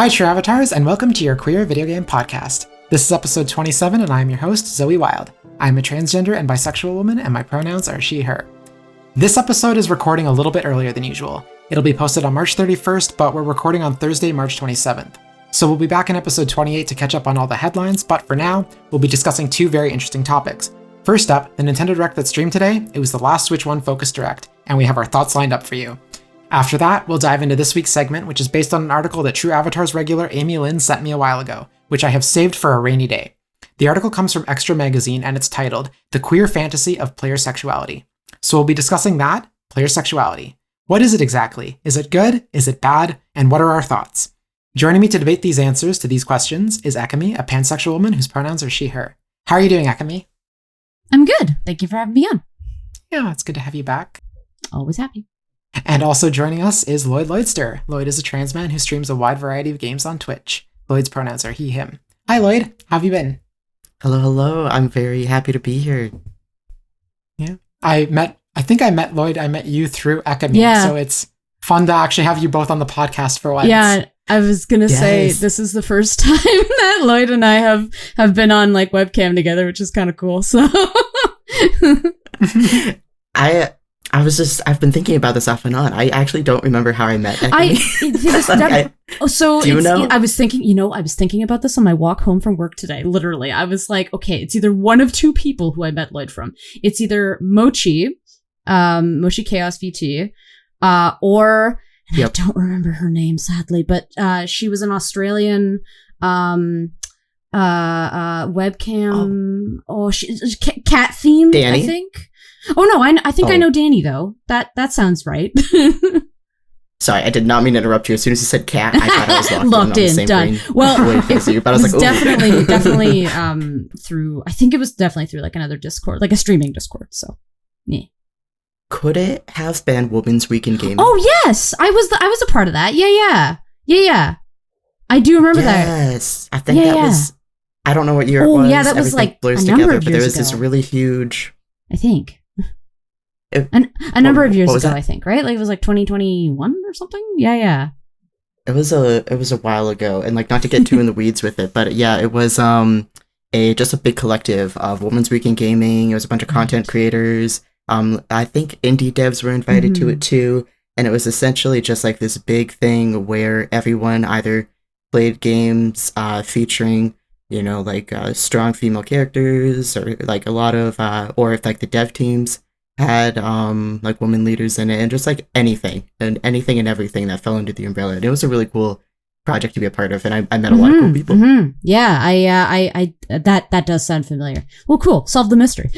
Hi, True Avatars, and welcome to your Queer Video Game Podcast. This is episode 27, and I am your host, Zoe Wild. I am a transgender and bisexual woman, and my pronouns are she, her. This episode is recording a little bit earlier than usual. It'll be posted on March 31st, but we're recording on Thursday, March 27th. So we'll be back in episode 28 to catch up on all the headlines, but for now, we'll be discussing two very interesting topics. First up, the Nintendo Direct that streamed today. It was the last Switch 1 focused Direct, and we have our thoughts lined up for you. After that, we'll dive into this week's segment, which is based on an article that True Avatars regular Amy Lynn sent me a while ago, which I have saved for a rainy day. The article comes from Xtra Magazine, and it's titled, The Queer Fantasy of Playersexuality. So we'll be discussing that, playersexuality. What is it exactly? Is it good? Is it bad? And what are our thoughts? Joining me to debate these answers to these questions is Ekamy, a pansexual woman whose pronouns are she, her. How are you doing, Ekamy? I'm good. Thank you for having me on. Yeah, it's good to have you back. Always happy. And also joining us is Lloyd Lloydster. Lloyd is a trans man who streams a wide variety of games on Twitch. Lloyd's pronouns are he, him. Hi, Lloyd. How have you been? Hello. I'm very happy to be here. Yeah. I think I met Lloyd. I met you through Ekamy. Yeah. So it's fun to actually have you both on the podcast for once. Yeah, I was going to say this is the first time that Lloyd and I have been on like webcam together, which is kind of cool. So I've been thinking about this off and on. I actually don't remember how I met Ekamy. So do you know? I was thinking about this on my walk home from work today. Literally, I was like, okay, it's either one of two people who I met Lloyd from. It's either Mochi Chaos VT, or I don't remember her name sadly, but she was an Australian webcam. She's cat themed, Danny? I think. Oh no, I think I know Danny though. That sounds right. Sorry, I did not mean to interrupt you. As soon as you said cat, I thought I was locked in on the same done. brain. Well, but I was like, definitely through. I think it was definitely through like another Discord, like a streaming Discord. So, yeah. Could it have been Women's Week in Gaming? Oh yes, I was a part of that. Yeah. I do remember that. Yes, I think that was. I don't know what year it was. Oh yeah, that was Everything like blurs a number together, of but there years was this ago. really huge. I think. A number of years ago, I think, right? Like it was like 2021 or something. Yeah. It was a while ago, and like not to get too in the weeds with it, but yeah, it was just a big collective of Women's Week in Gaming. It was a bunch of content creators. I think indie devs were invited to it too, and it was essentially just like this big thing where everyone either played games featuring strong female characters, or like a lot of or if like the dev teams had like women leaders in it, and just like anything and everything that fell under the umbrella. And it was a really cool project to be a part of, and I met a lot of cool people. Mm-hmm. Yeah, I that does sound familiar. Well, cool. Solve the mystery.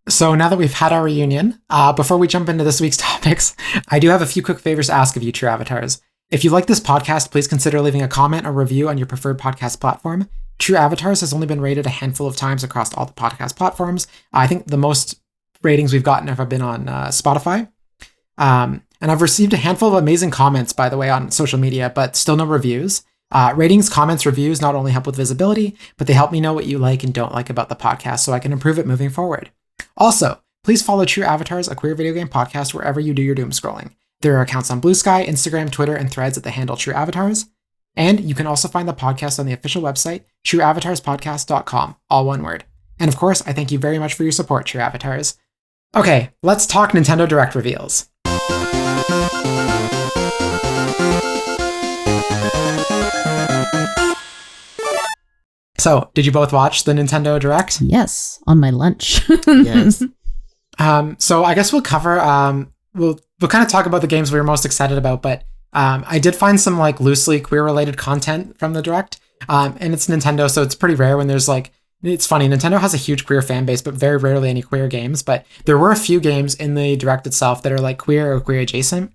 So now that we've had our reunion, before we jump into this week's topics, I do have a few quick favors to ask of you, True Avatars. If you like this podcast, please consider leaving a comment or review on your preferred podcast platform. True Avatars has only been rated a handful of times across all the podcast platforms. I think the most ratings we've gotten have been on Spotify. And I've received a handful of amazing comments, by the way, on social media, but still no reviews. Ratings, comments, reviews not only help with visibility, but they help me know what you like and don't like about the podcast so I can improve it moving forward. Also, please follow True Avatars, a queer video game podcast, wherever you do your doom scrolling. There are accounts on Blue Sky, Instagram, Twitter, and Threads at the handle True Avatars. And you can also find the podcast on the official website, trueavatarspodcast.com, all one word. And of course, I thank you very much for your support, True Avatars. Okay, let's talk Nintendo Direct reveals. So, did you both watch the Nintendo Direct? Yes, on my lunch. Yes. So I guess we'll cover, we'll kind of talk about the games we were most excited about, but I did find some like loosely queer related content from the Direct, and it's Nintendo, so it's pretty rare when there's like, it's funny, Nintendo has a huge queer fan base, but very rarely any queer games, but there were a few games in the Direct itself that are like queer or queer adjacent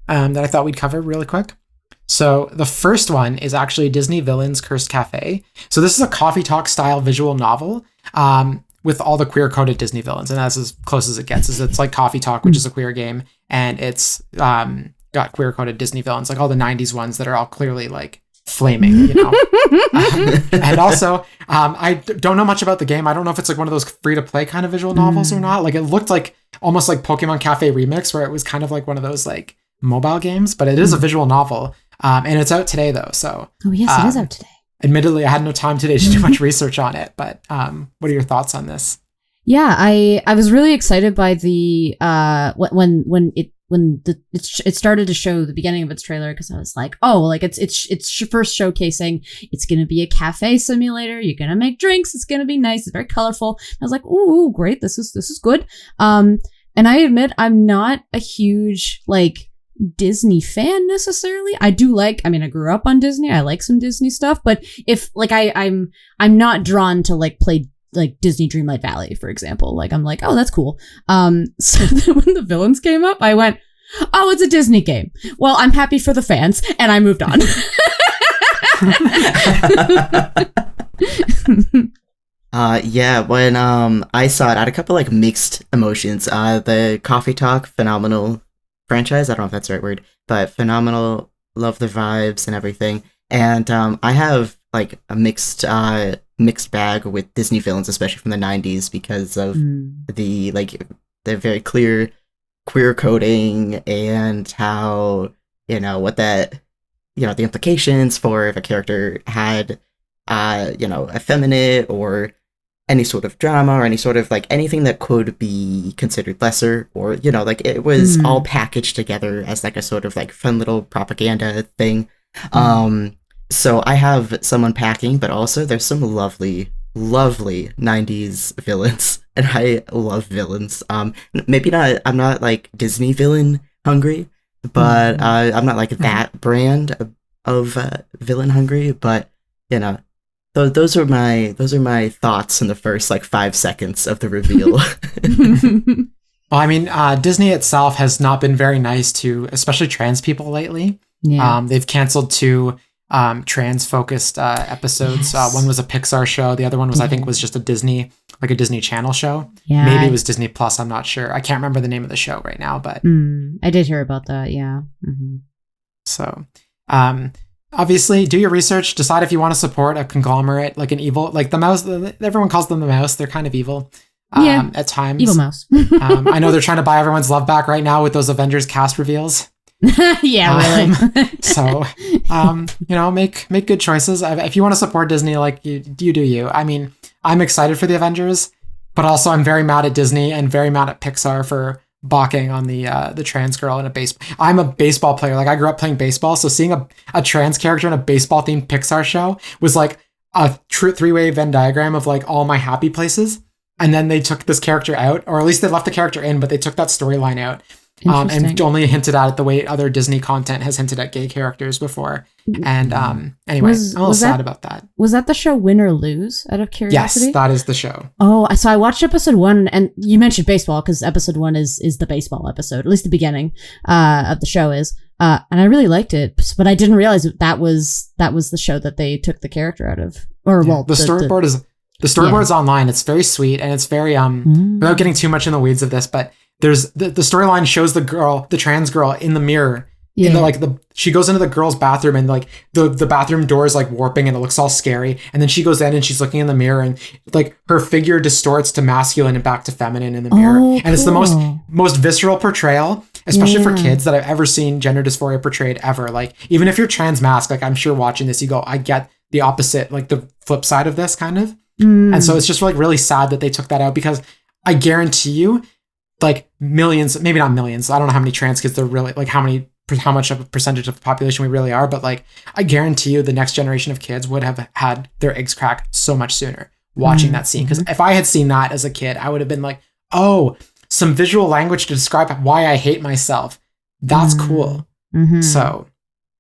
that I thought we'd cover really quick. So the first one is actually Disney Villains Cursed Cafe. So this is a coffee talk style visual novel with all the queer coded Disney villains, and that's as close as it gets. Is it's like Coffee Talk, which is a queer game, and it's got queer coded Disney villains, like all the 90s ones that are all clearly like flaming, and also I don't know much about the game. I don't know if it's like one of those free to play kind of visual novels or not. Like it looked like almost like Pokemon Cafe Remix, where it was kind of like one of those like mobile games, but it is a visual novel. And it's out today though. So oh yes, it is out today. Admittedly, I had no time today to do much research on it, but what are your thoughts on this? Yeah, I was really excited by the when it started to show the beginning of its trailer, because I was like, oh, like it's first showcasing it's gonna be a cafe simulator. You're gonna make drinks. It's gonna be nice. It's very colorful. I was like, ooh, great. This is good. And I admit I'm not a huge like Disney fan necessarily. I grew up on Disney. I like some Disney stuff, but if like I'm not drawn to like play like Disney Dreamlight Valley, for example. Like I'm like, oh, that's cool. So then when the villains came up, I went, oh, it's a Disney game. Well, I'm happy for the fans, and I moved on. Yeah, when I saw it, I had a couple like mixed emotions. The Coffee Talk phenomenal franchise, I don't know if that's the right word, but phenomenal, love the vibes and everything. And I have like a mixed bag with Disney villains, especially from the 90s, because of the very clear queer coding and how, the implications for if a character had effeminate or any sort of drama or any sort of like anything that could be considered lesser, or it was all packaged together as like a sort of like fun little propaganda thing. So I have some unpacking, but also there's some lovely 90s villains, and I love villains. Maybe not, I'm not like Disney villain hungry, but I'm not like that brand of villain hungry, but those are my thoughts in the first like 5 seconds of the reveal. Well, I mean, Disney itself has not been very nice to especially trans people lately. Yeah. They've canceled 2 trans-focused episodes. Yes. One was a Pixar show. The other one was, I think, was just a Disney Channel show. Yeah. Maybe it was Disney Plus. I'm not sure. I can't remember the name of the show right now, but I did hear about that. Yeah. Mm-hmm. So, obviously, do your research. Decide if you want to support a conglomerate, like an evil, like the mouse. Everyone calls them the mouse. They're kind of evil. At times. Evil mouse. I know they're trying to buy everyone's love back right now with those Avengers cast reveals. Yeah, really. So, make good choices. If you want to support Disney, like you do you. I mean, I'm excited for the Avengers, but also I'm very mad at Disney and very mad at Pixar for balking on the trans girl in a baseball. I'm a baseball player. Like I grew up playing baseball, so seeing a trans character in a baseball themed Pixar show was like a true 3-way Venn diagram of like all my happy places. And then they took this character out, or at least they left the character in, but they took that storyline out. And only hinted at it the way other Disney content has hinted at gay characters before. And anyway, I'm a little sad about that. Was that the show Win or Lose, out of curiosity? Yes, that is the show. Oh, so I watched episode 1, and you mentioned baseball, because episode 1 is the baseball episode, at least the beginning of the show is. And I really liked it, but I didn't realize that was the show that they took the character out of. Or well, the storyboard is online. It's very sweet, and it's very without getting too much in the weeds of this, but there's the storyline shows the trans girl in the mirror. Yeah. She goes into the girl's bathroom, and like the bathroom door is like warping and it looks all scary. And then she goes in and she's looking in the mirror, and like her figure distorts to masculine and back to feminine in the mirror. Oh, and it's the most visceral portrayal, especially for kids, that I've ever seen gender dysphoria portrayed ever. Like even if you're trans mask, like I'm sure watching this, you go, I get the opposite, like the flip side of this kind of. And so it's just like really sad that they took that out, because I guarantee you, like millions, maybe not millions, I don't know how many trans kids there really, like how much of a percentage of the population we really are, but like I guarantee you the next generation of kids would have had their eggs cracked so much sooner watching that scene. Because if I had seen that as a kid, I would have been like, oh, some visual language to describe why I hate myself. That's cool. So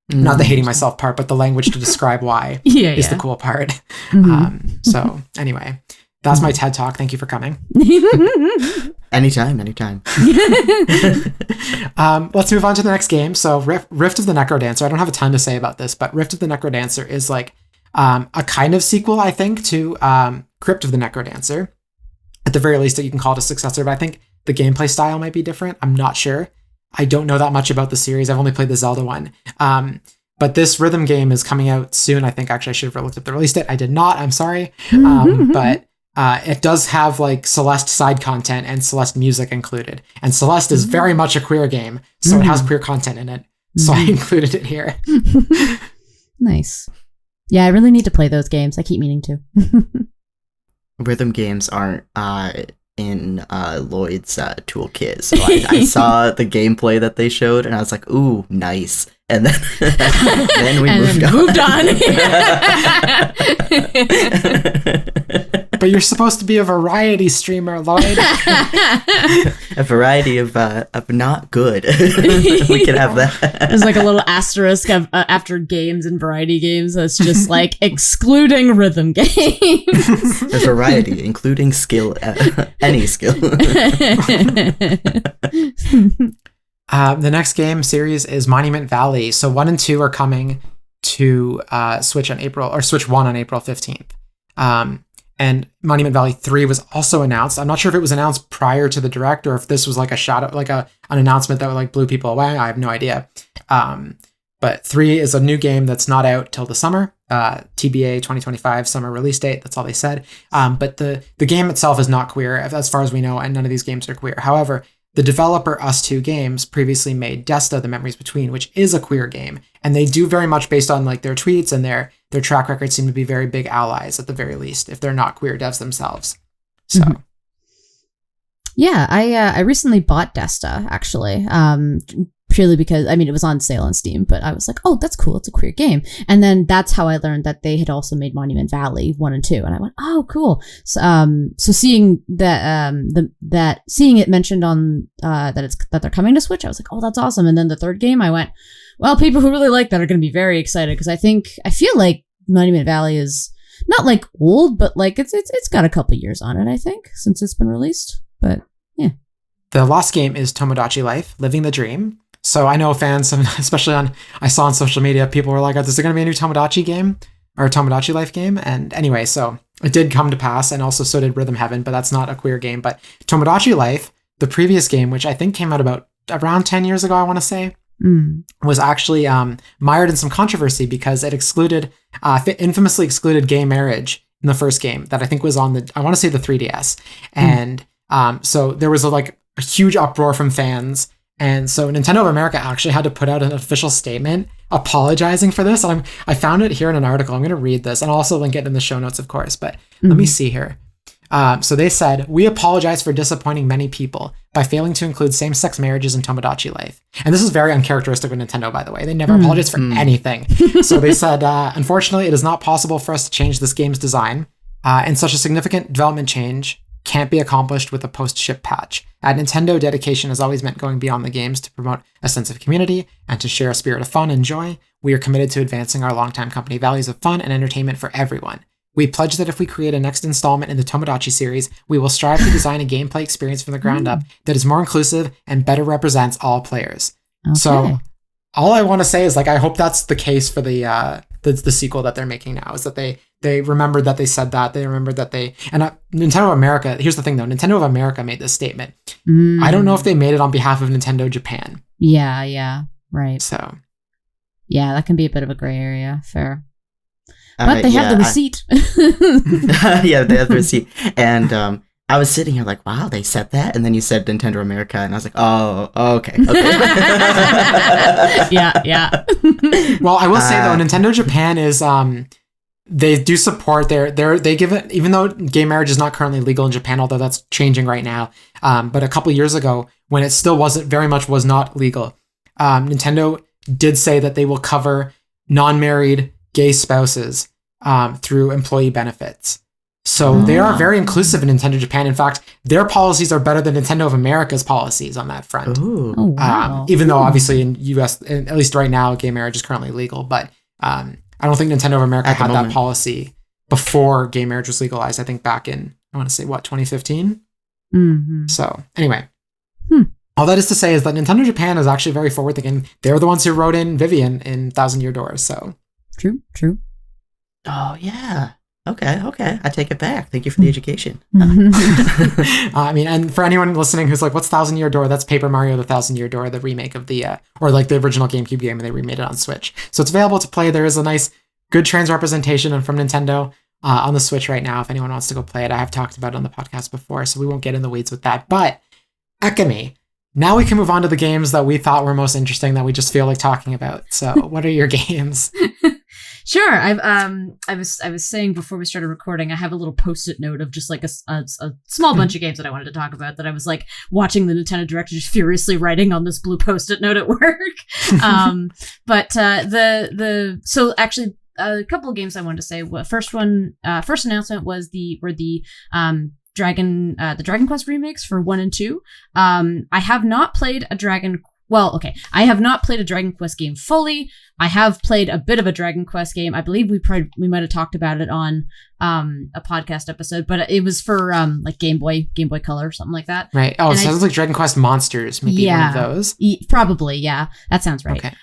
not the hating myself part, but the language to describe why is the cool part. So anyway, that's my TED Talk. Thank you for coming. Anytime. Let's move on to the next game. So Rift of the Necrodancer. I don't have a ton to say about this, but Rift of the Necrodancer is like a kind of sequel, I think, to Crypt of the Necrodancer. At the very least, you can call it a successor, but I think the gameplay style might be different. I'm not sure. I don't know that much about the series. I've only played the Zelda one. But this rhythm game is coming out soon. I think actually I should have looked up the release date. I did not. I'm sorry. But it does have like Celeste side content and Celeste music included. And Celeste is very much a queer game, so it has queer content in it. So I included it here. Nice. Yeah, I really need to play those games. I keep meaning to. Rhythm games aren't in Lloyd's toolkit, so I saw the gameplay that they showed, and I was like, "Ooh, nice!" And then then we moved on. But you're supposed to be a variety streamer, Lloyd. A variety of not good. We can have that. There's like a little asterisk after games and variety games that's just like excluding rhythm games. A variety, including skill, any skill. The next game series is Monument Valley. So 1 and 2 are coming to Switch 1 on April 15th. And Monument Valley 3 was also announced. I'm not sure if it was announced prior to the direct or if this was like a shadow, like an announcement that like blew people away. I have no idea. But 3 is a new game that's not out till the summer. TBA 2025 summer release date. That's all they said. But the game itself is not queer as far as we know, and none of these games are queer. However, the developer Us2 Games previously made Desta: The Memories Between, which is a queer game, and they do very much based on like their tweets and their track record seem to be very big allies at the very least, if they're not queer devs themselves. So, yeah, I recently bought Desta actually, purely because it was on sale on Steam, but I was like, oh, that's cool, it's a queer game, and then that's how I learned that they had also made Monument Valley 1 and 2, and I went, oh, cool. So seeing that, seeing it mentioned on that they're coming to Switch, I was like, oh, that's awesome. And then the third game, I went, well, people who really like that are going to be very excited, because I feel like Monument Valley is not like old, but like it's got a couple years on it, I think, since it's been released. But yeah. The last game is Tomodachi Life: Living the Dream. So I know fans, especially I saw on social media, people were like, is there going to be a new Tomodachi game or a Tomodachi Life game? And anyway, so it did come to pass, and also so did Rhythm Heaven, but that's not a queer game. But Tomodachi Life, the previous game, which I think came out around 10 years ago, I want to say, was actually mired in some controversy because it infamously excluded gay marriage in the first game that I think was on I want to say the 3DS. And so there was a huge uproar from fans. And so Nintendo of America actually had to put out an official statement apologizing for this. And I found it here in an article. I'm going to read this, and I'll also link it in the show notes, of course. But let me see here. So they said, "We apologize for disappointing many people by failing to include same-sex marriages in Tomodachi Life." And this is very uncharacteristic of Nintendo, by the way. They never apologize for anything. So they said, "Unfortunately, it is not possible for us to change this game's design, and such a significant development change can't be accomplished with a post-ship patch. At Nintendo, dedication has always meant going beyond the games to promote a sense of community and to share a spirit of fun and joy. We are committed to advancing our longtime company values of fun and entertainment for everyone. We pledge that if we create a next installment in the Tomodachi series, we will strive to design a gameplay experience from the ground up that is more inclusive and better represents all players." Okay. So all I want to say is I hope that's the case for the sequel that they're making now, is that they remembered that they said that. They remembered that Nintendo of America, here's the thing though, Nintendo of America made this statement. I don't know if they made it on behalf of Nintendo Japan. Yeah, right. So. Yeah, that can be a bit of a gray area. Fair. But they have the receipt. Yeah, they have the receipt. And I was sitting here like, wow, they said that? And then you said Nintendo America, and I was like, oh, okay. Yeah. Well, I will say, though, Nintendo Japan is... they do support they give it, even though gay marriage is not currently legal in Japan, although that's changing right now. But a couple years ago, when it still was not legal, Nintendo did say that they will cover non-married gay spouses through employee benefits. So they are very inclusive in Nintendo Japan. In fact, their policies are better than Nintendo of America's policies on that front. Ooh. Oh, wow. Even though obviously in US, at least right now, gay marriage is currently legal, but I don't think Nintendo of America had that policy before gay marriage was legalized. I think back in, I want to say 2015. So anyway, all that is to say is that Nintendo Japan is actually very forward thinking. They're the ones who wrote in Vivian in Thousand Year Doors. So true. Oh yeah. Okay. I take it back. Thank you for the education. And for anyone listening who's like, what's Thousand Year Door? That's Paper Mario: The Thousand Year Door, the remake of the, or the original GameCube game, and they remade it on Switch. So it's available to play. There is a nice, good trans representation from Nintendo. on the Switch right now if anyone wants to go play it. I have talked about it on the podcast before, so we won't get in the weeds with that. But Ekamy. Now we can move on to the games that we thought were most interesting that we just feel like talking about. So what are your games? Sure. I was saying before we started recording, I have a little post-it note of just like a small bunch of games that I wanted to talk about that I was like watching the Nintendo Direct, just furiously writing on this blue post-it note at work. So actually a couple of games I wanted to say. First announcement was the Dragon Quest remakes for 1 and 2. I have not played a I have not played a Dragon Quest game fully. I have played a bit of a Dragon Quest game. I believe we might have talked about it on a podcast episode, but it was for like Game Boy Color or something like that. Right. Oh, it sounds like Dragon Quest Monsters, maybe one of those. Probably, yeah. That sounds right. Okay.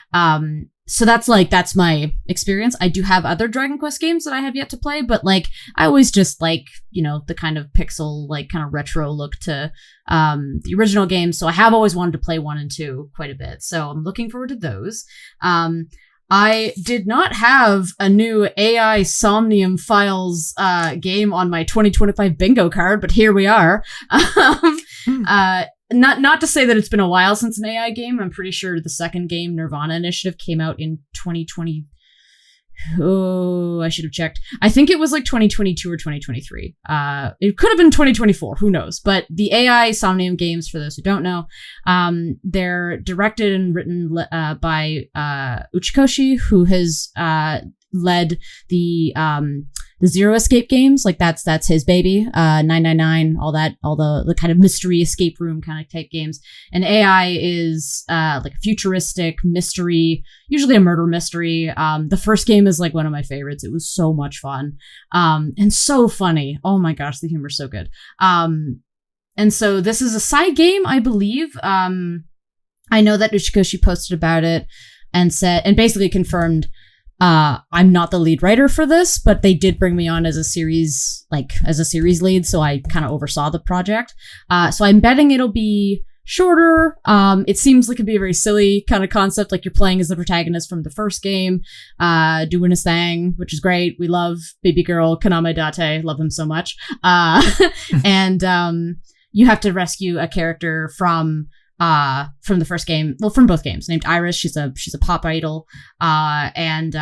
So that's my experience. I do have other Dragon Quest games that I have yet to play, but like I always just like, the kind of pixel, like kind of retro look to the original games. So I have always wanted to play 1 and 2 quite a bit. So I'm looking forward to those. I did not have a new AI Somnium Files game on my 2025 bingo card, but here we are. Not to say that it's been a while since an AI game. I'm pretty sure the second game, Nirvana Initiative, came out in 2020. Oh, I should have checked. I think it was like 2022 or 2023. It could have been 2024. Who knows? But the AI Somnium games, for those who don't know, they're directed and written by Uchikoshi, who has led the Zero Escape games. Like that's his baby. 999, all the kind of mystery escape room kind of type games. And AI is like a futuristic mystery, usually a murder mystery. The first game is like one of my favorites. It was so much fun and so funny. Oh my gosh, the humor's so good. And so this is a side game, I believe. I know that Uchikoshi posted about it and basically confirmed I'm not the lead writer for this, but they did bring me on as a series lead, so I kind of oversaw the project. So I'm betting it'll be shorter. It seems like it'd be a very silly kind of concept, like you're playing as the protagonist from the first game, doing his thing, which is great. We love baby girl Kaname Date, love him so much. And you have to rescue a character from the first game, well, from both games, named Iris. She's a pop idol, and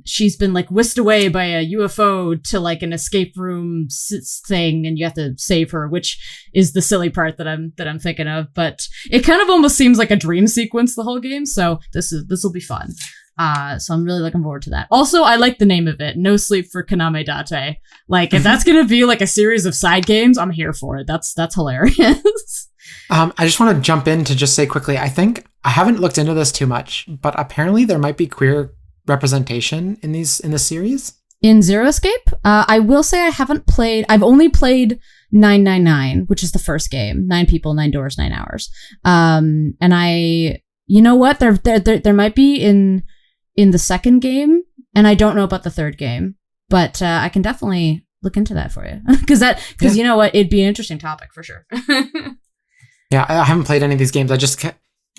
she's been like whisked away by a UFO to like an escape room thing, and you have to save her, which is the silly part that I'm thinking of. But it kind of almost seems like a dream sequence the whole game, so this will be fun. So I'm really looking forward to that. Also, I like the name of it, No Sleep for Kaname Date. Like, if that's gonna be like a series of side games, I'm here for it. That's hilarious. I just want to jump in to just say quickly, I think I haven't looked into this too much, but apparently there might be queer representation in this series. In Zero Escape, I will say I've only played 999, which is the first game. 9 people, 9 doors, 9 hours. And you know what? There might be in the second game, and I don't know about the third game, but I can definitely look into that for you. Because you know what? It'd be an interesting topic for sure. Yeah, I haven't played any of these games.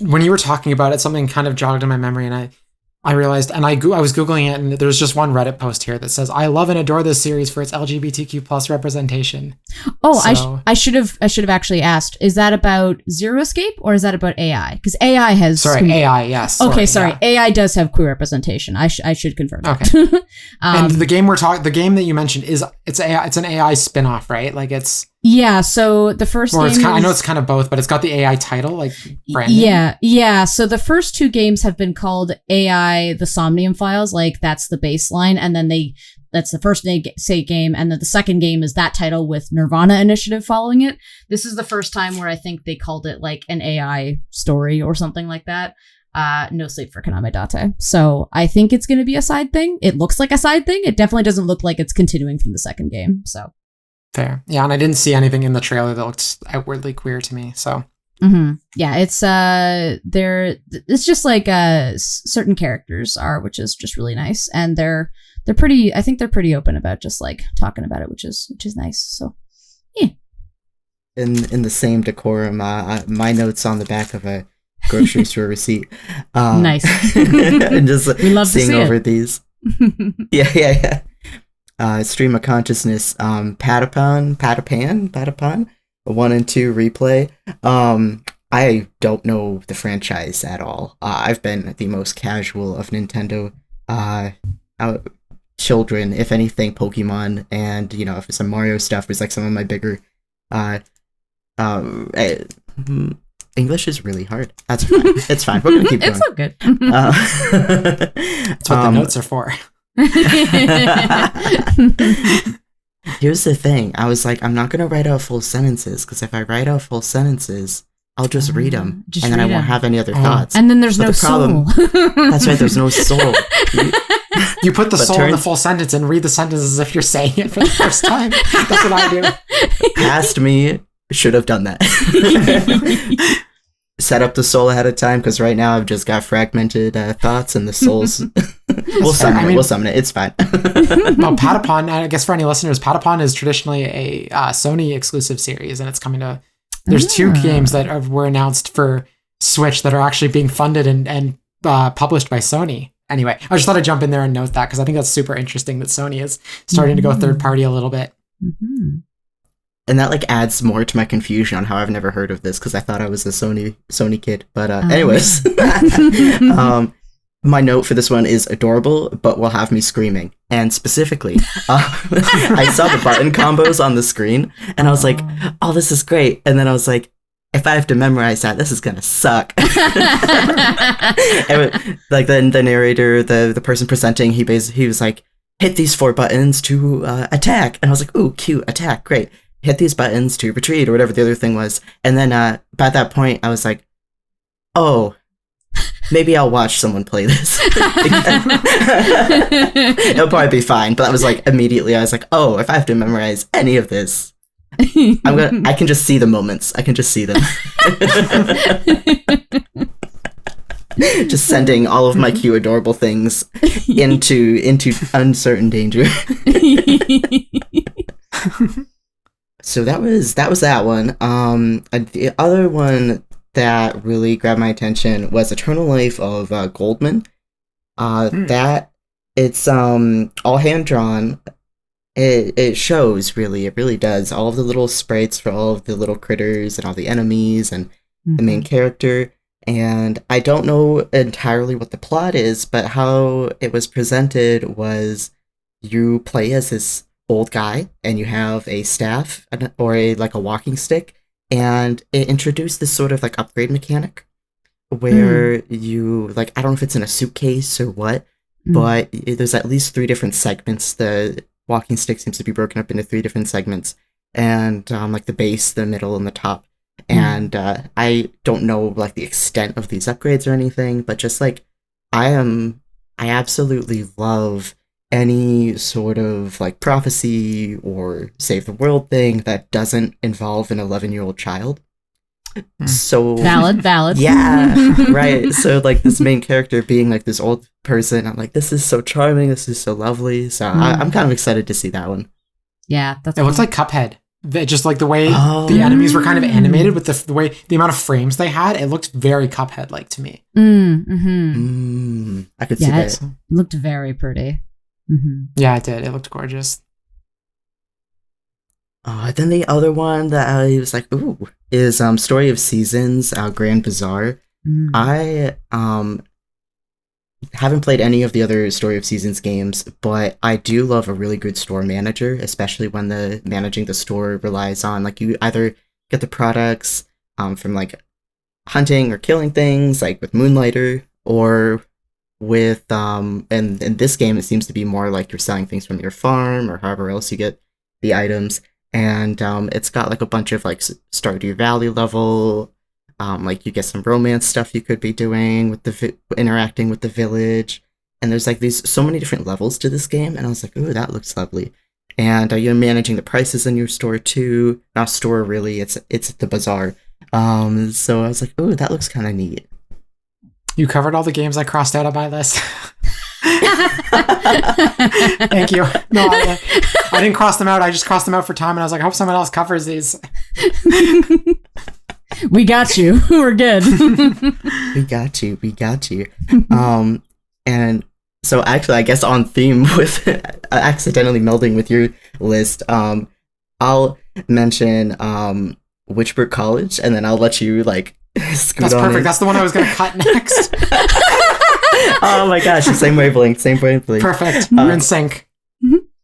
When you were talking about it, something kind of jogged in my memory, and I realized, and I was Googling it, and there's just one Reddit post here that says, I love and adore this series for its LGBTQ plus representation. Oh, so, I should have actually asked, is that about Zero Escape or is that about AI? Because AI has... AI, yes. Okay, sorry. Yeah. AI does have queer representation. I should confirm that. Okay. And the game that you mentioned it's an AI spin-off, right? Like it's... Yeah, so the first game I know it's kind of both, but it's got the AI title, like branding. Yeah. So the first 2 games have been called AI The Somnium Files, like that's the baseline, and then that's the first game, and then the second game is that title with Nirvana Initiative following it. This is the first time where I think they called it like an AI story or something like that. No Sleep for Kaname Date. So I think it's going to be a side thing. It looks like a side thing. It definitely doesn't look like it's continuing from the second game, so... Fair. Yeah, and I didn't see anything in the trailer that looked outwardly queer to me, so. Mm-hmm. Yeah, it's just like certain characters are, which is just really nice, and they're pretty. I think they're pretty open about just like talking about it, which is nice. So, yeah. In the same decorum, my notes on the back of a grocery store receipt. Nice. And just we love seeing to see over it. These. Yeah. Stream of Consciousness, Patapon, 1 and 2 replay. I don't know the franchise at all. I've been the most casual of Nintendo children, if anything, Pokemon, and if some Mario stuff was like some of my bigger. English is really hard. That's fine. It's fine. We're gonna keep going. It's all good. That's what the notes are for. Here's the thing. I was like, I'm not gonna write out full sentences, because if I write out full sentences, I'll just read them, and then I won't have any other thoughts. And then there's but no soul. That's right. There's no soul. You put the soul in the full sentence and read the sentence as if you're saying it for the first time. That's what I do. Past me should have done that. Set up the soul ahead of time, because right now I've just got fragmented thoughts, and the souls. We'll summon it. It's fine. Well, Patapon, I guess for any listeners, Patapon is traditionally a Sony exclusive series, and it's coming to. There's 2 games that were announced for Switch that are actually being funded and published by Sony. Anyway, I just thought I'd jump in there and note that, because I think that's super interesting that Sony is starting to go third party a little bit. Mm-hmm. And that like adds more to my confusion on how I've never heard of this, because I thought I was a Sony kid. But anyways, my note for this one is adorable, but will have me screaming. And specifically, I saw the button combos on the screen, and I was like, "Oh, this is great!" And then I was like, "If I have to memorize that, this is gonna suck." Like the narrator, the person presenting, he was like, "Hit these 4 buttons to attack," and I was like, "Ooh, cute, attack, great." Hit these buttons to retreat, or whatever the other thing was. And then by that point, I was like, oh, maybe I'll watch someone play this. It'll probably be fine. But that was like, immediately, I was like, oh, if I have to memorize any of this, I can just see the moments. I can just see them. Just sending all of my cute, adorable things into uncertain danger. So that was that one. The other one that really grabbed my attention was Eternal Life of Goldman. That it's all hand drawn. It shows really. It really does. All of the little sprites for all of the little critters and all the enemies and the main character. And I don't know entirely what the plot is, but how it was presented was you play as this old guy, and you have a staff or a walking stick, and it introduced this sort of like upgrade mechanic where you I don't know if it's in a suitcase or what, but there's at least 3 different segments. The walking stick seems to be broken up into 3 different segments, and the base, the middle, and the top. And I don't know the extent of these upgrades or anything, but just I absolutely love any sort of prophecy or save the world thing that doesn't involve an 11-year-old child. So valid. Yeah, right. So this main character being this old person, I'm like, this is so charming. This is so lovely. So I'm kind of excited to see that one. Yeah, it looks like Cuphead. Just the way the enemies were kind of animated with the way the amount of frames they had, it looked very Cuphead like to me. I could see that. It looked very pretty. Mm-hmm. Yeah, it did. It looked gorgeous. Then the other one that I was like, ooh, is Story of Seasons, Grand Bazaar. I haven't played any of the other Story of Seasons games, but I do love a really good store manager, especially when managing the store relies on you either get the products from hunting or killing things, with Moonlighter, or with and in this game it seems to be more you're selling things from your farm or however else you get the items, and it's got a bunch of Stardew Valley level you get some romance stuff you could be doing with interacting with the village, and there's these so many different levels to this game, and I was like, ooh, that looks lovely. And you're managing the prices in your store too. Not store really, it's the bazaar. So I was like, ooh, that looks kind of neat. You covered all the games I crossed out on my list. Thank you. No, I didn't cross them out. I just crossed them out for time, and I was like, I hope someone else covers these. We got you. We're good. We got you. And So actually, I guess on theme with accidentally melding with your list, I'll mention Witchbrook College, and then I'll let you like scoot That's on perfect. in. That's the one I was gonna cut next. Oh my gosh, same wavelength, same wavelength. Perfect. We're in sync.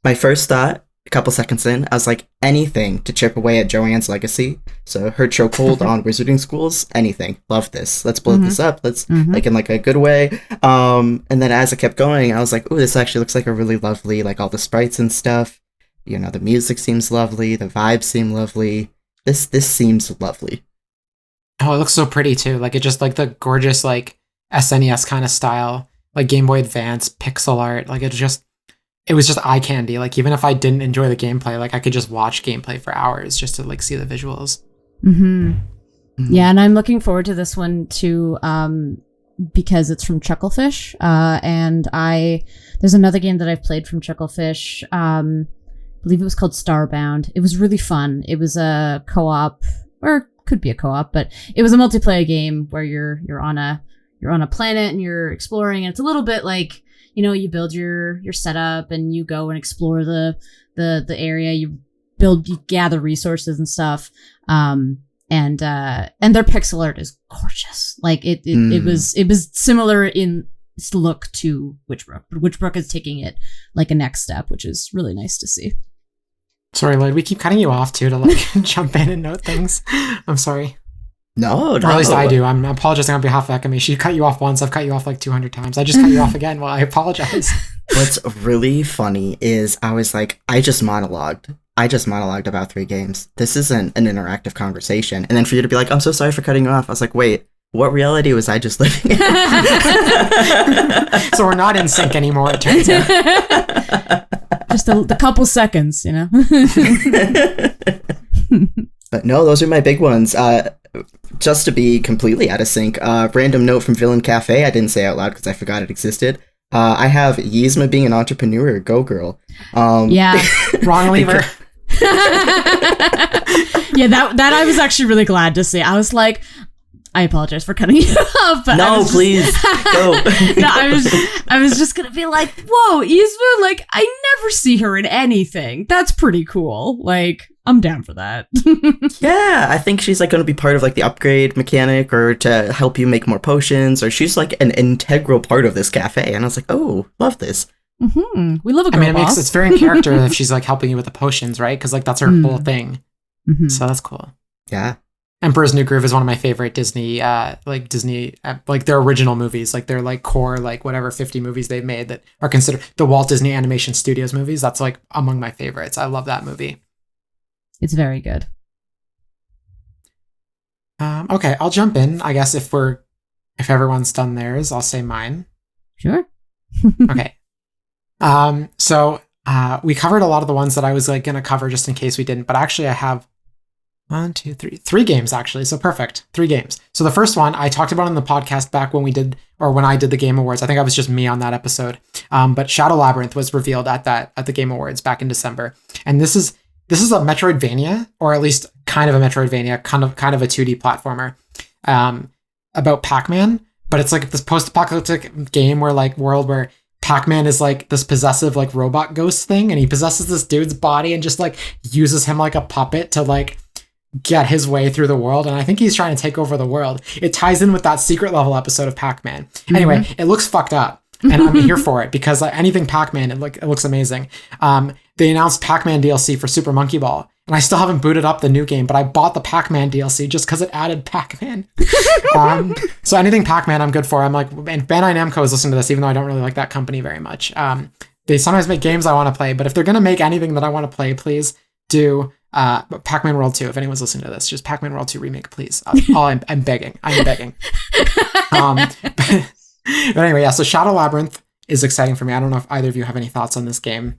My first thought, a couple seconds in, I was like, anything to chip away at Joanne's legacy. So her chokehold on wizarding schools, anything. Love this. Let's blow this up. Let's like in like a good way. And then as I kept going, I was like, ooh, this actually looks like a really lovely, like all the sprites and stuff. You know, the music seems lovely. The vibes seem lovely. This seems lovely. Oh, it looks so pretty too. Like it just like the gorgeous like SNES kind of style, like Game Boy Advance pixel art. Like it was just eye candy. Like even if I didn't enjoy the gameplay, like I could just watch gameplay for hours just to like see the visuals. Yeah, and I'm looking forward to this one too, because it's from Chucklefish. And there's another game that I've played from Chucklefish. I believe it was called Starbound. It was really fun. It was a co-op, or could be a co-op, but it was a multiplayer game where you're on a planet and you're exploring, and it's a little bit like, you know, you build your setup and you go and explore the area, you gather resources and stuff. And their pixel art is gorgeous. Like it was similar in its look to Witchbrook, but Witchbrook is taking it like a next step, which is really nice to see. Sorry, Lloyd, we keep cutting you off too to like jump in and note things. I'm sorry. No. Or at least I do. I'm apologizing on behalf of Ekamy. She cut you off once. I've cut you off like 200 times. I just cut you off again. Well, I apologize. What's really funny is I was like, I just monologued about 3 games. This isn't an interactive conversation. And then for you to be like, I'm so sorry for cutting you off. I was like, wait, what reality was I just living in? So we're not in sync anymore, it turns out. Just a couple seconds, you know? But no, those are my big ones. Just to be completely out of sync, random note from Villain Cafe. I didn't say out loud because I forgot it existed. I have Yzma being an entrepreneur. Go girl. Yeah. Wrong lever. Yeah, that I was actually really glad to see. I was like, I apologize for cutting you off, but no, please go. No, I was just gonna be like, whoa, Yzma, like I never see her in anything. That's pretty cool. Like, I'm down for that. Yeah, I think she's like going to be part of like the upgrade mechanic, or to help you make more potions, or she's like an integral part of this cafe. And I was like, oh, love this. We love a girl boss. It's very in character if she's like helping you with the potions, right? Because like that's her whole thing. So that's cool. Yeah. Emperor's New Groove is one of my favorite Disney, like their original movies, like their like core, like whatever 50 movies they've made that are considered the Walt Disney Animation Studios movies. That's like among my favorites. I love that movie. It's very good. Okay, I'll jump in. I guess if everyone's done theirs, I'll say mine. Sure. Okay. So we covered a lot of the ones that I was like going to cover just in case we didn't, but actually I have 3 games actually. So perfect. 3 games. So the first one I talked about on the podcast back when I did the Game Awards. I think I was just me on that episode. But Shadow Labyrinth was revealed at the Game Awards back in December. And this is a Metroidvania, or at least kind of a Metroidvania, kind of a 2D platformer, about Pac-Man, but it's like this post-apocalyptic game world where Pac-Man is like this possessive like robot ghost thing, and he possesses this dude's body and just like uses him like a puppet to like get his way through the world. And I think he's trying to take over the world. It ties in with that secret level episode of Pac-Man. Anyway, it looks fucked up. And I'm here for it because like anything Pac-Man, it looks amazing. They announced Pac-Man DLC for Super Monkey Ball, and I still haven't booted up the new game, but I bought the Pac-Man DLC just because it added Pac-Man. So anything Pac-Man, I'm good for. I'm like, and Bandai Namco is listening to this, even though I don't really like that company very much. They sometimes make games I want to play, but if they're gonna make anything that I want to play, please do Pac-Man World 2. If anyone's listening to this, just Pac-Man World 2 remake, please. I'm begging. But anyway, yeah, so Shadow Labyrinth is exciting for me. I don't know if either of you have any thoughts on this game.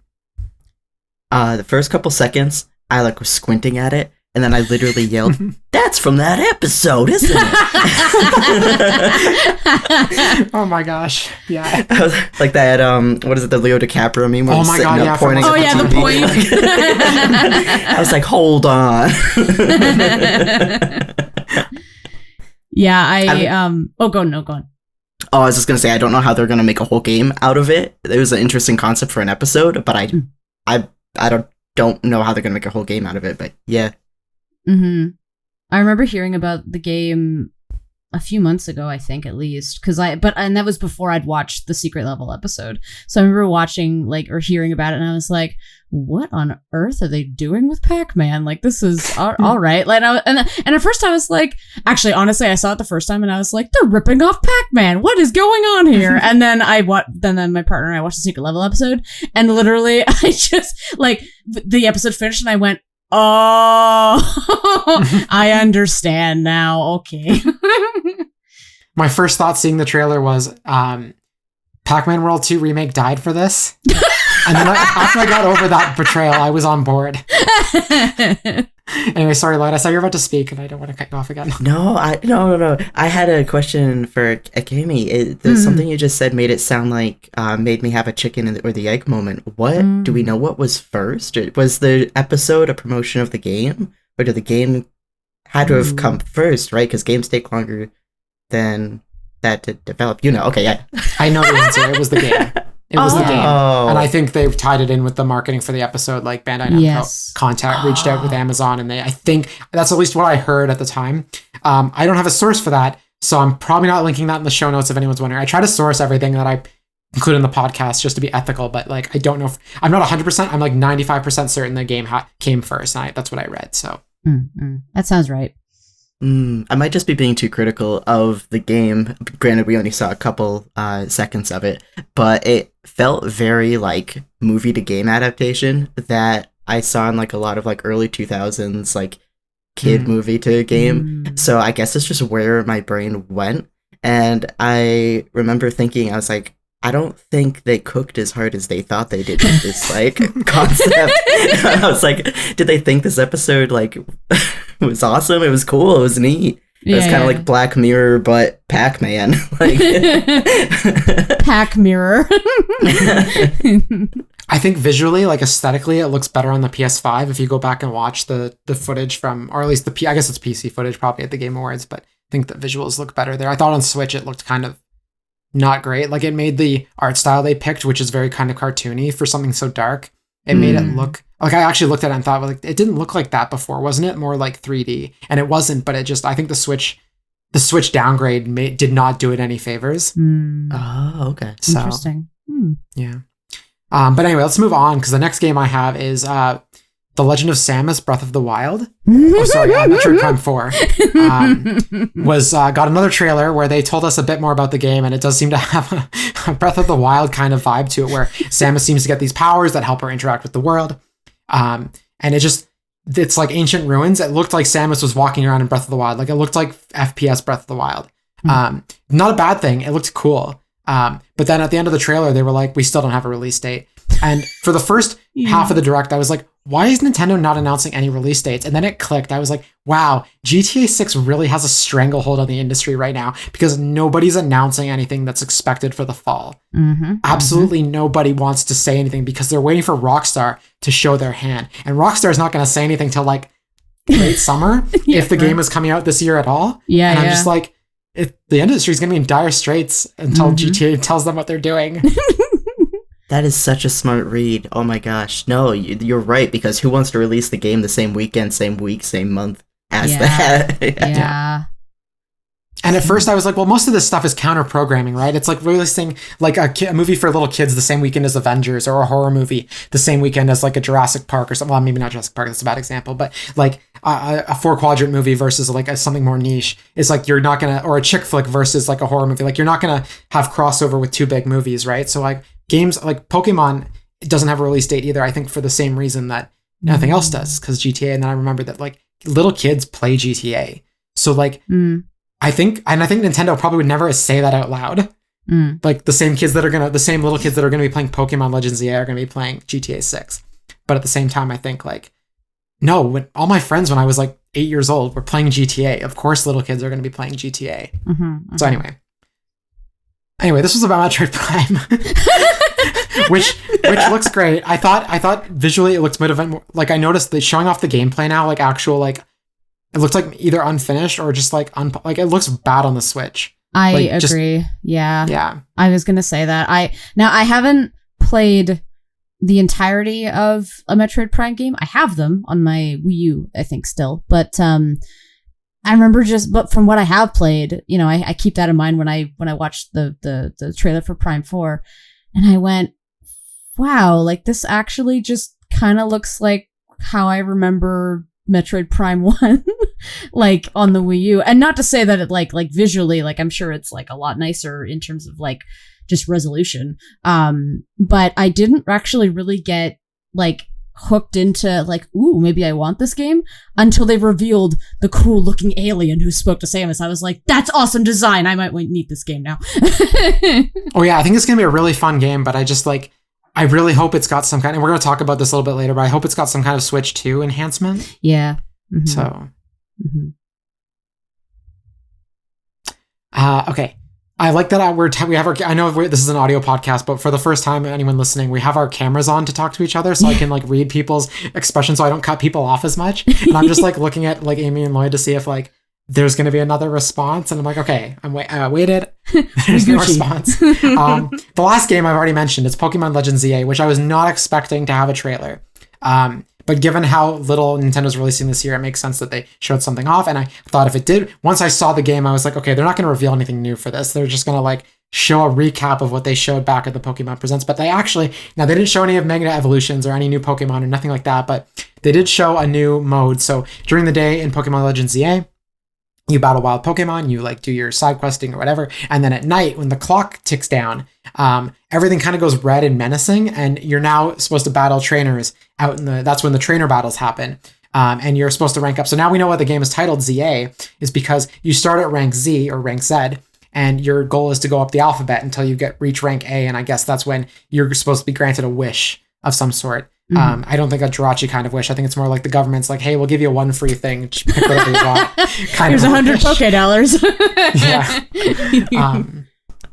The first couple seconds, I like was squinting at it, and then I literally yelled, "That's from that episode, isn't it?" Oh my gosh, yeah. I was like that, what is it, the Leo DiCaprio meme? Where Oh he's my sitting god, up yeah. pointing at the TV. point. I was like, hold on. Yeah, go on. Oh, I was just gonna say I don't know how they're gonna make a whole game out of it. It was an interesting concept for an episode, but I don't know how they're gonna make a whole game out of it. But yeah. Mm-hmm. I remember hearing about the game a few months ago, I think, at least, and that was before I'd watched the secret level episode. So I remember watching or hearing about it, and I was like, what on earth are they doing with Pac-Man? Like, this is all right. Like, and at first I was like, actually, honestly, I saw it the first time and I was like, they're ripping off Pac-Man. What is going on here? And then then my partner and I watched the secret level episode, and literally I just the episode finished and I went, oh, I understand now. Okay. My first thought seeing the trailer was Pac-Man World 2 Remake died for this. And then after I got over that betrayal, I was on board. Anyway, sorry, Lloyd. I saw you were about to speak, and I don't want to cut you off again. No. I had a question for Ekamy. Something you just said made it sound like made me have a chicken or the egg moment. What do we know? What was first? Was the episode a promotion of the game, or did the game had to have come first? Right, because games take longer than that to develop. Okay, yeah. I know the answer. It was the game. It was the game. And I think they've tied it in with the marketing for the episode, like Bandai Namco reached out with Amazon, and I think that's at least what I heard at the time. I don't have a source for that, so I'm probably not linking that in the show notes if anyone's wondering. I try to source everything that I include in the podcast just to be ethical, but I don't know I'm not 100%, I'm 95% certain the game came first, and that's what I read, so. That sounds right. I might just be being too critical of the game. Granted, we only saw a couple seconds of it, but it felt very movie to game adaptation that I saw in a lot of early 2000s kid movie to game. So I guess it's just where my brain went. And I remember thinking, I was like, I don't think they cooked as hard as they thought they did with this concept. I was like, did they think this episode was awesome? It was cool. It was neat. It was kind of like Black Mirror, but Pac-Man. Pac Mirror. I think visually, aesthetically, it looks better on the PS5 if you go back and watch the footage from, or at least I guess it's PC footage probably at the Game Awards, but I think the visuals look better there. I thought on Switch it looked kind of not great. It made the art style they picked, which is very kind of cartoony for something so dark. It made it look I actually looked at it and thought, it didn't look like that before. Wasn't it more like 3D? And it wasn't, but I think the Switch downgrade did not do it any favors. Oh, okay. So, interesting. Yeah. But anyway, let's move on, because the next game I have is The Legend of Samus: Breath of the Wild. Metroid Prime 4 got another trailer where they told us a bit more about the game, and it does seem to have a Breath of the Wild kind of vibe to it, where Samus seems to get these powers that help her interact with the world. And it's like ancient ruins. It looked like Samus was walking around in Breath of the Wild. It looked like FPS Breath of the Wild. Not a bad thing. It looked cool. But then at the end of the trailer, they were like, we still don't have a release date. And for the first half of the direct, I was like, why is Nintendo not announcing any release dates? And then it clicked. I was like, wow, GTA 6 really has a stranglehold on the industry right now, because nobody's announcing anything that's expected for the fall. Absolutely nobody wants to say anything, because they're waiting for Rockstar to show their hand. And Rockstar is not going to say anything till late summer if the game is coming out this year at all. And I'm just like, the industry is going to be in dire straits until GTA tells them what they're doing. That is such a smart read. Oh my gosh. No, you're right, because who wants to release the game the same weekend, same week, same month as that? Yeah. And at first I was like, well, most of this stuff is counter-programming, right? It's like releasing a movie for little kids the same weekend as Avengers, or a horror movie the same weekend as a Jurassic Park or something. Well, maybe not Jurassic Park, that's a bad example, but a 4-quadrant movie versus something more niche is you're not gonna, or a chick flick versus a horror movie. You're not gonna have crossover with two big movies, right? So games like Pokemon doesn't have a release date either, I think for the same reason that nothing else does, because GTA. And then I remember that little kids play GTA. So I think Nintendo probably would never say that out loud. The same little kids that are gonna be playing Pokemon Legends ZA are gonna be playing GTA 6. But at the same time, I think no, when all my friends when I was 8 years old were playing GTA, of course little kids are gonna be playing GTA. So anyway, this was about Metroid Prime, which looks great. I thought visually it looks a bit of I noticed they showing off the gameplay now, actual it looks like either unfinished or just it looks bad on the Switch. I Like, agree. Yeah. Yeah. I was going to say that. I haven't played the entirety of a Metroid Prime game. I have them on my Wii U, I think still, but I remember but from what I have played, you know, I keep that in mind when I watched the trailer for Prime 4, and I went, wow, like this actually just kind of looks like how I remember Metroid Prime 1 like on the Wii U. And not to say that it like visually, like I'm sure it's like a lot nicer in terms of like just resolution. But I didn't actually really get like hooked into like, ooh, maybe I want this game until they revealed the cool looking alien who spoke to Samus. I was like, that's awesome design. I might need this game now. Oh yeah, I think it's gonna be a really fun game, but I really hope it's got some kind, and we're gonna talk about this a little bit later, but I hope it's got some kind of Switch 2 enhancement. Yeah. Mm-hmm. So. Okay. I like that we have our, I know this is an audio podcast, but for the first time, anyone listening, we have our cameras on to talk to each other so I can like read people's expressions so I don't cut people off as much. And I'm just like looking at like Amy and Lloyd to see if like there's going to be another response. And I'm like, okay, I waited. There's no response. The last game I've already mentioned, it's Pokemon Legends ZA, which I was not expecting to have a trailer. But given how little Nintendo's releasing this year, it makes sense that they showed something off. And I thought if it did, once I saw the game, I was like, okay, they're not going to reveal anything new for this. They're just going to like show a recap of what they showed back at the Pokemon Presents. But they didn't show any of Mega Evolutions or any new Pokemon or nothing like that. But they did show a new mode. So during the day in Pokemon Legends ZA, you battle wild Pokemon, you like do your side questing or whatever. And then at night when the clock ticks down, everything kind of goes red and menacing, and you're now supposed to battle trainers that's when the trainer battles happen. And you're supposed to rank up. So now we know why the game is titled ZA is because you start at rank Z or rank Z, and your goal is to go up the alphabet until you reach rank A. And I guess that's when you're supposed to be granted a wish of some sort. Mm-hmm. I don't think a Jirachi kind of wish. I think it's more like the government's like, hey, we'll give you one free thing. Just pick whatever you want. Here's $100 $1 Yeah.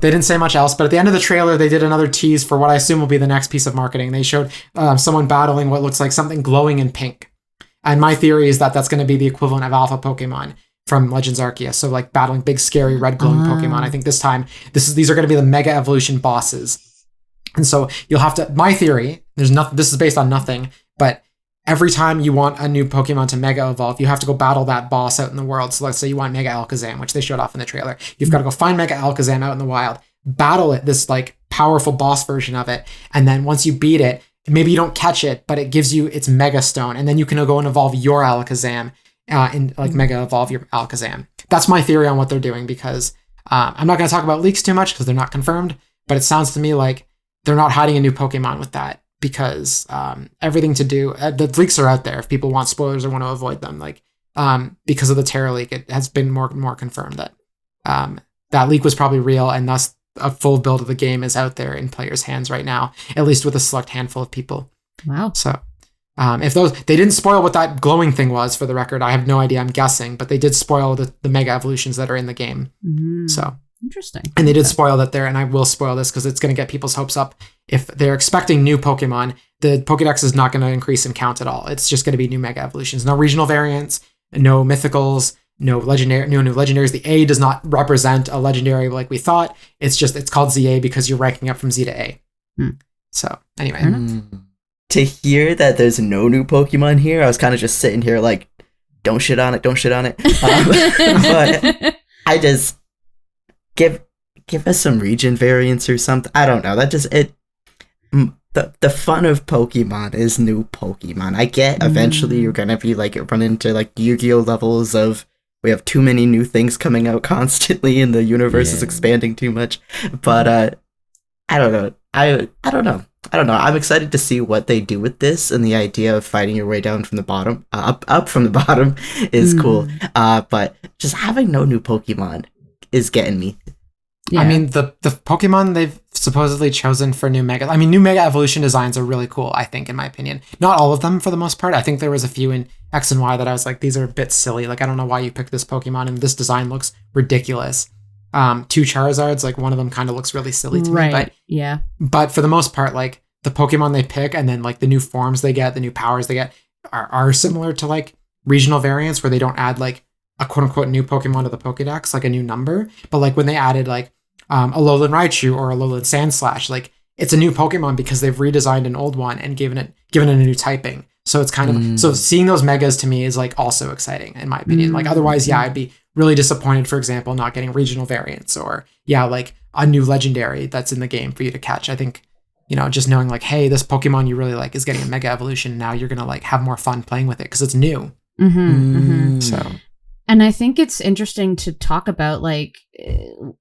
They didn't say much else, but at the end of the trailer, they did another tease for what I assume will be the next piece of marketing. They showed someone battling what looks like something glowing in pink. And my theory is that that's going to be the equivalent of Alpha Pokemon from Legends Arceus. So like battling big, scary, red glowing Pokemon. I think this time, these are going to be the Mega Evolution bosses. And so you'll have to, my theory, this is based on nothing, but every time you want a new Pokemon to Mega Evolve, you have to go battle that boss out in the world. So let's say you want Mega Alakazam, which they showed off in the trailer. You've got to go find Mega Alakazam out in the wild, battle it, this like powerful boss version of it. And then once you beat it, maybe you don't catch it, but it gives you its Mega Stone. And then you can go and evolve your Alakazam and like Mega Evolve your Alakazam. That's my theory on what they're doing, because I'm not going to talk about leaks too much because they're not confirmed, but it sounds to me like they're not hiding a new Pokemon with that, because everything to do, the leaks are out there if people want spoilers or want to avoid them. Like because of the Terra leak, it has been more confirmed that that leak was probably real, and thus a full build of the game is out there in players' hands right now, at least with a select handful of people. Wow. So if they didn't spoil what that glowing thing was, for the record, I have no idea, I'm guessing, but they did spoil the Mega Evolutions that are in the game. Mm-hmm. So interesting. And they did spoil that there, and I will spoil this because it's going to get people's hopes up. If they're expecting new Pokemon, the Pokedex is not going to increase in count at all. It's just going to be new Mega Evolutions. No regional variants, no mythicals, no new legendaries. The A does not represent a legendary like we thought. It's called ZA because you're ranking up from Z to A. So anyway. To hear that there's no new Pokemon here, I was kind of just sitting here like, don't shit on it. But I just... Give us some region variants or something. I don't know. That just the fun of Pokemon is new Pokemon. I get eventually you're gonna be like run into like Yu-Gi-Oh levels of we have too many new things coming out constantly and the universe is expanding too much. But I don't know. I don't know. I'm excited to see what they do with this, and the idea of fighting your way down from the bottom, up from the bottom is cool. But just having no new Pokemon is getting me. Yeah. I mean, the Pokemon they've supposedly chosen for new Mega Evolution designs are really cool, I think, in my opinion. Not all of them for the most part. I think there was a few in X and Y that I was like, these are a bit silly. Like, I don't know why you picked this Pokemon, and this design looks ridiculous. 2 Charizards, like one of them kind of looks really silly to me. But, yeah. But for the most part, like the Pokemon they pick and then like the new forms they get, the new powers they get are similar to like regional variants where they don't add like a quote unquote new Pokemon to the Pokedex, like a new number. But like when they added like a Alolan Raichu or a Alolan Sandslash, like it's a new Pokemon because they've redesigned an old one and given it a new typing. So it's kind of so seeing those megas to me is like also exciting in my opinion. Like otherwise, yeah, I'd be really disappointed, for example, not getting regional variants or like a new legendary that's in the game for you to catch. I think, just knowing like, hey, this Pokemon you really like is getting a mega evolution. Now you're gonna like have more fun playing with it because it's new. So, and I think it's interesting to talk about like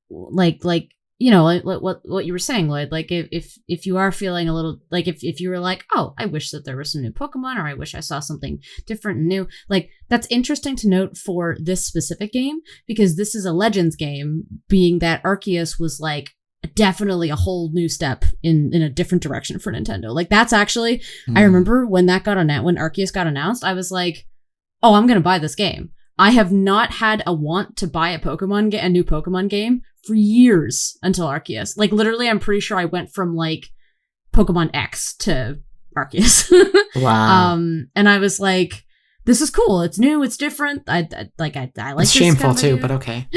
what you were saying, Lloyd, like if you are feeling a little like if you were like, oh, I wish that there was some new Pokemon, or I wish I saw something different and new, like that's interesting to note for this specific game, because this is a Legends game, being that Arceus was like definitely a whole new step in a different direction for Nintendo. Like that's actually, I remember when that got announced, when Arceus got announced, I was like, oh, I'm going to buy this game. I have not had a want to buy a new Pokemon game for years until Arceus. Like literally, I'm pretty sure I went from like Pokemon X to Arceus. Wow. And I was like, this is cool. It's new. It's different. I like. It's shameful too, but okay.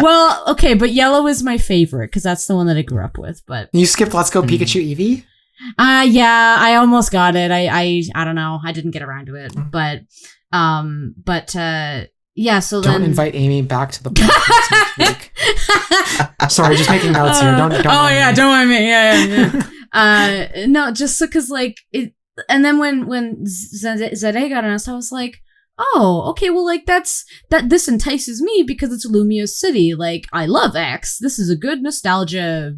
Well, okay, but Yellow is my favorite because that's the one that I grew up with. But you skipped Let's Go Pikachu Eevee? Yeah, I almost got it. I don't know. I didn't get around to it, but yeah. So don't invite Amy back to the podcast next week. Sorry, just making notes here. Don't. Oh yeah, don't mind me. Yeah. No, just because like it. And then when Zede got announced, I was like, oh, okay, well, like this entices me because it's Lumia's city. Like, I love X. This is a good nostalgia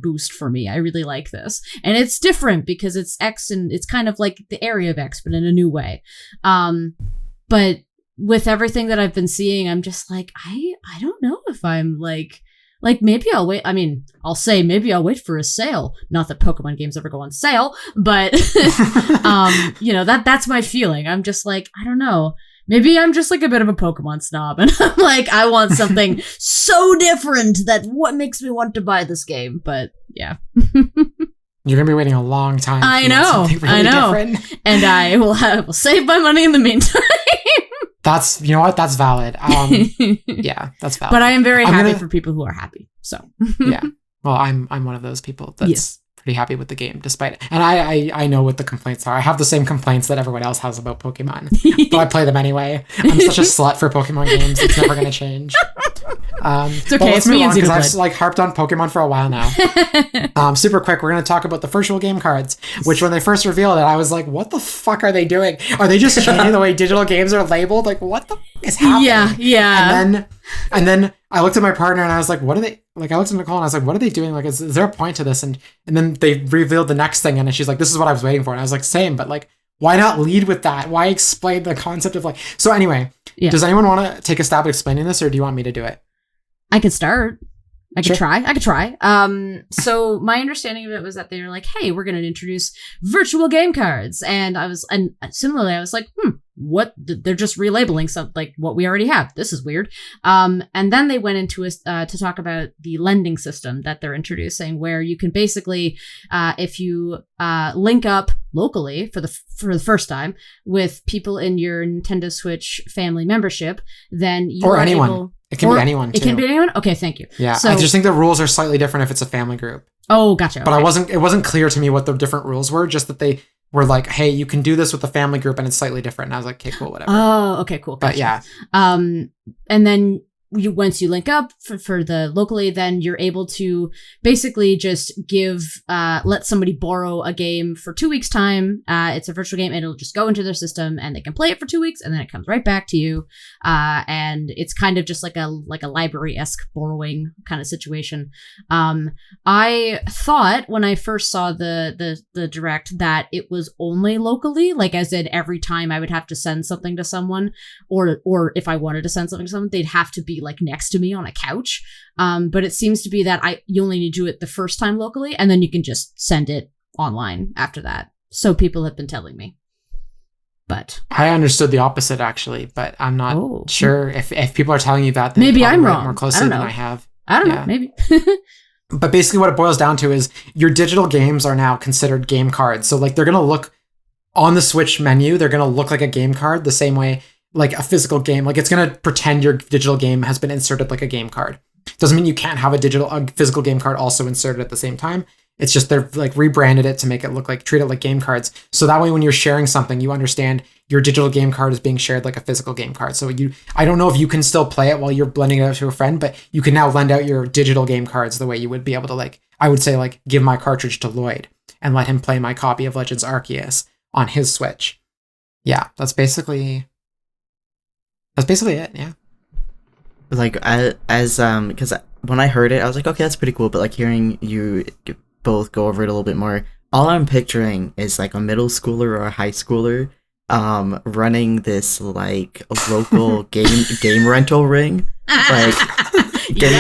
boost for me. I really like this. And it's different because it's X and it's kind of like the area of X, but in a new way. But with everything that I've been seeing, I'm just like, I don't know if I'm like maybe I'll wait. I mean, I'll say maybe I'll wait for a sale. Not that Pokemon games ever go on sale, but that's my feeling. I'm just like, I don't know. Maybe I'm just like a bit of a Pokemon snob, and I'm like, I want something so different that what makes me want to buy this game. But yeah. You're gonna be waiting a long time. I know. Different. And I will save my money in the meantime. That's that's valid. Yeah, that's valid. But I am very happy for people who are happy. So yeah. Well, I'm one of those people that's pretty happy with the game, despite it. And I know what the complaints are. I have the same complaints that everyone else has about Pokemon, but I play them anyway. I'm such a slut for Pokemon games. It's never gonna change. It's okay. It's me and because I've like harped on Pokemon for a while now. Super quick, we're gonna talk about the virtual game cards, which when they first revealed it, I was like, "What the fuck are they doing? Are they just changing the way digital games are labeled? Like, what the fuck is happening?" Yeah. And then I looked at my partner and I was like, "What are they?" Like, I looked at Nicole and I was like, "What are they doing? Like, is there a point to this?" And then they revealed the next thing, and she's like, "This is what I was waiting for." And I was like, "Same," but like, why not lead with that? Why explain the concept of like? So anyway, does anyone want to take a stab at explaining this, or do you want me to do it? I could start. I could try. So my understanding of it was that they were like, hey, we're going to introduce virtual game cards. And similarly, I was like, what? They're just relabeling something like what we already have. This is weird. And then they went into to talk about the lending system that they're introducing, where you can basically, if you link up locally for the first time with people in your Nintendo Switch family membership, then you or are anyone. able... It can be anyone, too. It can be anyone? Okay, thank you. Yeah, so, I just think the rules are slightly different if it's a family group. Oh, gotcha. But it wasn't clear to me what the different rules were, just that they were like, hey, you can do this with a family group and it's slightly different. And I was like, okay, cool, whatever. Oh, okay, cool. Gotcha. But yeah. And then once you link up for the locally, then you're able to basically just let somebody borrow a game for 2 weeks time. It's a virtual game and it'll just go into their system and they can play it for 2 weeks and then it comes right back to you. And it's kind of just like a library-esque borrowing kind of situation. I thought when I first saw the direct that it was only locally, like as in every time I would have to send something to someone, or if I wanted to send something to someone, they'd have to be like next to me on a couch. But it seems to be that you only need to do it the first time locally, and then you can just send it online after that. So people have been telling me. But I understood the opposite actually, but I'm not sure if people are telling you that. Maybe I'm wrong. More closely than I have. I don't know. Maybe. But basically, what it boils down to is your digital games are now considered game cards. So like they're gonna look on the Switch menu, they're gonna look like a game card the same way. like a physical game. Like it's going to pretend your digital game has been inserted like a game card. Doesn't mean you can't have a physical game card also inserted at the same time. It's just they're like rebranded it to make it look like, treat it like game cards. So that way when you're sharing something, you understand your digital game card is being shared like a physical game card. So I don't know if you can still play it while you're blending it out to a friend, but you can now lend out your digital game cards the way you would be able to, like, I would say, like, give my cartridge to Lloyd and let him play my copy of Legends Arceus on his Switch. Yeah, that's basically it. Yeah. Like because when I heard it, I was like, okay, that's pretty cool. But like hearing you both go over it a little bit more, all I'm picturing is like a middle schooler or a high schooler running this like local game rental ring. Like give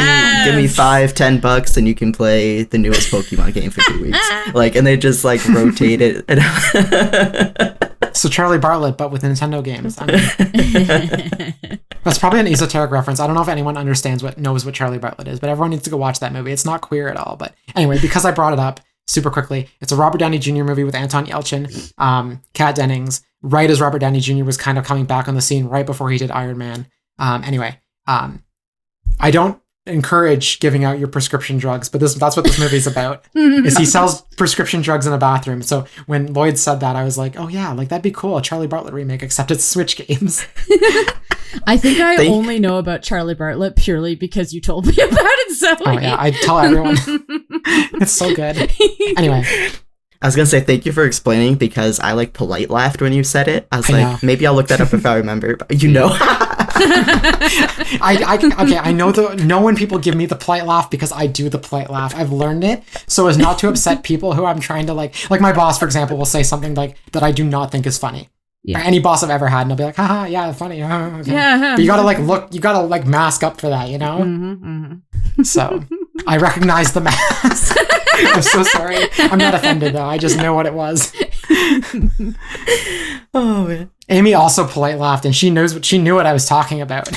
me $5-10 and you can play the newest Pokemon game for 2 weeks. Like, and they just like rotate it. So Charlie Bartlett, but with Nintendo games. I mean, that's probably an esoteric reference. I don't know if anyone knows what Charlie Bartlett is, but everyone needs to go watch that movie. It's not queer at all. But anyway, because I brought it up super quickly, it's a Robert Downey Jr. movie with Anton Yelchin, Kat Dennings, right as Robert Downey Jr. was kind of coming back on the scene right before he did Iron Man. Anyway, I don't encourage giving out your prescription drugs, but that's what this movie's about. Is he sells prescription drugs in a bathroom. So when Lloyd said that, I was like, oh yeah, like that'd be cool, a Charlie Bartlett remake, except it's Switch games. I think I only know about Charlie Bartlett purely because you told me about it, Zoe. Oh yeah, I tell everyone. It's so good. Anyway, I was gonna say thank you for explaining, because I like polite laughed when you said it. I was maybe I'll look that up if I remember. But you know. I know when people give me the polite laugh, because I do the polite laugh. I've learned it so as not to upset people who I'm trying to like my boss, for example, will say something like that I do not think is funny. Yeah. Or any boss I've ever had, and I'll be like, haha, yeah, funny. Okay. Yeah. But you gotta mask up for that, you know? Mm-hmm, mm-hmm. So I recognize the mask. I'm so sorry. I'm not offended though. I just know what it was. Oh man. Amy also polite laughed, and she knew what I was talking about.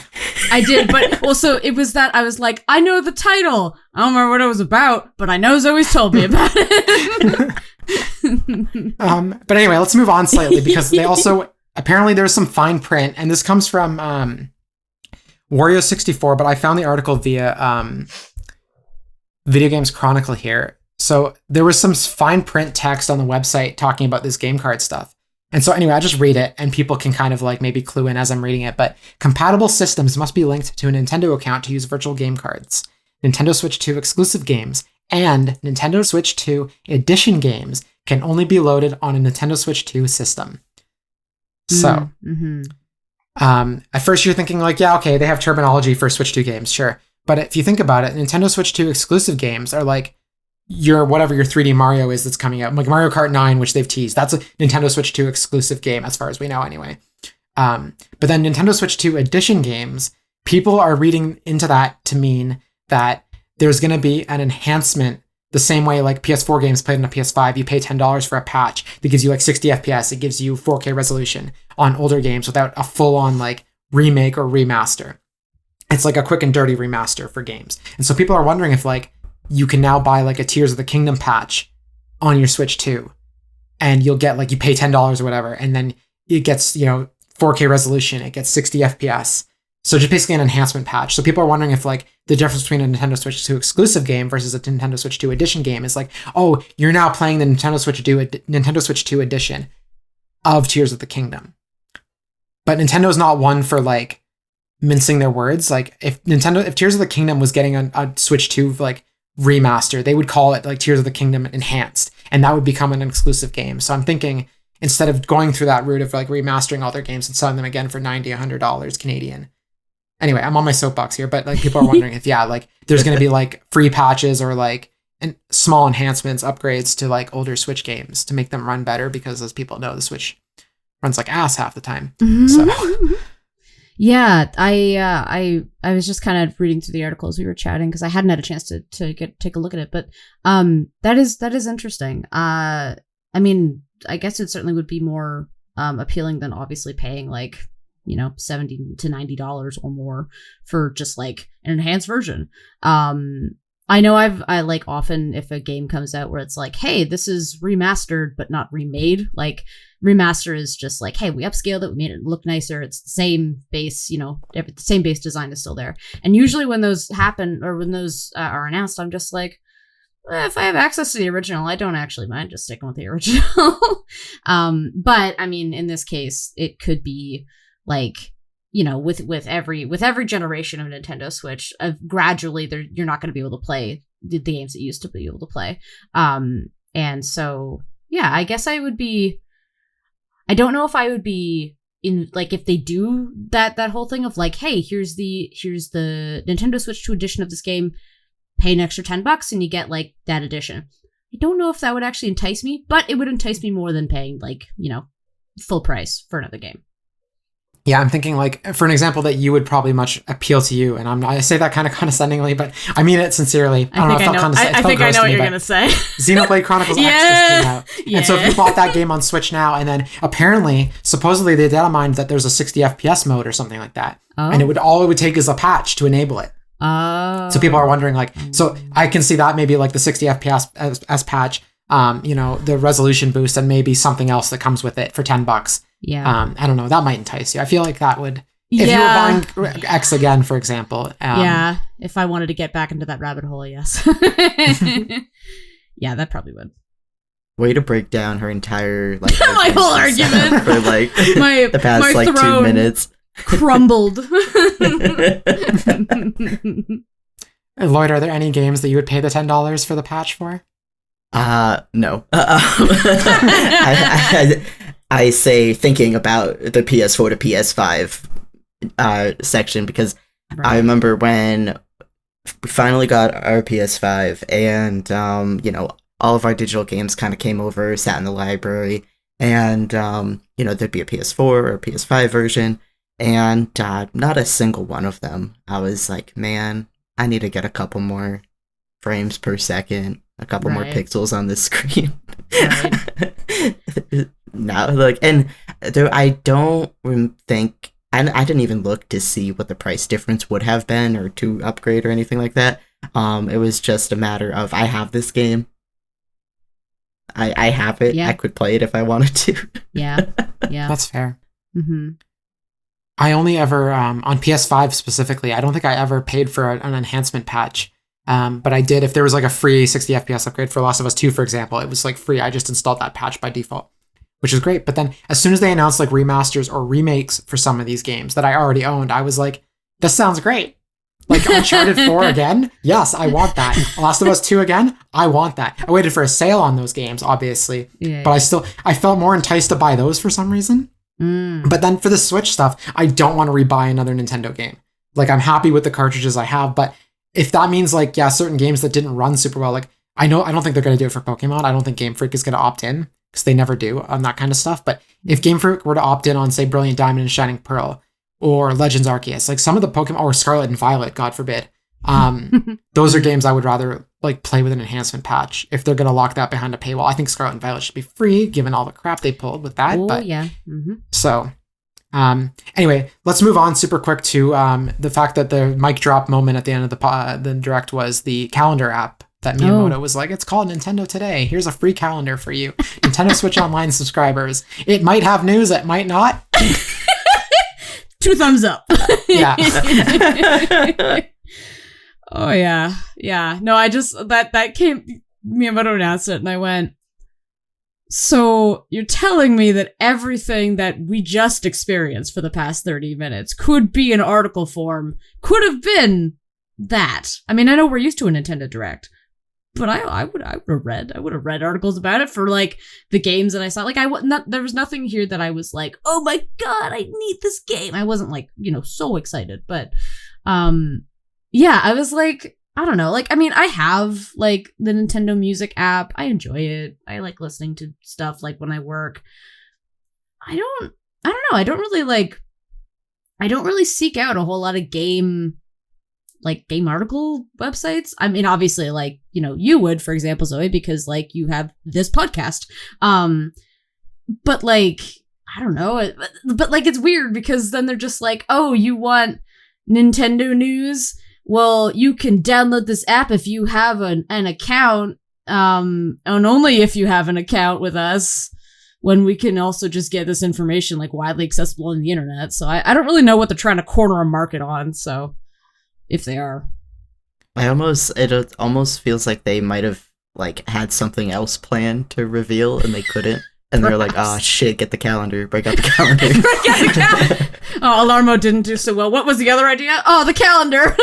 I did, but also it was that I was like, I know the title. I don't remember what it was about, but I know Zoe's told me about it. But anyway, let's move on slightly, because they also apparently there's some fine print, and this comes from Wario64, but I found the article via Video Games Chronicle here. So there was some fine print text on the website talking about this game card stuff. And so anyway, I'll just read it and people can kind of like maybe clue in as I'm reading it. But compatible systems must be linked to a Nintendo account to use virtual game cards. Nintendo Switch 2 exclusive games and Nintendo Switch 2 edition games can only be loaded on a Nintendo Switch 2 system. So, at first you're thinking like, yeah, okay, they have terminology for Switch 2 games, sure. But if you think about it, Nintendo Switch 2 exclusive games are like your 3D Mario is that's coming out, like Mario Kart 9, which they've teased. That's a Nintendo Switch 2 exclusive game, as far as we know, anyway. But then Nintendo Switch 2 edition games, people are reading into that to mean that there's going to be an enhancement, the same way like PS4 games played on a PS5. You pay $10 for a patch that gives you like 60 FPS. It gives you 4K resolution on older games without a full-on like remake or remaster. It's like a quick and dirty remaster for games. And so people are wondering if like you can now buy like a Tears of the Kingdom patch on your Switch 2, and you'll get like, you pay $10 or whatever, and then it gets, 4K resolution, it gets 60 FPS. So just basically an enhancement patch. So people are wondering if like the difference between a Nintendo Switch 2 exclusive game versus a Nintendo Switch 2 edition game is like, oh, you're now playing the Nintendo Switch 2 edition of Tears of the Kingdom. But Nintendo's not one for like mincing their words. Like if Tears of the Kingdom was getting a Switch 2 like remaster, they would call it like Tears of the Kingdom Enhanced, and that would become an exclusive game. So I'm thinking instead of going through that route of like remastering all their games and selling them again for $90, $100 Canadian. Anyway, I'm on my soapbox here, but like people are wondering if like there's going to be like free patches or like small enhancements, upgrades to like older Switch games to make them run better, because as people know, the Switch runs like ass half the time. So yeah, I was just kind of reading through the articles we were chatting, because I hadn't had a chance to take a look at it, but that is interesting. I mean, I guess it certainly would be more appealing than obviously paying like $70 to $90 or more for just like an enhanced version. I know I like often if a game comes out where it's like, hey, this is remastered but not remade. Like remaster is just like, hey, we upscaled it, we made it look nicer. It's the same base, the same base design is still there. And usually when those happen or when those are announced, I'm just like, if I have access to the original, I don't actually mind just sticking with the original. But I mean, in this case, it could be like, with every generation of Nintendo Switch, gradually you're not going to be able to play the games that you used to be able to play. And so, yeah, I guess I don't know if I would be in, like, if they do that whole thing of like, hey, here's the Nintendo Switch 2 edition of this game, pay an extra $10 and you get like that edition. I don't know if that would actually entice me, but it would entice me more than paying like, full price for another game. Yeah, I'm thinking like, for an example that you would probably much appeal to you, and I say that kind of condescendingly, but I mean it sincerely. I think I know what you're going to say. Xenoblade Chronicles X just came out. Yeah. And so if you bought that game on Switch now, and then supposedly they data mined that there's a 60 FPS mode or something like that. Oh. And all it would take is a patch to enable it. Oh. So people are wondering like, so I can see that maybe like the 60 FPS as patch, the resolution boost, and maybe something else that comes with it for $10. Yeah. I don't know. That might entice you. I feel like that would, if you were buying X again, for example. Yeah. If I wanted to get back into that rabbit hole, yes. Yeah, that probably would. Way to break down her entire my whole argument for the past 2 minutes. Crumbled. Lloyd, are there any games that you would pay the $10 for the patch for? No. I say thinking about the PS4 to PS5 section, because right. I remember when we finally got our PS5 and, all of our digital games kind of came over, sat in the library, and, there'd be a PS4 or a PS5 version, and not a single one of them. I was like, man, I need to get a couple more frames per second, a couple more pixels on the screen. Right. Now, I don't think, and I didn't even look to see what the price difference would have been or to upgrade or anything like that. It was just a matter of, I have this game. I have it. Yeah. I could play it if I wanted to. Yeah. That's fair. Mm-hmm. I only ever, on PS5 specifically, I don't think I ever paid for an enhancement patch. But I did, if there was like a free 60 FPS upgrade for Last of Us 2, for example, it was like free. I just installed that patch by default, which is great. But then as soon as they announced like remasters or remakes for some of these games that I already owned, I was like, this sounds great. Like Uncharted 4 again? Yes, I want that. Last of Us 2 again? I want that. I waited for a sale on those games, obviously. Yeah. But I felt more enticed to buy those for some reason. But then for the Switch stuff, I don't want to rebuy another Nintendo game. Like, I'm happy with the cartridges I have, but if that means like, yeah, certain games that didn't run super well, like I don't think they're going to do it for Pokemon. I don't think Game Freak is going to opt in, because they never do on that kind of stuff. But if Game Freak were to opt in on, say, Brilliant Diamond and Shining Pearl, or Legends Arceus, like some of the Pokemon, or Scarlet and Violet, God forbid, those are games I would rather like play with an enhancement patch if they're going to lock that behind a paywall. I think Scarlet and Violet should be free, given all the crap they pulled with that. Oh, but yeah. Mm-hmm. So, anyway, let's move on super quick to the fact that the mic drop moment at the end of the direct was the calendar app that Miyamoto was like, it's called Nintendo Today. Here's a free calendar for you. Nintendo Switch Online subscribers. It might have news, it might not. 2 thumbs up. Yeah. Oh, yeah. Yeah. No, I just, that came, Miyamoto announced it, and I went, so you're telling me that everything that we just experienced for the past 30 minutes could be in article form, could have been that. I mean, I know we're used to a Nintendo Direct, but I would have read articles about it for like the games that I saw. Like there was nothing here that I was like, oh my God, I need this game. I wasn't like, so excited, but, yeah, I was like, I don't know. Like, I mean, I have like the Nintendo Music app. I enjoy it. I like listening to stuff like when I work. I don't know. I don't really seek out a whole lot of game article websites. I mean, obviously, like, you would, for example, Zoe, because like you have this podcast. But like, I don't know. But like, it's weird because then they're just like, oh, you want Nintendo news? well, you can download this app if you have an account, and only if you have an account with us, when we can also just get this information like widely accessible on the internet. So I don't really know what they're trying to corner a market on. So if they are, it almost feels like they might have like had something else planned to reveal and they couldn't. And they're like, oh shit, get the calendar, break out the calendar. Oh, Alarmo didn't do so well. What was the other idea? Oh, the calendar.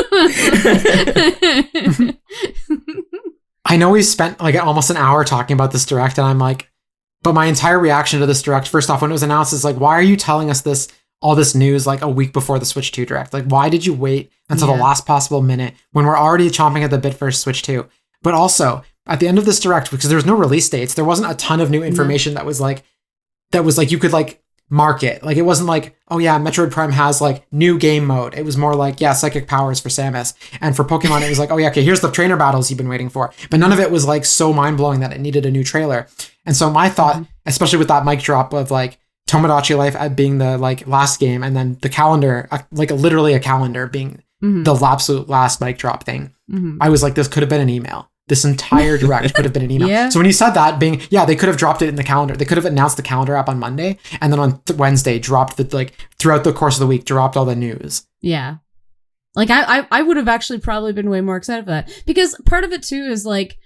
I know we spent like almost an hour talking about this direct, and I'm like, but my entire reaction to this direct, first off, when it was announced, is like, why are you telling us all this news like a week before the Switch 2 direct? Like, why did you wait until the last possible minute when we're already chomping at the bit for Switch 2? But also, at the end of this direct, because there was no release dates, there wasn't a ton of new information that was like you could like mark it. Like, it wasn't like, oh yeah, Metroid Prime has like new game mode. It was more like, yeah, psychic powers for Samus. And for Pokemon, it was like, oh yeah, okay, here's the trainer battles you've been waiting for. But none of it was like so mind-blowing that it needed a new trailer. And so my thought, especially with that mic drop of like Tomodachi Life being the like last game, and then the calendar, like literally a calendar being the absolute last mic drop thing, I was like, this could have been an email. This entire direct could have been an email. Yeah. So when you said that, they could have dropped it in the calendar. They could have announced the calendar app on Monday, and then on Wednesday dropped throughout the course of the week, dropped all the news. Yeah. Like I would have actually probably been way more excited for that, because part of it too is like,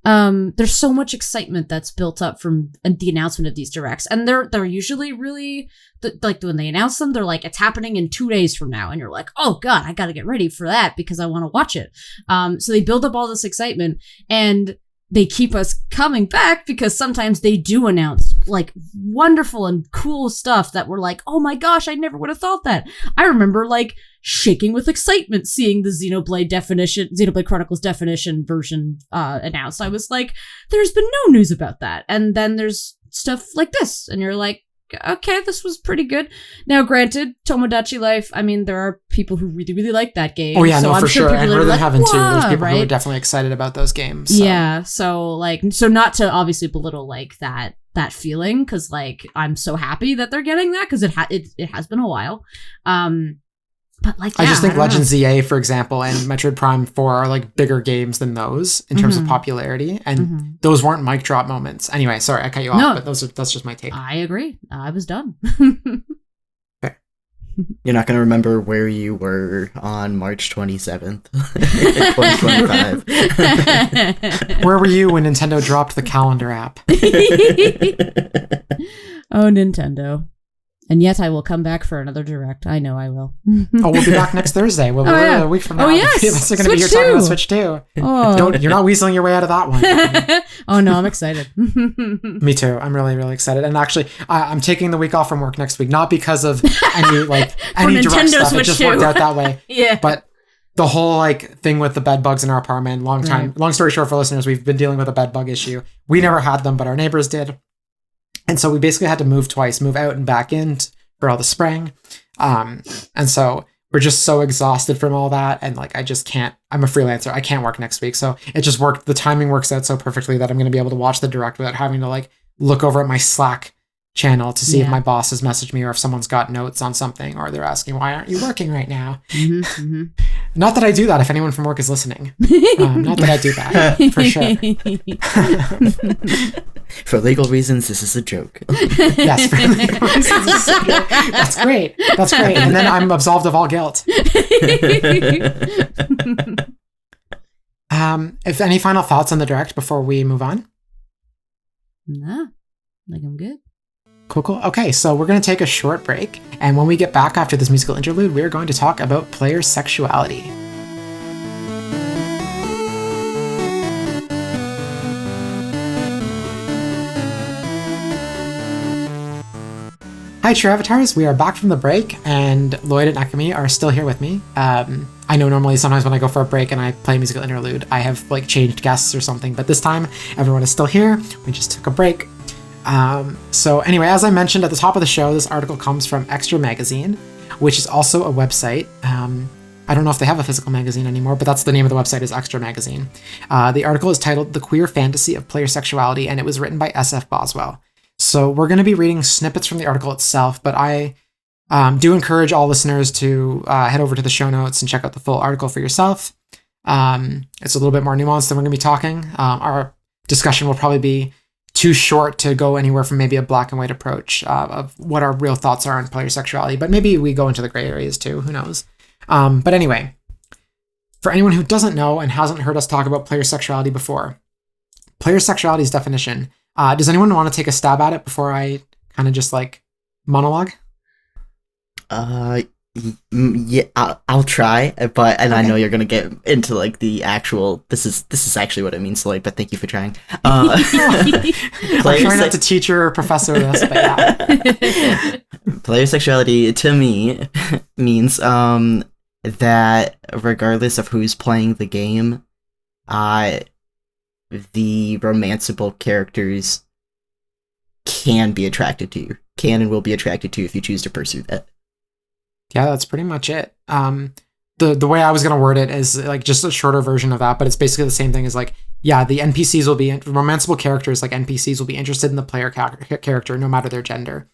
there's so much excitement that's built up from the announcement of these directs, and they're usually really like when they announce them, they're like, it's happening in 2 days from now, and you're like, oh god, I gotta get ready for that because I want to watch it. So they build up all this excitement, and they keep us coming back because sometimes they do announce like wonderful and cool stuff that we're like, oh my gosh, I never would have thought that. I remember like shaking with excitement seeing the Xenoblade Chronicles definition version announced. I was like, there's been no news about that. And then there's stuff like this, and you're like, okay, this was pretty good. Now, granted, Tomodachi Life, I mean, there are people who really, really like that game. Oh yeah, so no, I'm for sure. And more than having two, there's people right? who are definitely excited about those games. So. Yeah, so not to obviously belittle like that feeling, because like I'm so happy that they're getting that, because it has been a while. But like, yeah, I just think Legend ZA, for example, and Metroid Prime 4 are like bigger games than those in terms of popularity, and those weren't mic drop moments. Anyway, sorry, I cut you off, but that's just my take. I agree. I was done. Okay. You're not going to remember where you were on March 27th, 2025. Where were you when Nintendo dropped the calendar app? Oh, Nintendo. And yet I will come back for another direct. I know I will. Oh, we'll be back next Thursday. We're a week from now. Oh, yes. The three of us are going to be here talking about Switch 2. Oh. You're not weaseling your way out of that one. Oh, no, I'm excited. Me too. I'm really, really excited. And actually, I'm taking the week off from work next week, not because of any direct stuff. It just worked out that way. Yeah. But the whole thing with the bed bugs in our apartment, long story short for listeners, we've been dealing with a bed bug issue. We never had them, but our neighbors did. And so we basically had to move twice, move out and back in for all the spraying. And so we're just so exhausted from all that. And I just can't, I'm a freelancer. I can't work next week. So it just worked. The timing works out so perfectly that I'm going to be able to watch the direct without having to look over at my Slack channel to see if my boss has messaged me or if someone's got notes on something or they're asking, why aren't you working right now? Not that I do that if anyone from work is listening. Not that I do that, for sure. For legal reasons, this is a joke. Yes, for legal reasons, this is a joke. That's great. That's great. And then I'm absolved of all guilt. If any final thoughts on the direct before we move on? No, I'm good. Cool. Okay, so we're going to take a short break, and when we get back after this musical interlude, we're going to talk about player sexuality. Hi, True Avatars. We are back from the break, and Lloyd and Ekamy are still here with me. I know normally sometimes when I go for a break and I play a musical interlude, I have changed guests or something, but this time everyone is still here. We just took a break. So anyway, as I mentioned at the top of the show, this article comes from Xtra Magazine, which is also a website. I don't know if they have a physical magazine anymore, but that's the name of the website, is Xtra Magazine. The article is titled The Queer Fantasy of Player Sexuality, and it was written by SF Boswell. So we're going to be reading snippets from the article itself, but I Do encourage all listeners to head over to the show notes and check out the full article for yourself. It's a little bit more nuanced than we're going to be talking. Our discussion will probably be too short to go anywhere from maybe a black and white approach of what our real thoughts are on player sexuality, but maybe we go into the gray areas too, who knows. But anyway, for anyone who doesn't know and hasn't heard us talk about player sexuality before, player sexuality's definition, does anyone want to take a stab at it before I kind of just like monologue? Yeah, I'll try, but I know you're gonna get into like the actual. This is actually what it means, Lloyd. But thank you for trying. I'm trying not to teacher or professor this, but yeah. Player sexuality to me means that regardless of who's playing the game, the romanceable characters can be attracted to you, can and will be attracted to you if you choose to pursue that. Yeah, that's pretty much it. The way I was going to word it is like just a shorter version of that, but it's basically the same thing as like, yeah, the NPCs will be, romanceable characters like NPCs will be interested in the player character no matter their gender.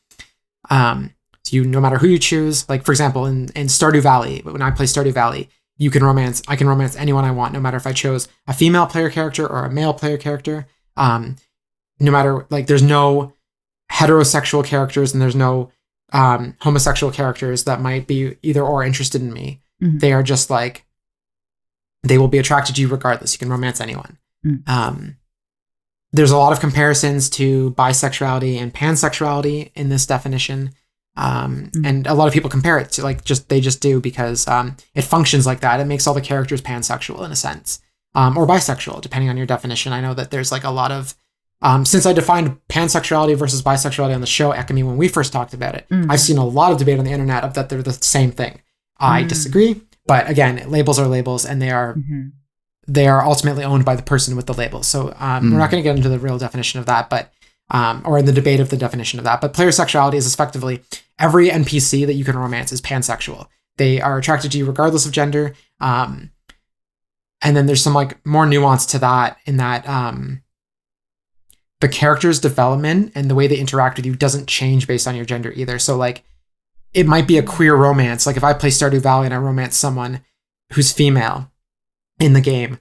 So no matter who you choose, like for example, in Stardew Valley, when I play Stardew Valley, I can romance anyone I want, no matter if I chose a female player character or a male player character. No matter, like, there's no heterosexual characters and there's no homosexual characters that might be either or interested in me. Mm-hmm. They are just like, they will be attracted to you regardless. You can romance anyone. Mm-hmm. There's a lot of comparisons to bisexuality and pansexuality in this definition. And a lot of people compare it to like, they just do because it functions like that. It makes all the characters pansexual in a sense, or bisexual, depending on your definition. I know that there's like a lot of, since I defined pansexuality versus bisexuality on the show Ekamy when we first talked about it, I've seen a lot of debate on the internet of that they're the same thing. I disagree, but again, labels are labels, and they are ultimately owned by the person with the label. So we're not going to get into the real definition of that, but or in the debate of the definition of that. But player sexuality is effectively every NPC that you can romance is pansexual. They are attracted to you regardless of gender. And then there's some like more nuance to that in that the character's development and the way they interact with you doesn't change based on your gender either. So like it might be a queer romance. Like if I play Stardew Valley and I romance someone who's female in the game,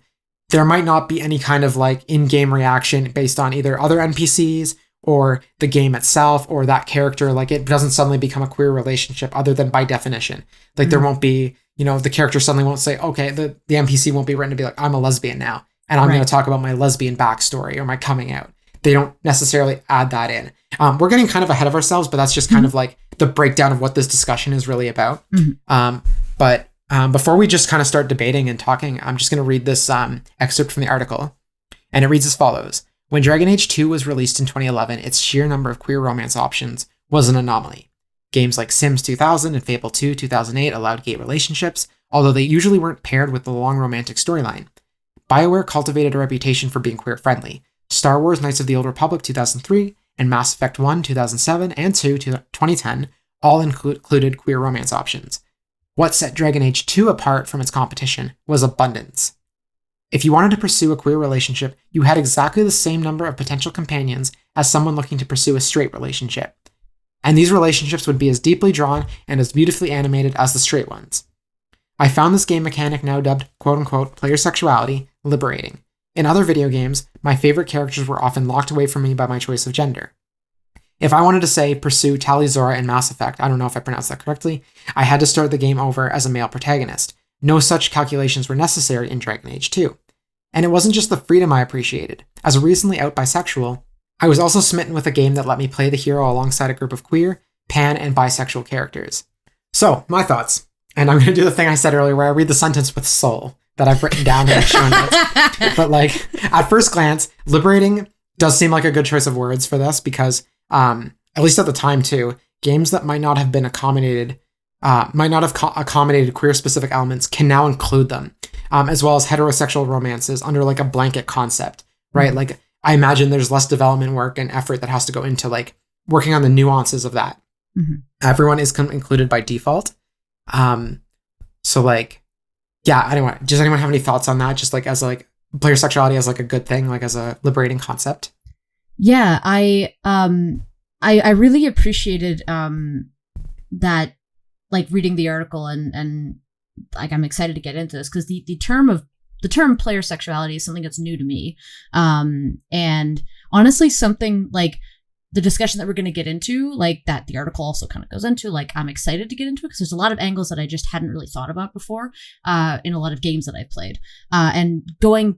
there might not be any kind of like in-game reaction based on either other NPCs or the game itself or that character. Like it doesn't suddenly become a queer relationship other than by definition. Like there won't be, the character suddenly won't say, okay, the NPC won't be written to be like, I'm a lesbian now, and I'm going to talk about my lesbian backstory or my coming out. They don't necessarily add that in. We're getting kind of ahead of ourselves, but that's just kind of like the breakdown of what this discussion is really about. But before we just kind of start debating and talking, I'm just going to read this excerpt from the article. And it reads as follows. When Dragon Age 2 was released in 2011, its sheer number of queer romance options was an anomaly. Games like Sims 2000 and Fable 2 2008 allowed gay relationships, although they usually weren't paired with the long romantic storyline. BioWare cultivated a reputation for being queer-friendly. Star Wars Knights of the Old Republic 2003 and Mass Effect 1 2007 and 2 2010 all included queer romance options. What set Dragon Age 2 apart from its competition was abundance. If you wanted to pursue a queer relationship, you had exactly the same number of potential companions as someone looking to pursue a straight relationship. And these relationships would be as deeply drawn and as beautifully animated as the straight ones. I found this game mechanic, now dubbed quote-unquote player sexuality, liberating. In other video games, my favorite characters were often locked away from me by my choice of gender. If I wanted to, say, pursue Tali'Zorah in Mass Effect, I don't know if I pronounced that correctly, I had to start the game over as a male protagonist. No such calculations were necessary in Dragon Age 2. And it wasn't just the freedom I appreciated. As a recently out bisexual, I was also smitten with a game that let me play the hero alongside a group of queer, pan, and bisexual characters. So, my thoughts. And I'm going to do the thing I said earlier where I read the sentence with soul that I've written down in the show notes. But like, at first glance, liberating does seem like a good choice of words for this because, at least at the time too, games that might not have been accommodated queer specific elements can now include them, as well as heterosexual romances under like a blanket concept, right? Like I imagine there's less development work and effort that has to go into like working on the nuances of that. Everyone is included by default. So like, yeah, anyway, does anyone have any thoughts on that? Just like as like player sexuality as like a good thing, like as a liberating concept? Yeah, I really appreciated that like reading the article and like I'm excited to get into this because the term player sexuality is something that's new to me. And honestly, something like the discussion that we're going to get into, like that the article also kind of goes into, like I'm excited to get into it because there's a lot of angles that I just hadn't really thought about before in a lot of games that I've played. And going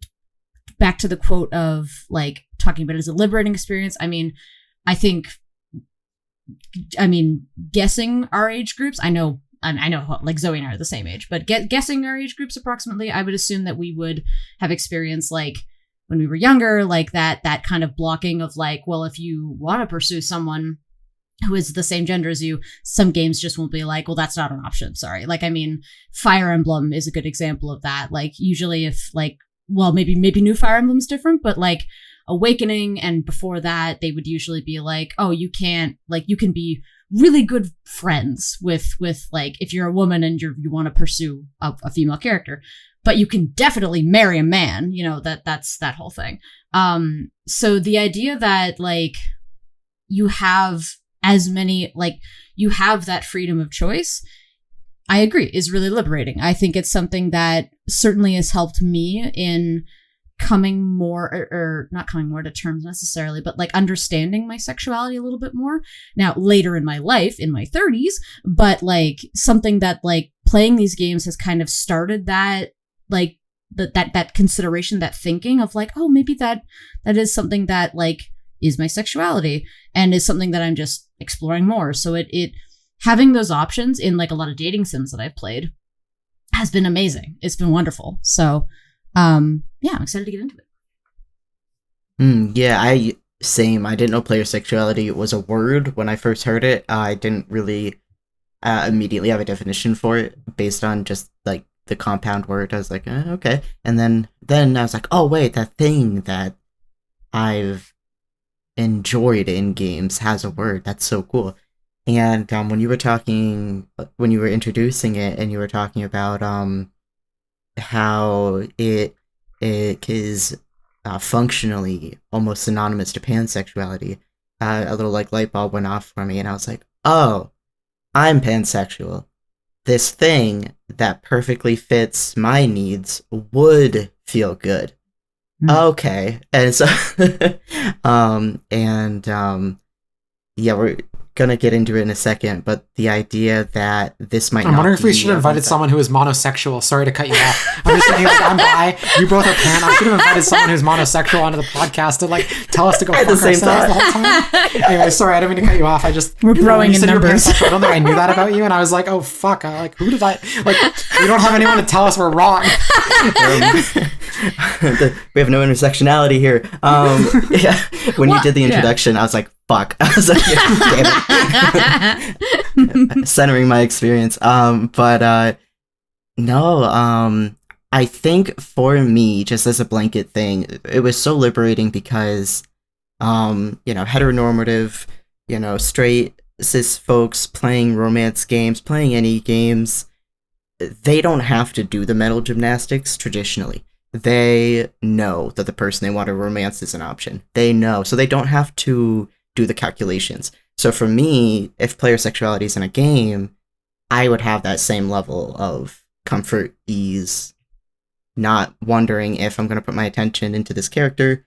back to the quote of like talking about it as a liberating experience, I mean, guessing our age groups, I know like Zoe and I are the same age, but guessing our age groups approximately, I would assume that we would have experienced like when we were younger, like that kind of blocking of like, well, if you want to pursue someone who is the same gender as you, some games just won't be like, well, that's not an option. Sorry. Like, I mean, Fire Emblem is a good example of that. Like usually if like, well, maybe New Fire Emblem's different, but like Awakening and before that, they would usually be like, oh, you can't, like, you can be really good friends with like, if you're a woman and you want to pursue a female character, but you can definitely marry a man, you know, that's that whole thing. So the idea that like you have as many, like you have that freedom of choice, I agree, is really liberating. I think it's something that certainly has helped me in coming more or not coming more to terms necessarily, but like understanding my sexuality a little bit more now later in my life in my 30s, but like something that like playing these games has kind of started that like that consideration, that thinking of like, oh, maybe that is something that like is my sexuality and is something that I'm just exploring more. So it having those options in like a lot of dating sims that I've played has been amazing. It's been wonderful. So yeah, I'm excited to get into it. Yeah, I didn't know player sexuality was a word when I first heard it. I didn't really immediately have a definition for it based on just like the compound word. I was like, okay. And then I was like, oh wait, that thing that I've enjoyed in games has a word. That's so cool. And when you were introducing it and you were talking about how it is functionally almost synonymous to pansexuality, a little like light bulb went off for me, and I was like, oh, I'm pansexual. This thing that perfectly fits my needs would feel good. Okay. And so yeah, we're gonna get into it in a second, but the idea that this might I'm wondering if we should have invited someone who is monosexual. Sorry to cut you off. I'm just thinking, like, I'm bi, you both are pan. I should have invited someone who's monosexual onto the podcast to like tell us to go fuck ourselves the whole time. Anyway, sorry, I didn't mean to cut you off. We're growing in numbers. I don't think I knew that about you, and I was like, oh fuck, who did I like? We don't have anyone to tell us we're wrong. We have no intersectionality here. Yeah, when you did the introduction, I was like, fuck. I was like, damn it. Centering my experience. But no, I think for me, just as a blanket thing, it was so liberating because, heteronormative, straight cis folks playing romance games, playing any games, they don't have to do the mental gymnastics traditionally. They know that the person they want to romance is an option. They know, so they don't have to do the calculations. So for me, if player sexuality is in a game, I would have that same level of comfort, ease, not wondering if I'm going to put my attention into this character.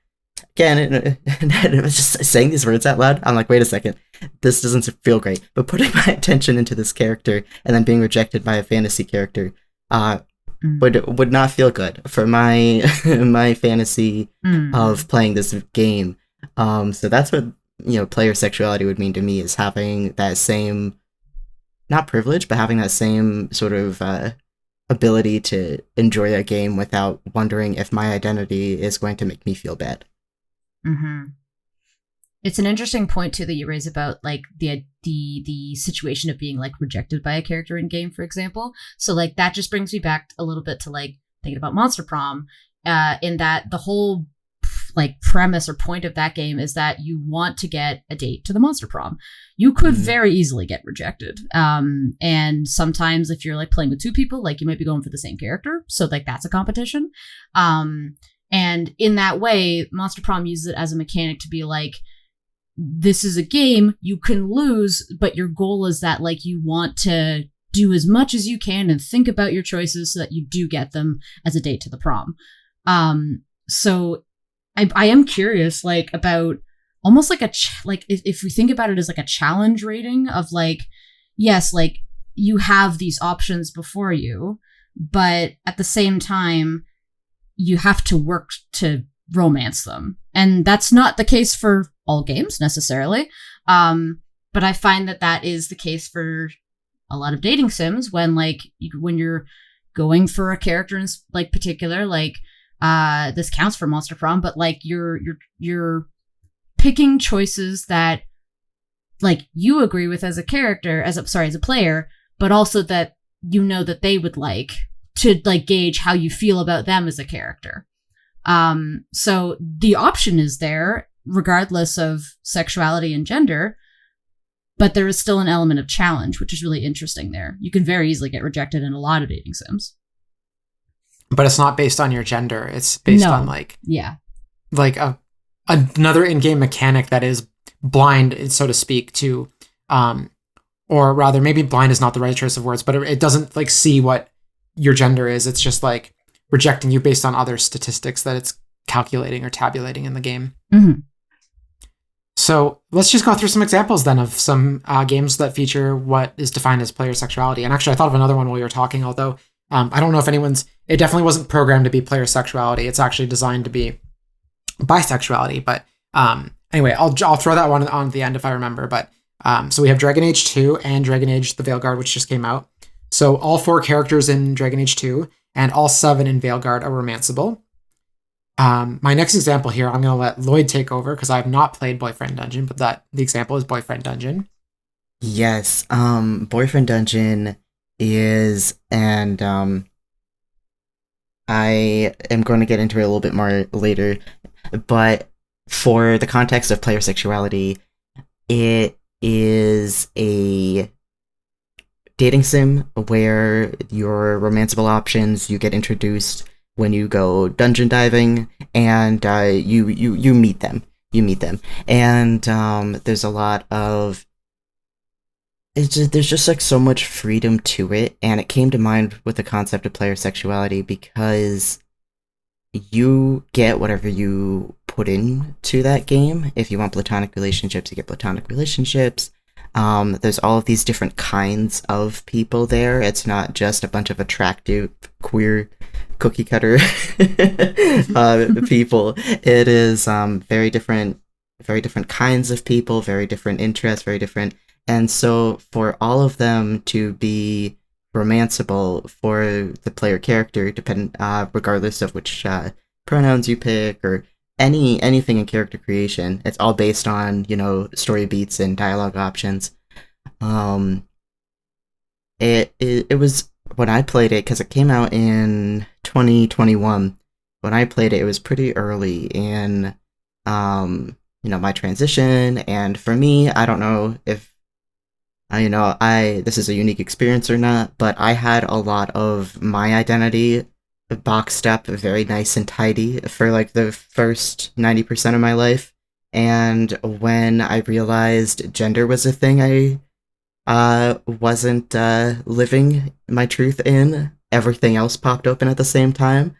Again, it was just saying these words out loud. I'm like, wait a second, this doesn't feel great. But putting my attention into this character and then being rejected by a fantasy character would not feel good for my my fantasy of playing this game. So that's what player sexuality would mean to me, is having that same, not privilege, but having that same sort of ability to enjoy a game without wondering if my identity is going to make me feel bad. Mm-hmm. It's an interesting point too that you raise about like the situation of being like rejected by a character in game, for example. So like that just brings me back a little bit to like thinking about Monster Prom, in that the whole like premise or point of that game is that you want to get a date to the Monster Prom. You could very easily get rejected. And sometimes if you're like playing with two people, like you might be going for the same character. So like that's a competition. And in that way, Monster Prom uses it as a mechanic to be like, this is a game, you can lose, but your goal is that like you want to do as much as you can and think about your choices so that you do get them as a date to the prom. So I am curious, like, about almost like if we think about it as like a challenge rating of like, yes, like you have these options before you, but at the same time, you have to work to romance them. And that's not the case for all games necessarily. But I find that is the case for a lot of dating sims when you're going for a character in like particular, like, this counts for Monster Prom, but like you're picking choices that like you agree with as a character, as a player, but also that you know that they would like to like gauge how you feel about them as a character. So the option is there regardless of sexuality and gender, but there is still an element of challenge, which is really interesting there. You can very easily get rejected in a lot of dating sims. But it's not based on your gender. It's based on another in-game mechanic that is blind, so to speak, to, or rather, maybe blind is not the right choice of words, but it doesn't like see what your gender is. It's just like rejecting you based on other statistics that it's calculating or tabulating in the game. Mm-hmm. So let's just go through some examples then of some games that feature what is defined as player sexuality. And actually, I thought of another one while you were talking, although I don't know if it definitely wasn't programmed to be player sexuality. It's actually designed to be bisexuality. But anyway, I'll throw that one on at the end if I remember. But so we have Dragon Age 2 and Dragon Age the Veilguard, which just came out. So all 4 characters in Dragon Age 2 and all 7 in Veilguard are romanceable. My next example here, I'm going to let Lloyd take over because I have not played Boyfriend Dungeon, but the example is Boyfriend Dungeon. Yes, Boyfriend Dungeon is, and I am going to get into it a little bit more later, but for the context of player sexuality, it is a dating sim where your romanceable options, you get introduced when you go dungeon diving, and you meet them. And there's a lot of there's just like so much freedom to it, and it came to mind with the concept of player sexuality because you get whatever you put into that game. If you want platonic relationships, you get platonic relationships. There's all of these different kinds of people there. It's not just a bunch of attractive queer cookie cutter people. It is very different kinds of people, very different interests, very different. And so for all of them to be romanceable for the player character, regardless of which pronouns you pick or anything in character creation, it's all based on, story beats and dialogue options. It was, when I played it, because it came out in 2021, when I played it, it was pretty early in my transition, and for me, I don't know if this is a unique experience or not, but I had a lot of my identity boxed up very nice and tidy for like the first 90% of my life. And when I realized gender was a thing I wasn't living my truth in, everything else popped open at the same time.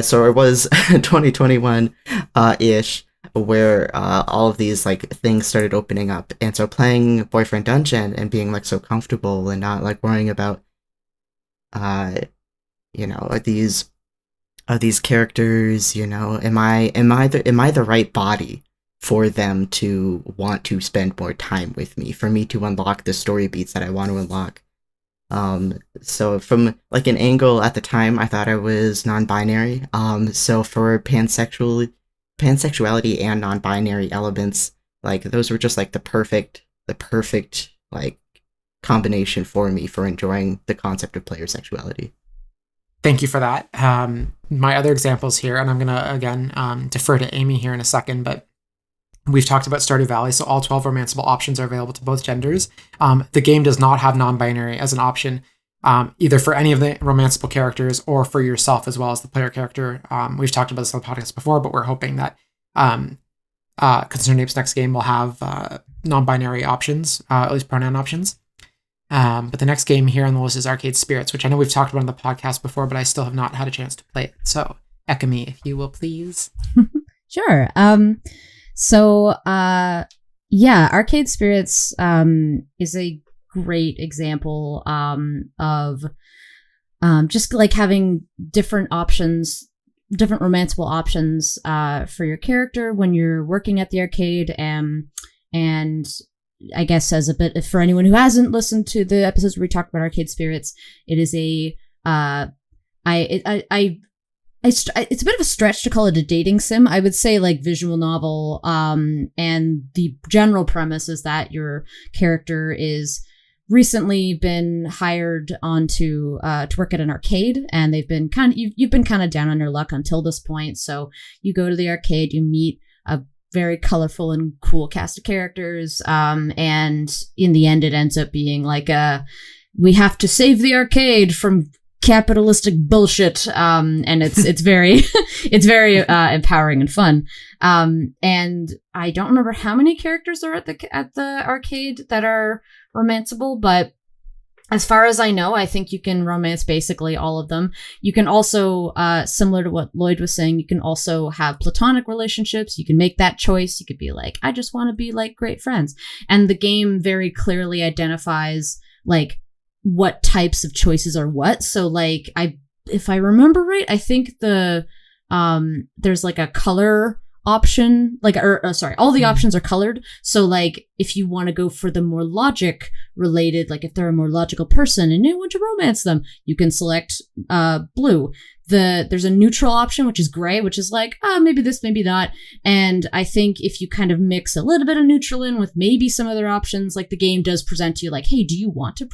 So it was 2021 ish where all of these like things started opening up. And so playing Boyfriend Dungeon and being like so comfortable and not like worrying about these characters, am I the right body for them to want to spend more time with me, for me to unlock the story beats that I want to unlock. So from like an angle at the time, I thought I was non-binary. So for pansexuality and non-binary elements, like those were just like the perfect like combination for me for enjoying the concept of player sexuality. Thank you for that. My other examples here, and I'm going to, again, defer to Amy here in a second, but we've talked about Stardew Valley, so all 12 romanceable options are available to both genders. The game does not have non-binary as an option, either for any of the romanceable characters or for yourself as well as the player character. We've talked about this on the podcast before, but we're hoping that Concerned Apes next game will have non-binary options, at least pronoun options. But the next game here on the list is Arcade Spirits, which I know we've talked about on the podcast before, but I still have not had a chance to play it. So, Ekamy, if you will, please. Sure. Arcade Spirits is a great example of just like having different options, different romanceable options for your character when you're working at the arcade. And I guess as a bit for anyone who hasn't listened to the episodes where we talked about Arcade Spirits, it is it's a bit of a stretch to call it a dating sim. I would say like visual novel. And the general premise is that your character is recently been hired onto to work at an arcade, and they've been you've been kind of down on your luck until this point. So you go to the arcade, you meet a very colorful and cool cast of characters, and in the end, it ends up being like we have to save the arcade from capitalistic bullshit, and it's very it's very empowering and fun. And I don't remember how many characters are at the arcade that are romanceable, but as far as I know, I think you can romance basically all of them. You can also, similar to what Lloyd was saying, you can also have platonic relationships. You can make that choice. You could be like, I just want to be like great friends. And the game very clearly identifies like what types of choices are what. So like if I remember right, I think there's like a color option, all the options are colored. So like if you want to go for the more logic related, like if they're a more logical person and you want to romance them, you can select blue. There's a neutral option, which is gray, which is like, maybe this, maybe not. And I think if you kind of mix a little bit of neutral in with maybe some other options, like the game does present to you like, hey, do you want to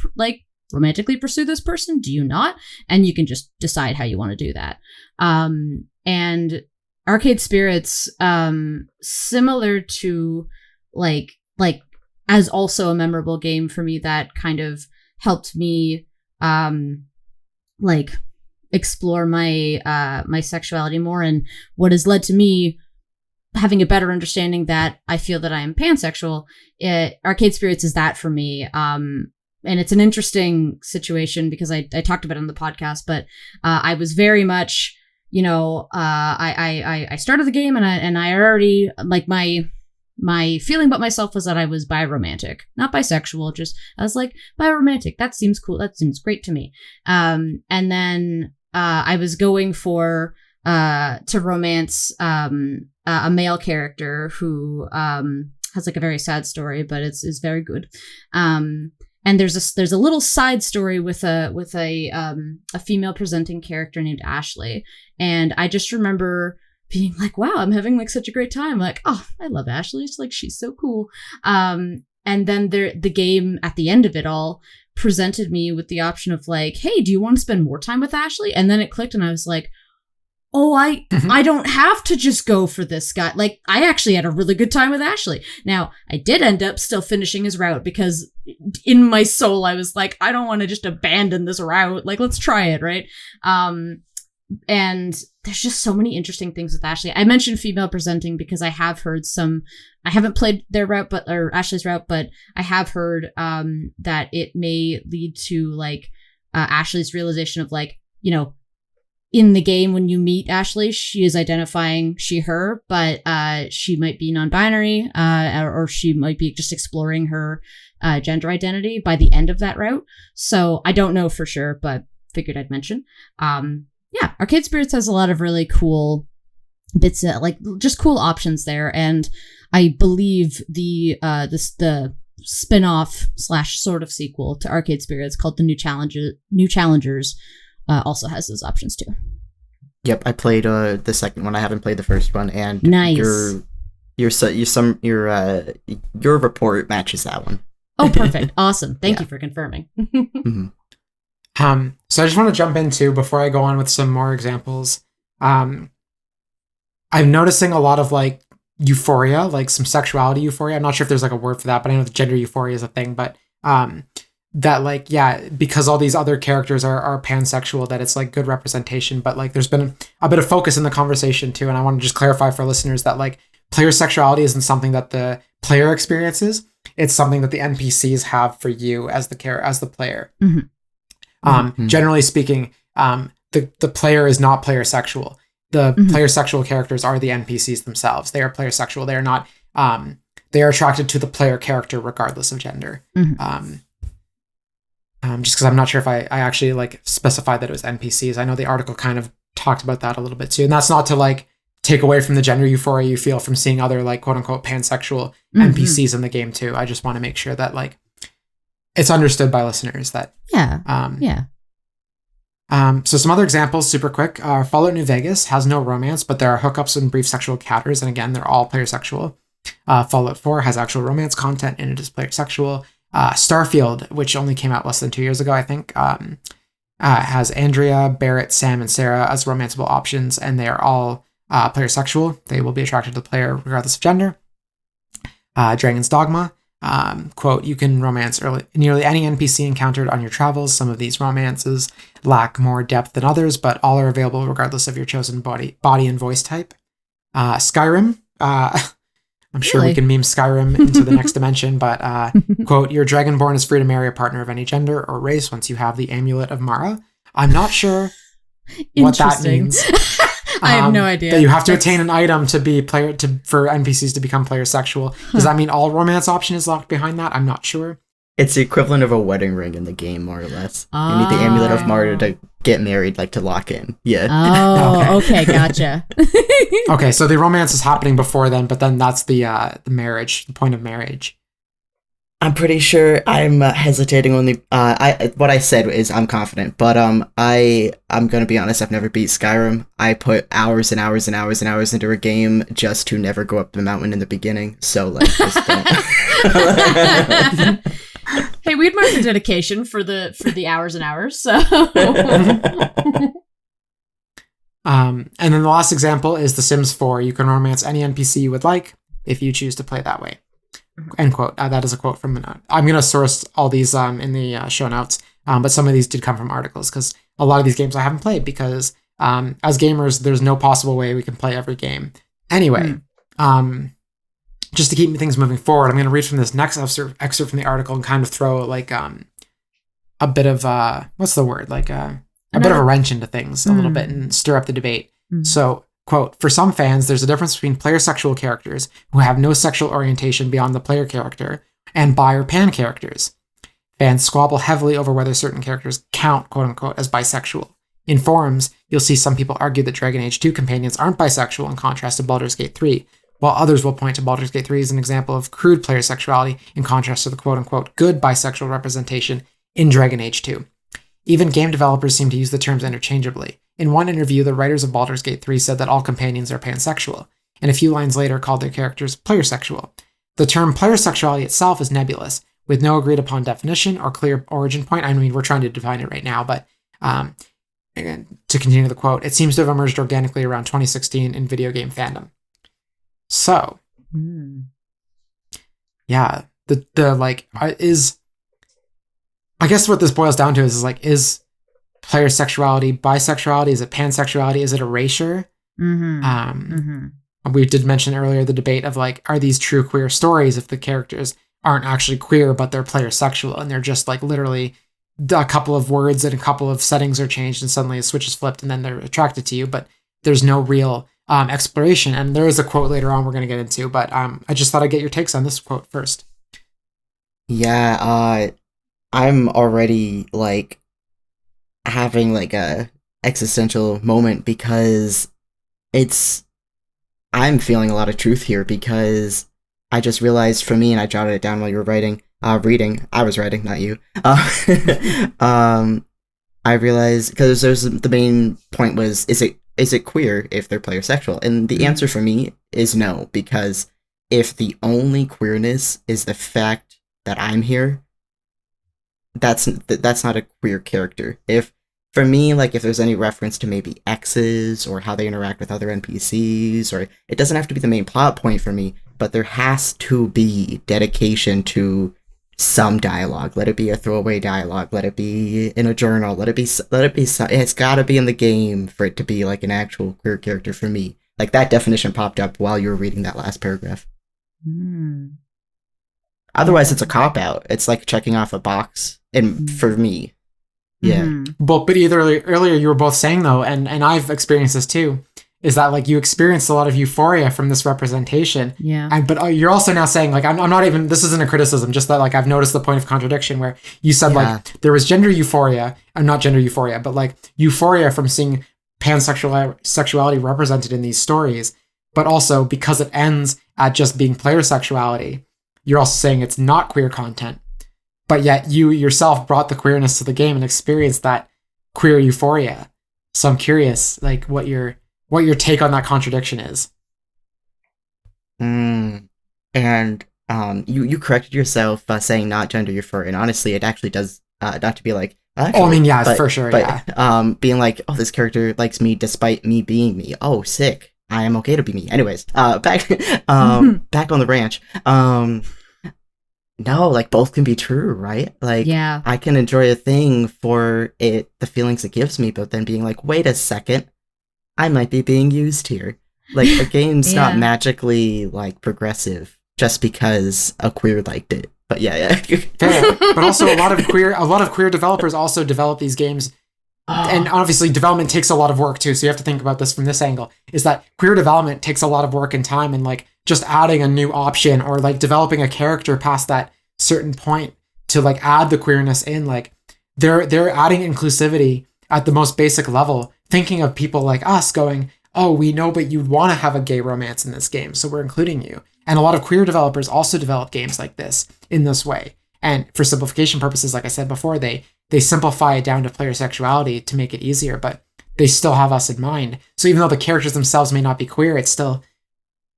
romantically pursue this person? Do you not? And you can just decide how you want to do that. And Arcade Spirits, similar to like as also a memorable game for me that kind of helped me explore my my sexuality more, and what has led to me having a better understanding that I feel that I am pansexual. Arcade Spirits is that for me. And it's an interesting situation because I talked about it on the podcast, but I was very much, I started the game and I already like my feeling about myself was that I was biromantic, not bisexual. Just I was like biromantic. That seems cool. That seems great to me. And then I was going for to romance a male character who has like a very sad story, but it's very good. And there's a little side story with a female presenting character named Ashley, and I just remember being like, wow, I'm having like such a great time. Like, oh, I love Ashley. It's like she's so cool. And then the game at the end of it all presented me with the option of like, hey, do you want to spend more time with Ashley? And then it clicked, and I was like, oh, I don't have to just go for this guy. Like, I actually had a really good time with Ashley. Now, I did end up still finishing his route because in my soul, I was like, I don't want to just abandon this route. Like, let's try it, right? And there's just so many interesting things with Ashley. I mentioned female presenting because I have heard I haven't played their route, or Ashley's route, but I have heard that it may lead to like Ashley's realization of like, in the game, when you meet Ashley, she is identifying she, her, but she might be non-binary, or she might be just exploring her gender identity by the end of that route. So I don't know for sure, but figured I'd mention. Arcade Spirits has a lot of really cool bits, like just cool options there, and I believe the spin-off / sort of sequel to Arcade Spirits called the New Challengers also has those options too. Yep, I played the second one. I haven't played the first one, and nice. Your report matches that one. Oh, perfect! Awesome. Thank you for confirming. Mm-hmm. So I just want to jump into, before I go on with some more examples, I'm noticing a lot of like euphoria, like some sexuality euphoria. I'm not sure if there's like a word for that, but I know the gender euphoria is a thing, but that like, yeah, because all these other characters are pansexual, that it's like good representation, but like there's been a bit of focus in the conversation too. And I want to just clarify for listeners that like player sexuality isn't something that the player experiences. It's something that the NPCs have for you as the player. Mm-hmm. Generally speaking, the player is not player sexual. The player sexual characters are the NPCs themselves. They are player sexual. They are not. They are attracted to the player character regardless of gender. Just because I'm not sure if I actually like specified that it was NPCs. I know the article kind of talked about that a little bit too, and that's not to like take away from the gender euphoria you feel from seeing other like quote unquote pansexual NPCs in the game too. I just want to make sure that like it's understood by listeners that so some other examples, super quick. Fallout New Vegas has no romance, but there are hookups and brief sexual encounters, and again, they're all player sexual. Fallout 4 has actual romance content, and it is player sexual. Starfield, which only came out less than 2 years ago, I think, has Andrea, Barrett, Sam, and Sarah as romanceable options, and they are all player sexual. They will be attracted to the player regardless of gender. Dragon's Dogma. Quote, you can romance nearly any NPC encountered on your travels. Some of these romances lack more depth than others, but all are available regardless of your chosen body and voice type. Skyrim. I'm sure we can meme Skyrim into the next dimension, but quote, your Dragonborn is free to marry a partner of any gender or race once you have the Amulet of Mara. I'm not sure what that means. I have no idea. That you have to attain an item to be for NPCs to become player sexual. Does that mean all romance option is locked behind that? I'm not sure. It's the equivalent of a wedding ring in the game, more or less. You need the Amulet of Mara to get married, like to lock in. Yeah. Oh, okay, gotcha. Okay, so the romance is happening before then, but then that's the marriage, the point of marriage. I'm pretty sure I'm hesitating only. What I said is I'm confident, but I'm gonna be honest. I've never beat Skyrim. I put hours and hours and hours and hours into a game just to never go up the mountain in the beginning. So like, just don't. Hey, we admire your dedication for the hours and hours. So. And then the last example is The Sims 4. You can romance any NPC you would like if you choose to play that way. End quote. That is a quote from I'm going to source all these in the show notes, but some of these did come from articles because a lot of these games I haven't played because as gamers, there's no possible way we can play every game. Anyway, just to keep things moving forward, I'm going to read from this next excerpt from the article and kind of throw like a bit of what's the word? Like a bit of a wrench into things a little bit and stir up the debate. So, quote, for some fans, there's a difference between player sexual characters who have no sexual orientation beyond the player character and bi or pan characters. Fans squabble heavily over whether certain characters count, quote unquote, as bisexual. In forums, you'll see some people argue that Dragon Age 2 companions aren't bisexual in contrast to Baldur's Gate 3, while others will point to Baldur's Gate 3 as an example of crude player sexuality in contrast to the quote unquote good bisexual representation in Dragon Age 2. Even game developers seem to use the terms interchangeably. In one interview, the writers of Baldur's Gate 3 said that all companions are pansexual, and a few lines later called their characters player sexual. The term player sexuality itself is nebulous, with no agreed upon definition or clear origin point. I mean, we're trying to define it right now, but again, to continue the quote, it seems to have emerged organically around 2016 in video game fandom. So, yeah, the like is, I guess what this boils down to is like, is player sexuality bisexuality? Is it pansexuality? Is it erasure? We did mention earlier the debate of like, are these true queer stories if the characters aren't actually queer, but they're player sexual and they're just like literally a couple of words and a couple of settings are changed and suddenly a switch is flipped and then they're attracted to you, but there's no real exploration. And there is a quote later on we're going to get into, but I just thought I'd get your takes on this quote first. Yeah, I'm already like having like a existential moment because I'm feeling a lot of truth here because I just realized for me, and I jotted it down while you were reading, I was writing, not you. I realized because the main point was, is it queer if they're player sexual? And the answer for me is no, because if the only queerness is the fact that I'm here, that's not a queer character. If for me, like, if there's any reference to maybe exes or how they interact with other NPCs, or it doesn't have to be the main plot point for me, but there has to be dedication to some dialogue. Let it be a throwaway dialogue. Let it be in a journal. Let it be. It's got to be in the game for it to be like an actual queer character for me. Like that definition popped up while you were reading that last paragraph. Otherwise, it's a cop out. It's like checking off a box. And for me, yeah. But either earlier you were both saying though, and I've experienced this too, is that like you experienced a lot of euphoria from this representation. Yeah. But you're also now saying like I'm not even, this isn't a criticism, just that like I've noticed the point of contradiction where you said like there was gender euphoria, not gender euphoria, but like euphoria from seeing pansexuality represented in these stories, but also because it ends at just being player sexuality, you're also saying it's not queer content, but yet you yourself brought the queerness to the game and experienced that queer euphoria. So I'm curious, like what your take on that contradiction is. And you corrected yourself saying not gender euphoria, and honestly, it actually does not to be like. Actually, I mean, yeah, but, for sure, but, being like, oh, this character likes me despite me being me. Oh, sick. I am okay to be me. Anyways, back on the ranch. No, like both can be true, right? Like, I can enjoy a thing for the feelings it gives me, but then being like, wait a second, I might be being used here. Like, a game's not magically like progressive just because a queer liked it. But yeah. But also a lot of queer developers also develop these games. And obviously development takes a lot of work too. So you have to think about this from this angle, is that queer development takes a lot of work and time, and like just adding a new option or like developing a character past that certain point to like add the queerness in. Like they're adding inclusivity at the most basic level, thinking of people like us going, oh, we know, but you'd want to have a gay romance in this game, so we're including you. And a lot of queer developers also develop games like this in this way. And for simplification purposes, like I said before, they simplify it down to player sexuality to make it easier, but they still have us in mind. So even though the characters themselves may not be queer, it's still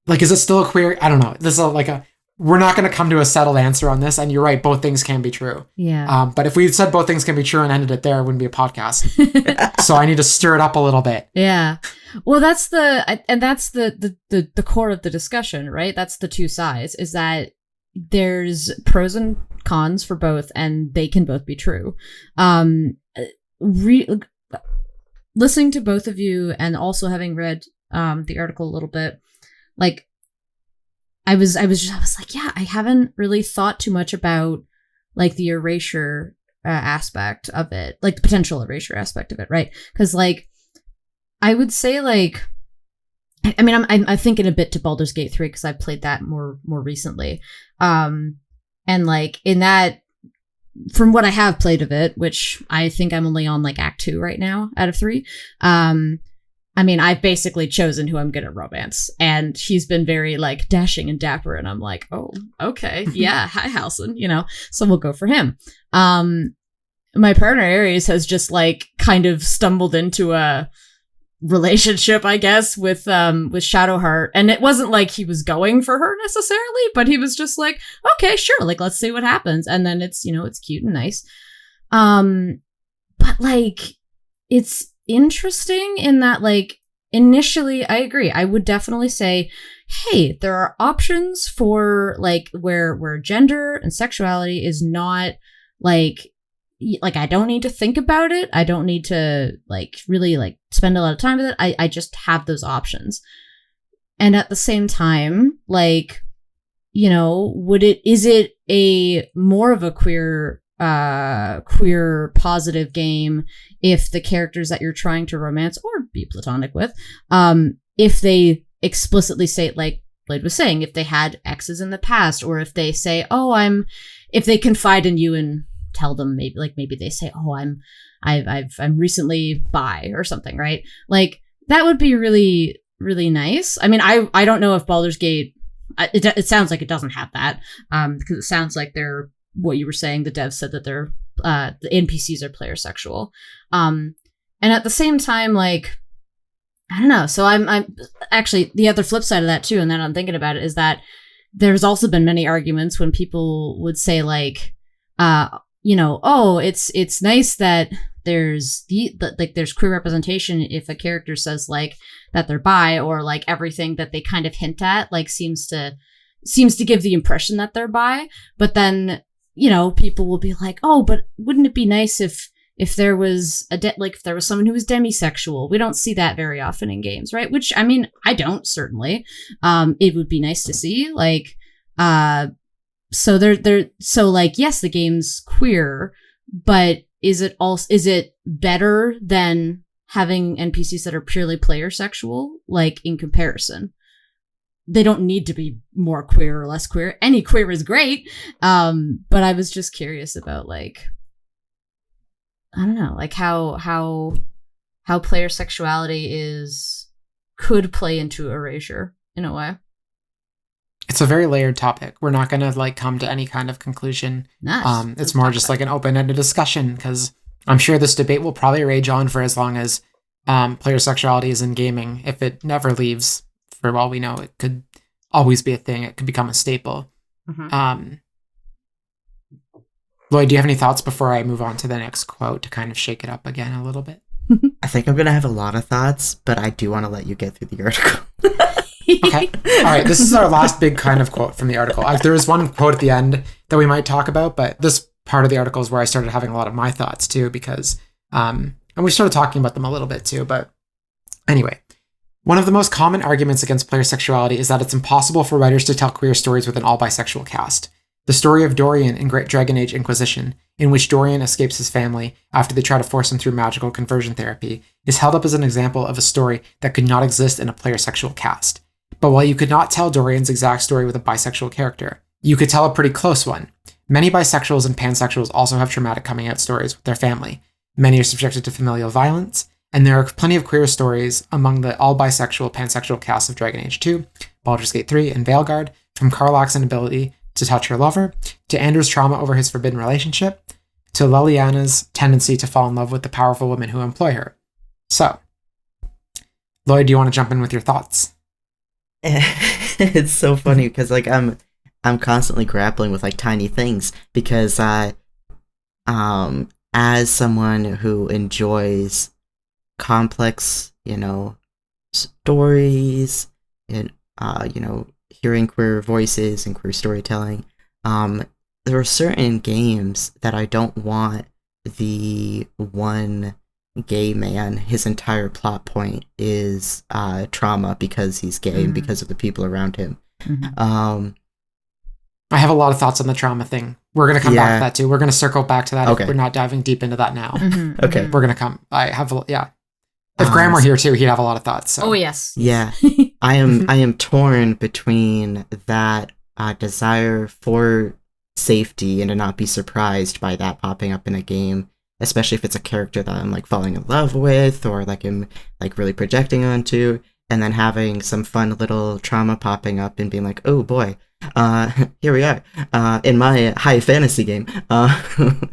like, is it still a queer? I don't know. This is we're not going to come to a settled answer on this. And you're right, both things can be true. Yeah. But if we said both things can be true and ended it there, it wouldn't be a podcast. So I need to stir it up a little bit. Yeah. Well, that's the core of the discussion, right? That's the two sides, is that there's pros and cons for both, and they can both be true. Listening to both of you, and also having read the article a little bit, like I was like, yeah, I haven't really thought too much about like the erasure aspect of it, like the potential erasure aspect of it, right? Because like I would say, like, I mean, I'm thinking a bit to Baldur's Gate 3 because I played that more recently, and like in that, from what I have played of it, which I think I'm only on like Act 2 right now out of 3. I mean, I've basically chosen who I'm gonna romance, and he's been very like dashing and dapper, and I'm like, oh, okay, yeah, hi Halson, so we'll go for him. My partner Aries has just like kind of stumbled into a relationship, I guess, with Shadowheart, and it wasn't like he was going for her necessarily, but he was just like, okay, sure, like let's see what happens, and then it's it's cute and nice. But like it's interesting in that, like, initially I agree, I would definitely say, hey, there are options for like where gender and sexuality is not like I don't need to think about it, I don't need to like really like spend a lot of time with it, I just have those options. And at the same time, like, is it a more of a queer positive game if the characters that you're trying to romance or be platonic with, if they explicitly say, like Blade was saying, if they had exes in the past, or if they say, if they confide in you and tell them, maybe they say, I'm recently bi or something, right? Like that would be really, really nice. I mean, I don't know if Baldur's Gate, it sounds like it doesn't have that, because it sounds like they're, what you were saying, the devs said that they're the NPCs are player sexual, and at the same time, like, I don't know. So I'm actually, the other flip side of that too, and then I'm thinking about it, is that there's also been many arguments when people would say like, it's nice that there's there's queer representation if a character says like that they're bi, or like everything that they kind of hint at like seems to give the impression that they're bi, but then people will be like, oh, but wouldn't it be nice if there was if there was someone who was demisexual? We don't see that very often in games, right? Which, I mean, I don't, certainly. It would be nice to see, like, so so like, yes, the game's queer, but is it better than having NPCs that are purely player sexual? Like, in comparison, they don't need to be more queer or less queer. Any queer is great. But I was just curious about, like, I don't know, like how player sexuality could play into erasure in a way. It's a very layered topic. We're not going to like come to any kind of conclusion. Nice. It's more just like an open-ended discussion, because I'm sure this debate will probably rage on for as long as player sexuality is in gaming. If it never leaves, for all we know, it could always be a thing. It could become a staple. Mm-hmm. Lloyd, do you have any thoughts before I move on to the next quote to kind of shake it up again a little bit? I think I'm going to have a lot of thoughts, but I do want to let you get through the article. Okay. All right. This is our last big kind of quote from the article. There is one quote at the end that we might talk about, but this part of the article is where I started having a lot of my thoughts too, because, and we started talking about them a little bit too, but anyway. One of the most common arguments against player sexuality is that it's impossible for writers to tell queer stories with an all-bisexual cast. The story of Dorian in Great Dragon Age Inquisition, in which Dorian escapes his family after they try to force him through magical conversion therapy, is held up as an example of a story that could not exist in a player sexual cast. But while you could not tell Dorian's exact story with a bisexual character, you could tell a pretty close one. Many bisexuals and pansexuals also have traumatic coming out stories with their family. Many are subjected to familial violence, and there are plenty of queer stories among the all-bisexual, pansexual cast of Dragon Age 2, Baldur's Gate 3, and Veilguard, from Karlach's inability to touch her lover, to Andrew's trauma over his forbidden relationship, to Liliana's tendency to fall in love with the powerful women who employ her. So, Lloyd, do you want to jump in with your thoughts? It's so funny because like I'm constantly grappling with like tiny things, because as someone who enjoys complex, stories and hearing queer voices and queer storytelling, there are certain games that I don't want the one gay man, his entire plot point is trauma because he's gay and because of the people around him. Mm-hmm. I have a lot of thoughts on the trauma thing. We're going to come back to that too. We're going to circle back to that if we're not diving deep into that now. Mm-hmm. Okay. We're going to come. If Graham were here too, he'd have a lot of thoughts. So. Oh, yes. Yeah. I am torn between that desire for safety and to not be surprised by that popping up in a game, especially if it's a character that I'm like falling in love with or like I'm like really projecting onto, and then having some fun little trauma popping up and being like, oh boy, here we are in my high fantasy game. I'm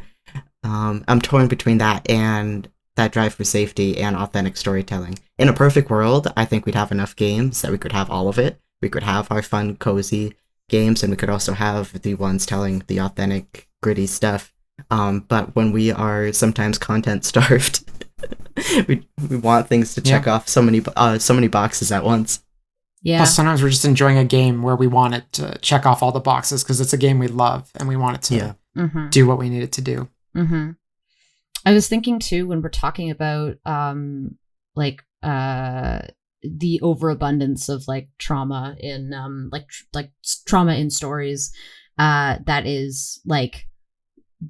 torn between that and that drive for safety and authentic storytelling. In a perfect world, I think we'd have enough games that we could have all of it. We could have our fun, cozy games, and we could also have the ones telling the authentic, gritty stuff. But when we are sometimes content starved, we want things to check off so many boxes at once. Yeah. Plus, sometimes we're just enjoying a game where we want it to check off all the boxes because it's a game we love and we want it to do what we need it to do. Mm-hmm. I was thinking too, when we're talking about the overabundance of like trauma in trauma in stories that is like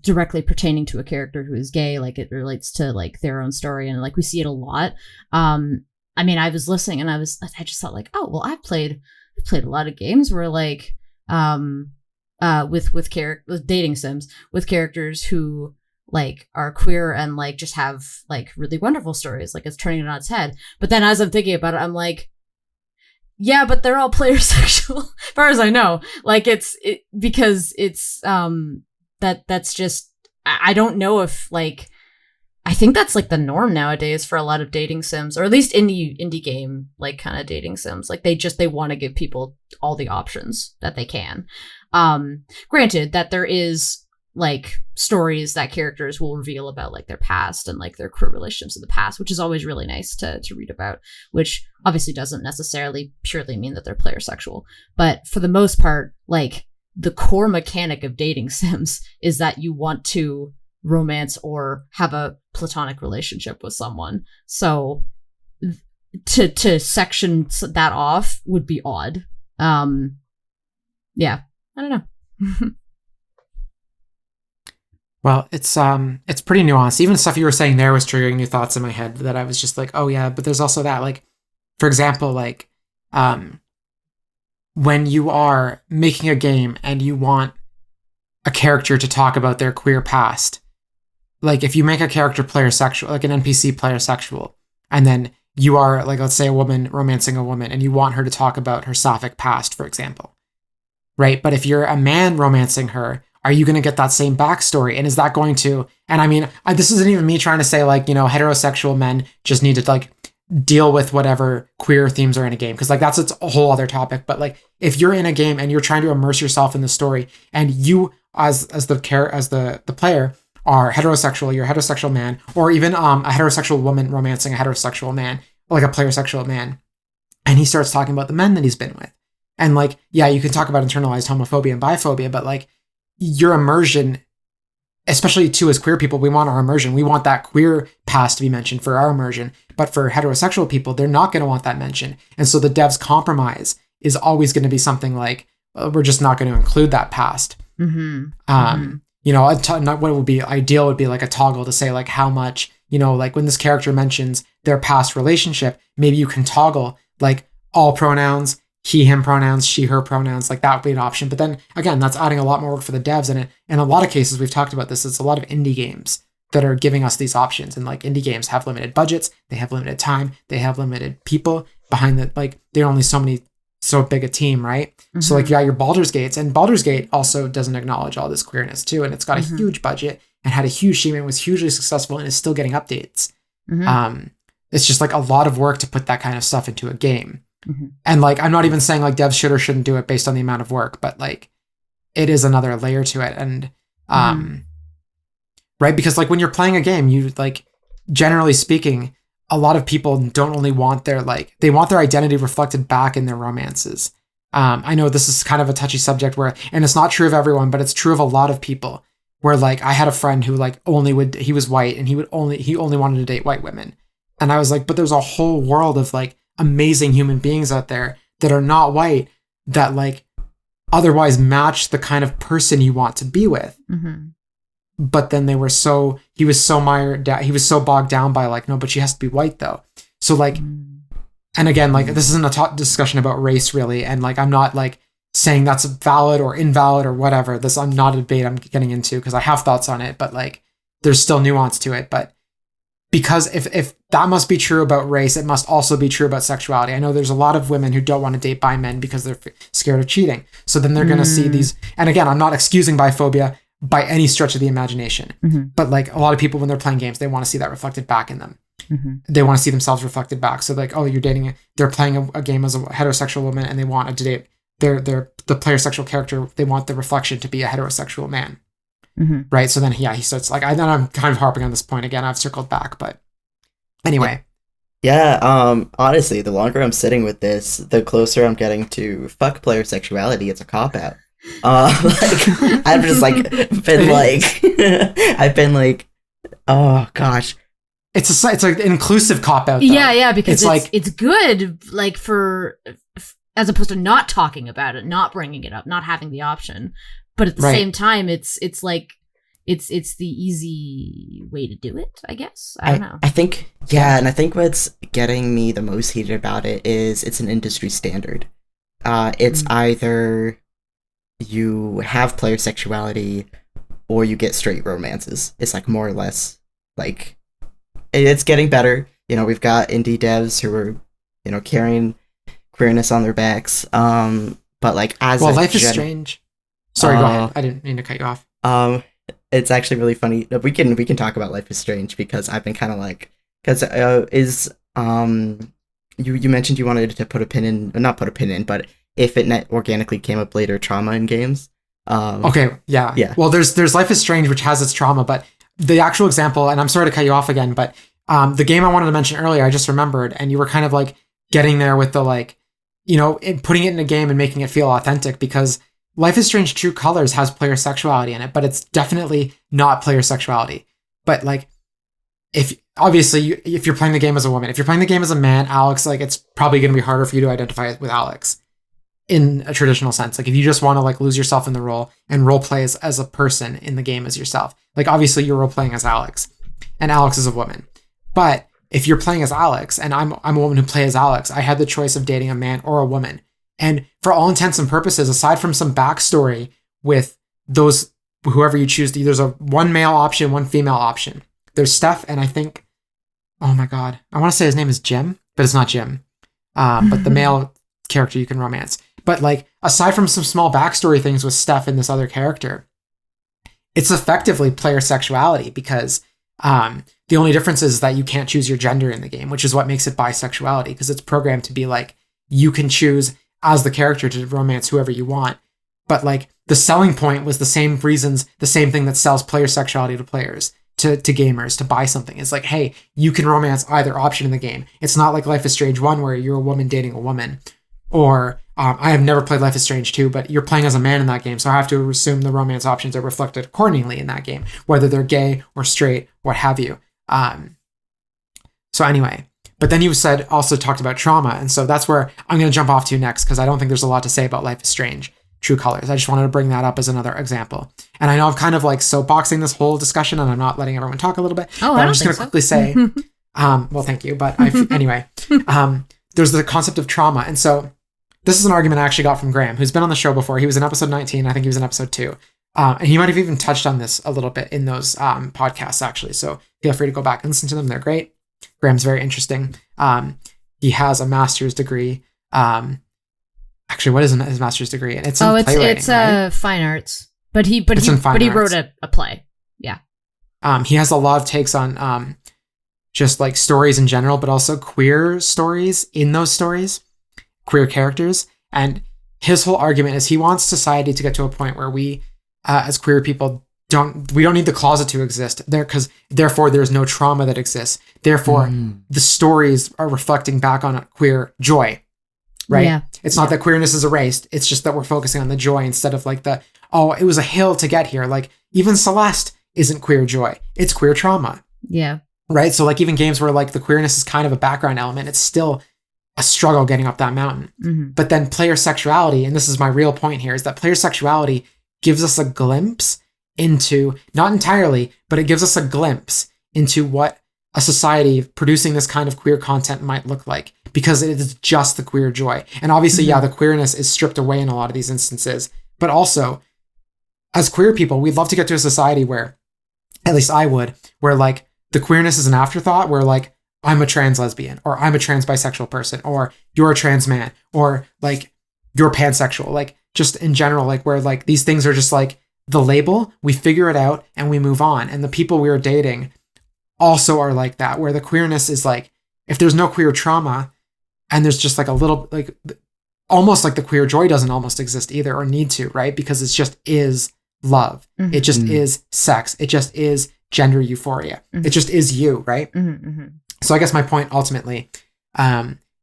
directly pertaining to a character who is gay, like it relates to like their own story, and like we see it a lot. I mean, I was listening and I just thought like, oh well, I've played a lot of games where like with dating sims with characters who like are queer and like just have like really wonderful stories, like it's turning it on its head. But then as I'm thinking about it, I'm like, yeah, but they're all player sexual as far as I know. Like because it's that's just, I don't know if like, I think that's like the norm nowadays for a lot of dating sims, or at least indie game like kind of dating sims. Like they want to give people all the options that they can. Granted that there is like stories that characters will reveal about like their past and like their queer relationships in the past, which is always really nice to read about, which obviously doesn't necessarily purely mean that they're player sexual. But for the most part, like the core mechanic of dating sims is that you want to romance or have a platonic relationship with someone. So to section that off would be odd. Yeah, I don't know. Well, it's pretty nuanced. Even stuff you were saying there was triggering new thoughts in my head that I was just like, oh yeah, but there's also that, like, for example, like, when you are making a game and you want a character to talk about their queer past, like if you make a character player sexual, like an NPC player sexual, and then you are, like, let's say a woman romancing a woman and you want her to talk about her sapphic past, for example, right? But if you're a man romancing her, are you going to get that same backstory? And is that going to, and I mean, this isn't even me trying to say, like, you know, heterosexual men just need to, like, deal with whatever queer themes are in a game, because, like, that's a whole other topic. But, like, if you're in a game and you're trying to immerse yourself in the story, and you as the player are heterosexual, you're a heterosexual man, or even a heterosexual woman romancing a heterosexual man, like a playersexual man, and he starts talking about the men that he's been with, and, like, yeah, you can talk about internalized homophobia and biphobia, but, like, your immersion, especially too as queer people, we want our immersion. We want that queer past to be mentioned for our immersion. But for heterosexual people, they're not going to want that mentioned. And so the dev's compromise is always going to be something like, we're just not going to include that past. Mm-hmm. You know, what would be ideal would be like a toggle to say, like, how much, you know, like when this character mentions their past relationship, maybe you can toggle, like, all pronouns, he, him pronouns, she, her pronouns, like that would be an option. But then again, that's adding a lot more work for the devs. And in a lot of cases, we've talked about this, it's a lot of indie games that are giving us these options. And, like, indie games have limited budgets, they have limited time, they have limited people behind the, like, they're only so big a team, right? Mm-hmm. So, like, you got your Baldur's Gates, and Baldur's Gate also doesn't acknowledge all this queerness too. And it's got a huge budget and had a huge team and was hugely successful and is still getting updates. It's just, like, a lot of work to put that kind of stuff into a game. And, like, I'm not even saying, like, devs should or shouldn't do it based on the amount of work, but, like, it is another layer to it. And, right? Because, like, when you're playing a game, you, like, generally speaking, a lot of people don't only want their, like, they want their identity reflected back in their romances. I know this is kind of a touchy subject and it's not true of everyone, but it's true of a lot of people where, like, I had a friend who, like, he was white and he only wanted to date white women. And I was like, but there's a whole world of, like, amazing human beings out there that are not white that, like, otherwise match the kind of person you want to be with. But then he was so mired down, he was so bogged down by, like, no, but she has to be white though. So, like, and again, like, this isn't a discussion about race really. And, like, I'm not, like, saying that's valid or invalid or whatever. I'm not a debate I'm getting into because I have thoughts on it, but, like, there's still nuance to it. But because if that must be true about race, it must also be true about sexuality. I know there's a lot of women who don't want to date bi men because they're scared of cheating. So then they're going to see these, and again, I'm not excusing biphobia by any stretch of the imagination, but, like, a lot of people when they're playing games, they want to see that reflected back in them. They want to see themselves reflected back. So, like, oh, they're playing a game as a heterosexual woman and they want to date the player sexual character. They want the reflection to be a heterosexual man. Right. So then, yeah, he starts, like, I'm kind of harping on this point again. I've circled back, but anyway. Yeah. Honestly, the longer I'm sitting with this, the closer I'm getting to fuck player sexuality. It's a cop out. Like, I've just, like, oh gosh. It's an inclusive cop out. Yeah, because it's good, like, for as opposed to not talking about it, not bringing it up, not having the option. But at the same time, it's like it's the easy way to do it, I guess. I don't know. I think, yeah, and I think what's getting me the most heated about it is it's an industry standard. It's either you have player sexuality or you get straight romances. It's, like, more or less, like, it's getting better. You know, we've got indie devs who are, you know, carrying queerness on their backs. But, like, Life is Strange. Sorry, go ahead. I didn't mean to cut you off. It's actually really funny. We can talk about Life is Strange because I've been kind of like, because you mentioned you wanted to put a pin in, not put a pin in, but if it organically came up later, trauma in games. Okay, yeah. Well, there's Life is Strange, which has its trauma, but the actual example, and I'm sorry to cut you off again, but the game I wanted to mention earlier, I just remembered, and you were kind of, like, getting there with the, like, you know, putting it in a game and making it feel authentic, because Life is Strange True Colors has player sexuality in it, but it's definitely not player sexuality. But, like, if you're playing the game as a woman, if you're playing the game as a man, Alex, like, it's probably going to be harder for you to identify with Alex. in a traditional sense. Like if you just want to like lose yourself in the role and role play as a person in the game as yourself. Like obviously you're role playing as Alex, and Alex is a woman. But if you're playing as Alex and I'm a woman who plays as Alex, I had the choice of dating a man or a woman. And for all intents and purposes, aside from some backstory with those, whoever you choose to, there's a one male option, one female option. There's Steph, and I think, oh my God, I want to say his name is Jim, but it's not Jim. But the male character you can romance. But like, aside from some small backstory things with Steph and this other character, it's effectively player sexuality, because the only difference is that you can't choose your gender in the game, which is what makes it bisexuality, because it's programmed to be like, you can choose as the character to romance whoever you want. But like, the selling point was the same reasons, the same thing that sells player sexuality to players, to gamers, to buy something. It's like, hey, you can romance either option in the game. It's not like Life is Strange 1 where you're a woman dating a woman. Or I have never played Life is Strange 2, but you're playing as a man in that game, so I have to assume the romance options are reflected accordingly in that game, whether they're gay or straight, what have you. So anyway, but then you also talked about trauma, and so that's where I'm going to jump off to next, because I don't think there's a lot to say about Life is Strange True Colors. I just wanted to bring that up as another example. And I know I'm kind of like soapboxing this whole discussion, and I'm not letting everyone talk a little bit. Oh, but I'm just going to quickly say, well, thank you. But anyway, there's the concept of trauma. And so this is an argument I actually got from Graham, who's been on the show before. He was in episode 19. I think he was in episode 2. And he might have even touched on this a little bit in those podcasts, actually. So feel free to go back and listen to them. They're great. Graham's very interesting. He has a master's degree. Actually, what is his master's degree? And it's in playwriting, it's right? Fine arts. But he wrote a play. Yeah. He has a lot of takes on just like stories in general, but also queer stories in those stories, queer characters. And his whole argument is he wants society to get to a point where we, as queer people, don't need the closet to exist there, because therefore there's no trauma that exists. Therefore, the stories are reflecting back on queer joy, right? Yeah. It's not that queerness is erased. It's just that we're focusing on the joy instead of like it was a hill to get here. Like even Celeste isn't queer joy. It's queer trauma. Yeah. Right. So like even games where like the queerness is kind of a background element, it's still a struggle getting up that mountain. Mm-hmm. But then player sexuality, and this is my real point here, is that player sexuality gives us a glimpse into, not entirely, but it gives us a glimpse into what a society producing this kind of queer content might look like, because it is just the queer joy. And obviously, the queerness is stripped away in a lot of these instances, but also as queer people, we'd love to get to a society where, at least I would, where like the queerness is an afterthought, where like I'm a trans lesbian, or I'm a trans bisexual person, or you're a trans man, or like you're pansexual, like just in general, like where like these things are just like the label, we figure it out and we move on. And the people we are dating also are like that, where the queerness is like, if there's no queer trauma and there's just like a little, like almost like the queer joy doesn't almost exist either, or need to, right? Because it's just is love. Mm-hmm. It just is sex. It just is gender euphoria. Mm-hmm. It just is you, right? Mm-hmm, mm-hmm. So I guess my point ultimately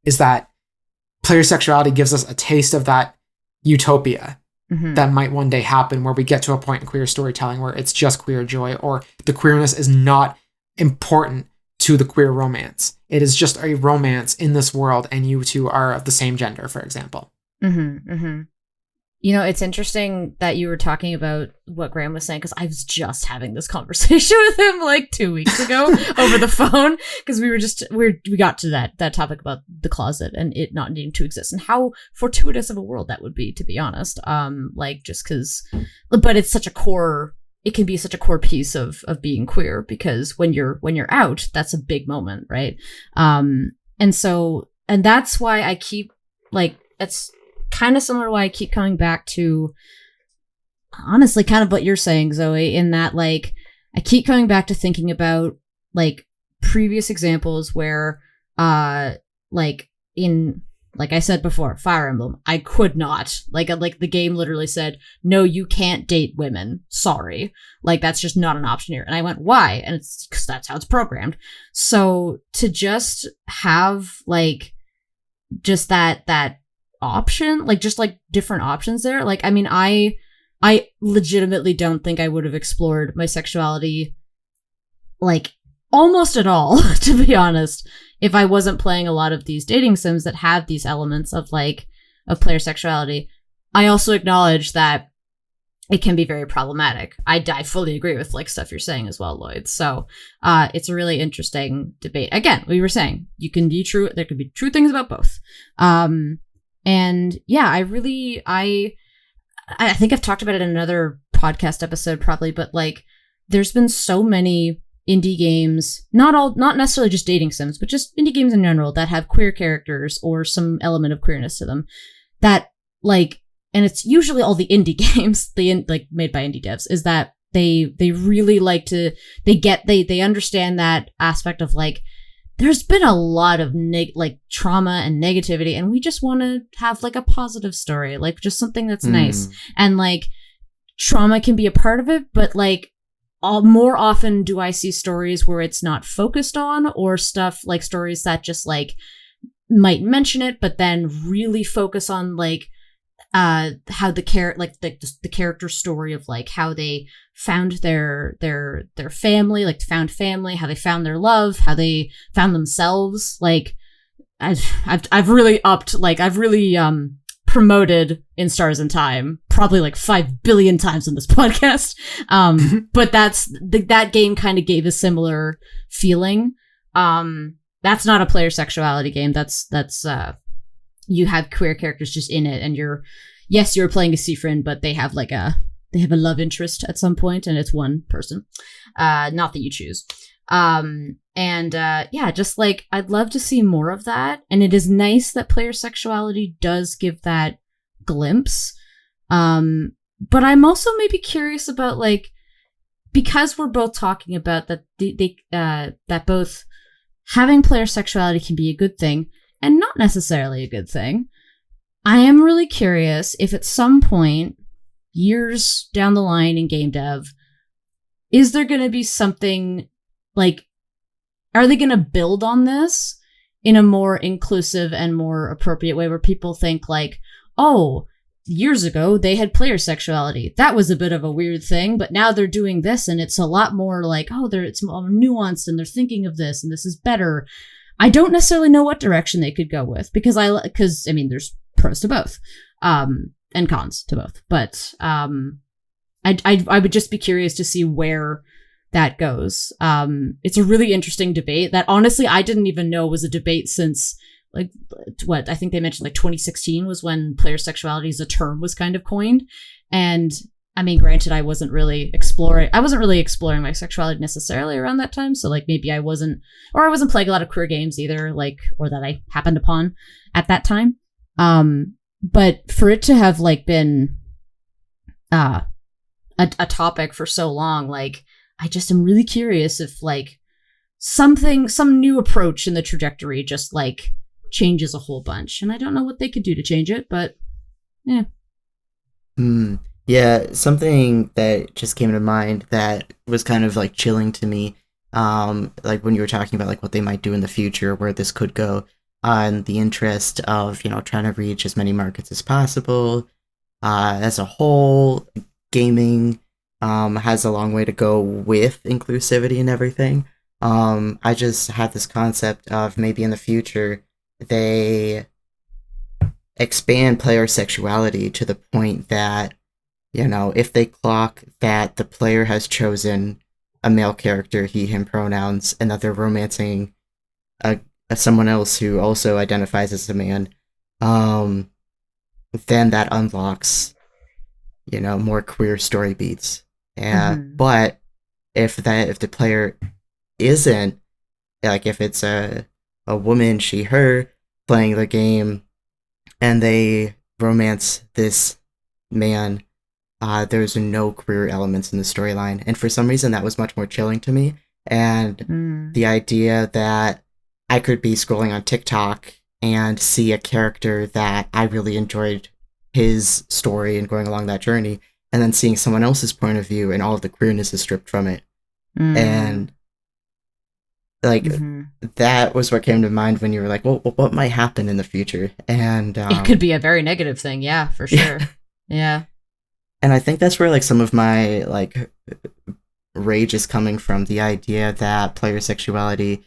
is that player sexuality gives us a taste of that utopia that might one day happen, where we get to a point in queer storytelling where it's just queer joy, or the queerness is not important to the queer romance. It is just a romance in this world, and you two are of the same gender, for example. Mm-hmm, mm-hmm. You know, it's interesting that you were talking about what Graham was saying, because I was just having this conversation with him like 2 weeks ago over the phone, because we got to that topic about the closet and it not needing to exist, and how fortuitous of a world that would be, to be honest. Like just because, but it's such a core. It can be such a core piece of being queer, because when you're out, that's a big moment, right? And that's why I keep like it's kind of similar to why I keep coming back to, honestly, kind of what you're saying, Zoe, in that like I keep coming back to thinking about like previous examples where like I said before, Fire Emblem, I could not. Like the game literally said, no, you can't date women. Sorry. Like, that's just not an option here. And I went, why? And it's because that's how it's programmed. So to just have, like, just that option, like, just, like, different options there. Like, I mean, I legitimately don't think I would have explored my sexuality, like, almost at all, to be honest, if I wasn't playing a lot of these dating sims that have these elements of like of player sexuality, I also acknowledge that it can be very problematic. I fully agree with like stuff you're saying as well, Lloyd. So it's a really interesting debate. Again, we were saying you can be true. There could be true things about both. And yeah, I think I've talked about it in another podcast episode probably, but like there's been so many indie games, not necessarily just dating sims, but just indie games in general that have queer characters or some element of queerness to them that like, and it's usually all the indie games, like made by indie devs, is that they really like to, they understand that aspect of like, there's been a lot of like trauma and negativity, and we just want to have like a positive story, like just something that's nice. And like trauma can be a part of it, but like more often do I see stories where it's not focused on, or stuff like stories that just like might mention it, but then really focus on like how the character story of like how they found their family, like found family, how they found their love, how they found themselves. Like I've really upped, like I've really promoted In Stars in Time probably like 5 billion times in this podcast. But that game kind of gave a similar feeling. That's not a player sexuality game. That's you have queer characters just in it, and you're playing a Seafrin, but they have a love interest at some point, and it's one person, not that you choose. Just like I'd love to see more of that, and it is nice that player sexuality does give that glimpse. But I'm also maybe curious about like, because we're both talking about that that both having player sexuality can be a good thing and not necessarily a good thing. I am really curious if at some point, years down the line in game dev, is there going to be something like, are they going to build on this in a more inclusive and more appropriate way where people think like, oh, years ago they had player sexuality. That was a bit of a weird thing, but now they're doing this and it's a lot more like, oh, it's more nuanced and they're thinking of this and this is better. I don't necessarily know what direction they could go with, because I mean, there's pros to both, and cons to both. But I would just be curious to see where that goes. It's a really interesting debate that honestly I didn't even know was a debate since like what I think they mentioned like 2016 was when player sexuality as a term was kind of coined. And I mean, granted, I wasn't really exploring my sexuality necessarily around that time. So like maybe I wasn't playing a lot of queer games either, like, or that I happened upon at that time. But for it to have like been a topic for so long, like I just am really curious if like some new approach in the trajectory just like changes a whole bunch. And I don't know what they could do to change it, but yeah. Yeah, something that just came to mind that was kind of like chilling to me, like when you were talking about like what they might do in the future, where this could go, in the interest of, trying to reach as many markets as possible. As a whole, gaming has a long way to go with inclusivity and everything. I just had this concept of maybe in the future they expand player sexuality to the point that, if they clock that the player has chosen a male character, he, him pronouns, and that they're romancing someone else who also identifies as a man, then that unlocks, more queer story beats. But if the player isn't, like if it's a woman, she, her, playing the game, and they romance this man, there's no queer elements in the storyline. And for some reason, that was much more chilling to me. And the idea that I could be scrolling on TikTok and see a character that I really enjoyed his story and going along that journey, and then seeing someone else's point of view and all of the queerness is stripped from it. And like that was what came to mind when you were like, well, what might happen in the future? And it could be a very negative thing. Yeah, for sure. Yeah. And I think that's where like some of my like rage is coming from, the idea that player sexuality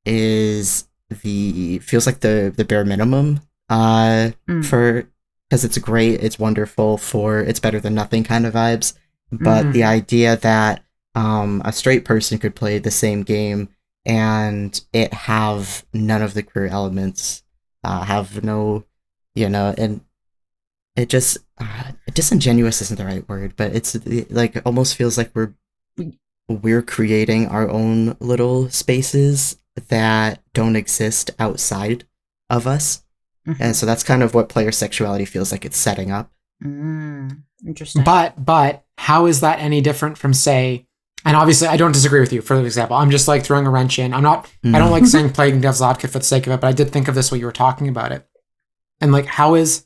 is feels like the bare minimum for, because it's great, it's wonderful, for it's better than nothing kind of vibes. But the idea that a straight person could play the same game and it have none of the queer elements, have no, and it just disingenuous isn't the right word, but it's like almost feels like we're creating our own little spaces that don't exist outside of us. And so that's kind of what player sexuality feels like it's setting up. Interesting. But how is that any different from, say, and obviously I don't disagree with you, for example, I'm just like throwing a wrench in. I don't like saying playing devil's advocate for the sake of it, but I did think of this while you were talking about it. And like, how is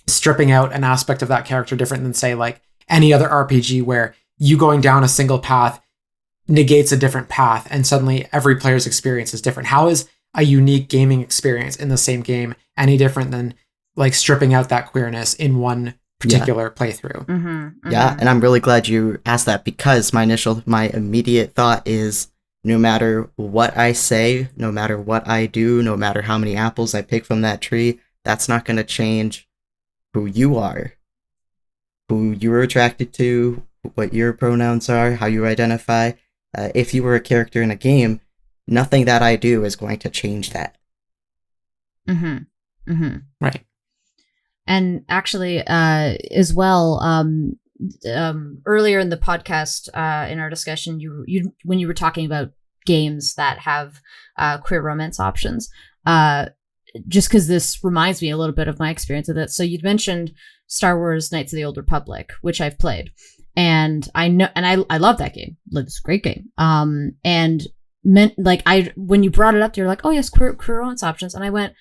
stripping out an aspect of that character different than, say, like any other RPG where you going down a single path negates a different path and suddenly every player's experience is different? How is a unique gaming experience in the same game any different than like stripping out that queerness in one particular playthrough? Yeah, and I'm really glad you asked that, because my immediate thought is, no matter what I say, no matter what I do, no matter how many apples I pick from that tree, that's not going to change who you are, who you're attracted to, what your pronouns are, how you identify. If you were a character in a game, nothing that I do is going to change that. Right. And actually, as well, earlier in the podcast, in our discussion, you when you were talking about games that have queer romance options, just because this reminds me a little bit of my experience with it. So you'd mentioned Star Wars Knights of the Old Republic, which I've played, and I know, and I love that game. It's a great game. And when you brought it up, you're like, oh yes, queer romance options, and I went,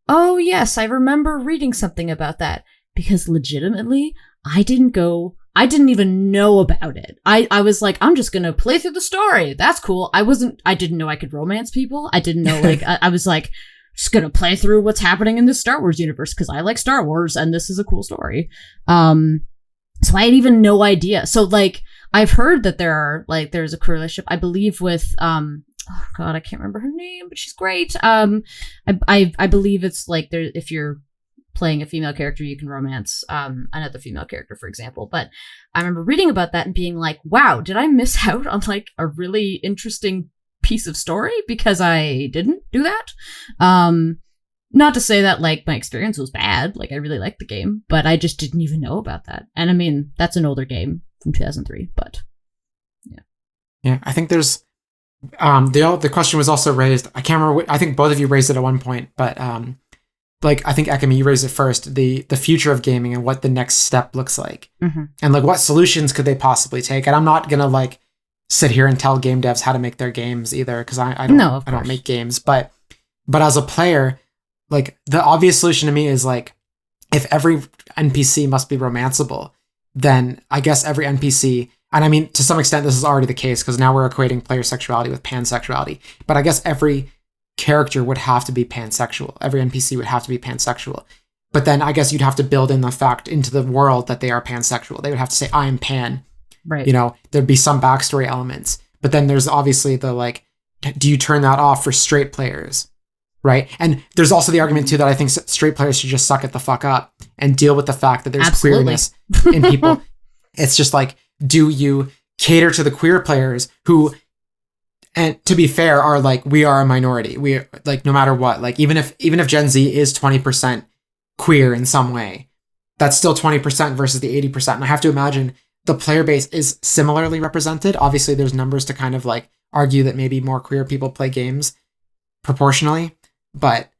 oh yes, I remember reading something about that, because legitimately, I didn't even know about it. I was like, I'm just gonna play through the story. That's cool. I didn't know I could romance people. I didn't know, like, I was like, just gonna play through what's happening in the Star Wars universe, because I like Star Wars and this is a cool story. So I had even no idea. So like, I've heard that there's a queer relationship, I believe, with, oh god, I can't remember her name, but she's great. I believe it's like if you're playing a female character, you can romance another female character, for example. But I remember reading about that and being like, wow, did I miss out on like a really interesting piece of story because I didn't do that? Not to say that like my experience was bad, like I really liked the game, but I just didn't even know about that. And I mean, that's an older game from 2003, but yeah, I think there's the question was also raised. I can't remember. I think both of you raised it at one point, but like I think Ekamy, you raised it first. The future of gaming and what the next step looks like, and like what solutions could they possibly take. And I'm not gonna like sit here and tell game devs how to make their games either, because I don't make games. But as a player, like the obvious solution to me is like, if every NPC must be romanceable, then I guess every NPC. And I mean, to some extent, this is already the case, because now we're equating player sexuality with pansexuality. But I guess every character would have to be pansexual. Every NPC would have to be pansexual. But then I guess you'd have to build in the fact into the world that they are pansexual. They would have to say, I am pan. Right. There'd be some backstory elements. But then there's obviously the like, do you turn that off for straight players? Right. And there's also the argument, too, that I think straight players should just suck it the fuck up and deal with the fact that there's queerness in people. It's just like, do you cater to the queer players who, and to be fair, are like, we are a minority. We like, no matter what, like even if Gen Z is 20% queer in some way, that's still 20% versus the 80%. And I have to imagine the player base is similarly represented. Obviously, there's numbers to kind of like argue that maybe more queer people play games proportionally. But,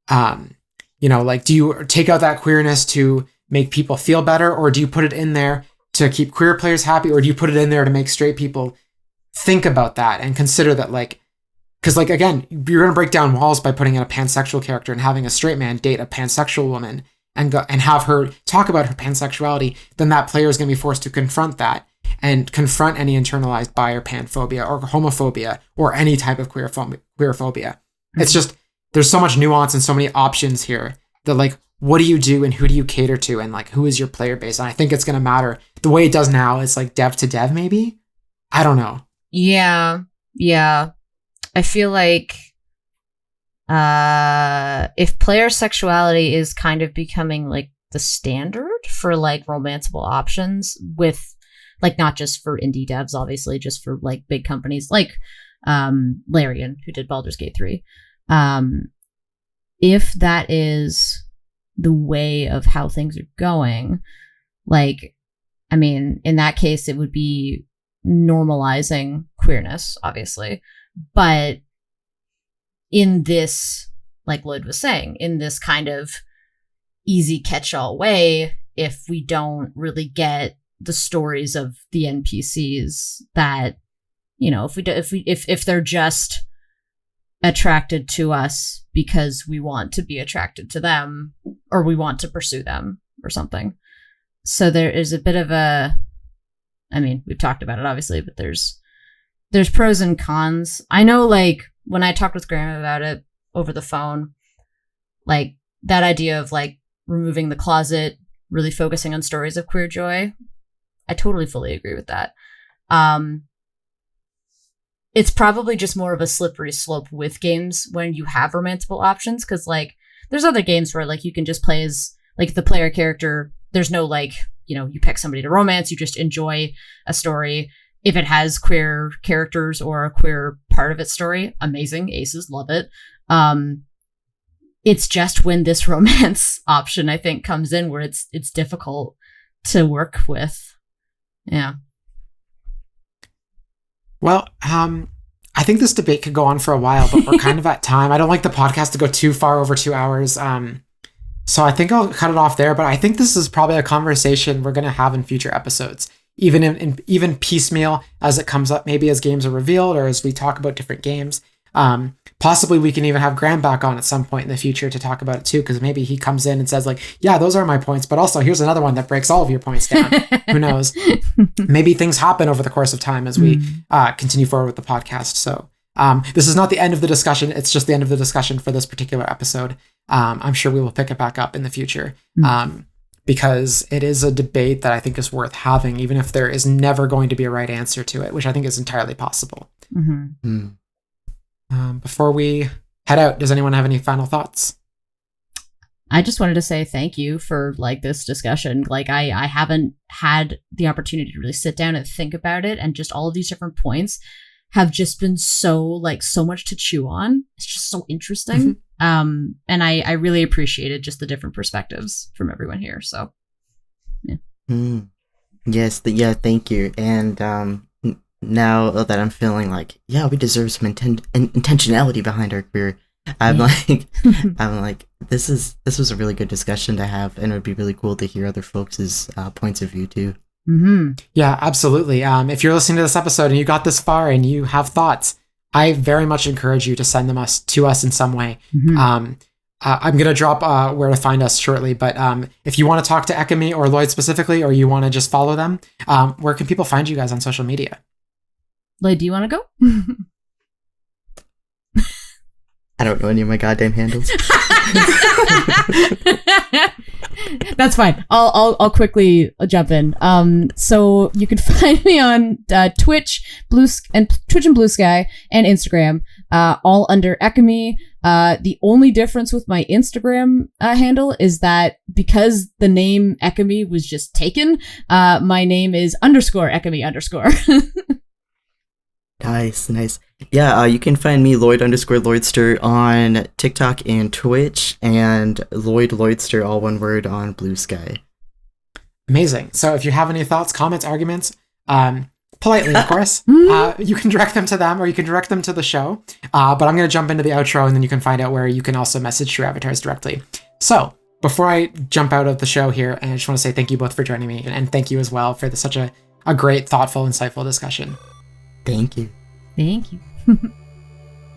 like, do you take out that queerness to make people feel better, or do you put it in there to keep queer players happy, or do you put it in there to make straight people think about that and consider that, like, because, like, again, you're going to break down walls by putting in a pansexual character and having a straight man date a pansexual woman and have her talk about her pansexuality, then that player is going to be forced to confront that and confront any internalized bi or panphobia or homophobia or any type of queerphobia. It's just, there's so much nuance and so many options here that, like, what do you do and who do you cater to and, like, who is your player base? And I think it's going to matter. The way it does now is, like, dev to dev, maybe? I don't know. Yeah. I feel like if player sexuality is kind of becoming like the standard for like romanceable options with like not just for indie devs, obviously, just for like big companies like Larian, who did Baldur's Gate 3. If that is the way of how things are going, like, I mean, in that case, it would be normalizing queerness, obviously. But in this, like Lloyd was saying, in this kind of easy catch-all way, if we don't really get the stories of the NPCs that, you know, if they're just attracted to us because we want to be attracted to them or we want to pursue them or something. So there is a bit of a, I mean, we've talked about it obviously, but there's pros and cons. I know, like, when I talked with Graham about it over the phone, like that idea of like removing the closet, really focusing on stories of queer joy, I totally fully agree with that. It's probably just more of a slippery slope with games when you have romanceable options, because like there's other games where like you can just play as like the player character. There's no like, you know, you pick somebody to romance, you just enjoy a story. If it has queer characters or a queer part of its story, amazing, aces, love it. It's just when this romance option, I think, comes in where it's difficult to work with. Yeah. Well, I think this debate could go on for a while, but we're kind of at time. I don't like the podcast to go too far over 2 hours. So I think I'll cut it off there, but I think this is probably a conversation we're going to have in future episodes, even even piecemeal as it comes up, maybe as games are revealed or as we talk about different games. Possibly we can even have Graham back on at some point in the future to talk about it too, because maybe he comes in and says like, yeah, those are my points, but also here's another one that breaks all of your points down. Who knows? Maybe things happen over the course of time as we continue forward with the podcast. So this is not the end of the discussion. It's just the end of the discussion for this particular episode. I'm sure we will pick it back up in the future because it is a debate that I think is worth having, even if there is never going to be a right answer to it, which I think is entirely possible. Before we head out, does anyone have any final thoughts? I just wanted to say thank you for like this discussion. Like I haven't had the opportunity to really sit down and think about it, and just all of these different points have just been so much to chew on. It's just so interesting. And I really appreciated just the different perspectives from everyone here. So yeah. Yes, thank you. And now that I'm feeling like, yeah, we deserve some intentionality behind our career, I'm like, this was a really good discussion to have, and it would be really cool to hear other folks' points of view too. Yeah, absolutely. If you're listening to this episode and you got this far and you have thoughts, I very much encourage you to send them to us in some way. I'm going to drop where to find us shortly, but if you want to talk to Ekamy or Lloyd specifically, or you want to just follow them, where can people find you guys on social media? Lloyd, do you want to go? I don't know any of my goddamn handles. That's fine. I'll quickly jump in. So you can find me on Twitch and Blue Sky and Instagram, all under Ekamy. The only difference with my Instagram handle is that because the name Ekamy was just taken, my name is _Ekamy_. Nice. Yeah, you can find me Lloyd_Lloydster on TikTok and Twitch, and Lloydster, all one word, on Blue Sky. Amazing. So if you have any thoughts, comments, arguments, politely, of course, you can direct them to them or you can direct them to the show. But I'm going to jump into the outro, and then you can find out where you can also message True Avatars directly. So before I jump out of the show here, I just want to say thank you both for joining me, and thank you as well for such a great, thoughtful, insightful discussion. Thank you.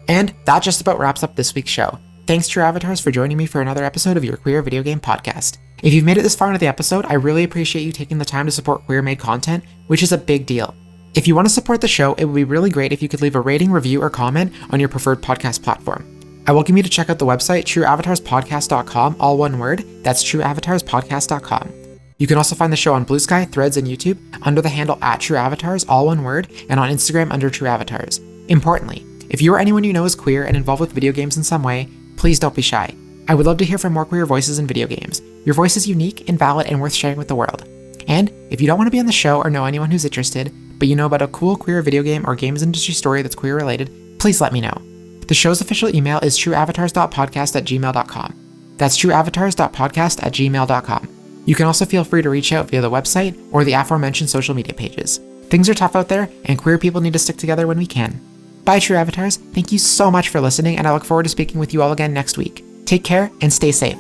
And that just about wraps up this week's show. Thanks, True Avatars, for joining me for another episode of your Queer Video Game Podcast. If you've made it this far into the episode, I really appreciate you taking the time to support queer-made content, which is a big deal. If you want to support the show, it would be really great if you could leave a rating, review, or comment on your preferred podcast platform. I welcome you to check out the website, trueavatarspodcast.com, all one word. That's trueavatarspodcast.com. You can also find the show on Blue Sky, Threads, and YouTube under the handle @TrueAvatars, all one word, and on Instagram under True Avatars. Importantly, If you or anyone you know is queer and involved with video games in some way, please don't be shy. I would love to hear from more queer voices in video games. Your voice is unique, invalid, and worth sharing with the world. And if you don't want to be on the show or know anyone who's interested, but you know about a cool queer video game or games industry story that's queer related, please let me know. The show's official email is trueavatars.podcast@gmail.com. That's trueavatars.podcast@gmail.com. You can also feel free to reach out via the website or the aforementioned social media pages. Things are tough out there, and queer people need to stick together when we can. Bye, True Avatars. Thank you so much for listening, and I look forward to speaking with you all again next week. Take care and stay safe.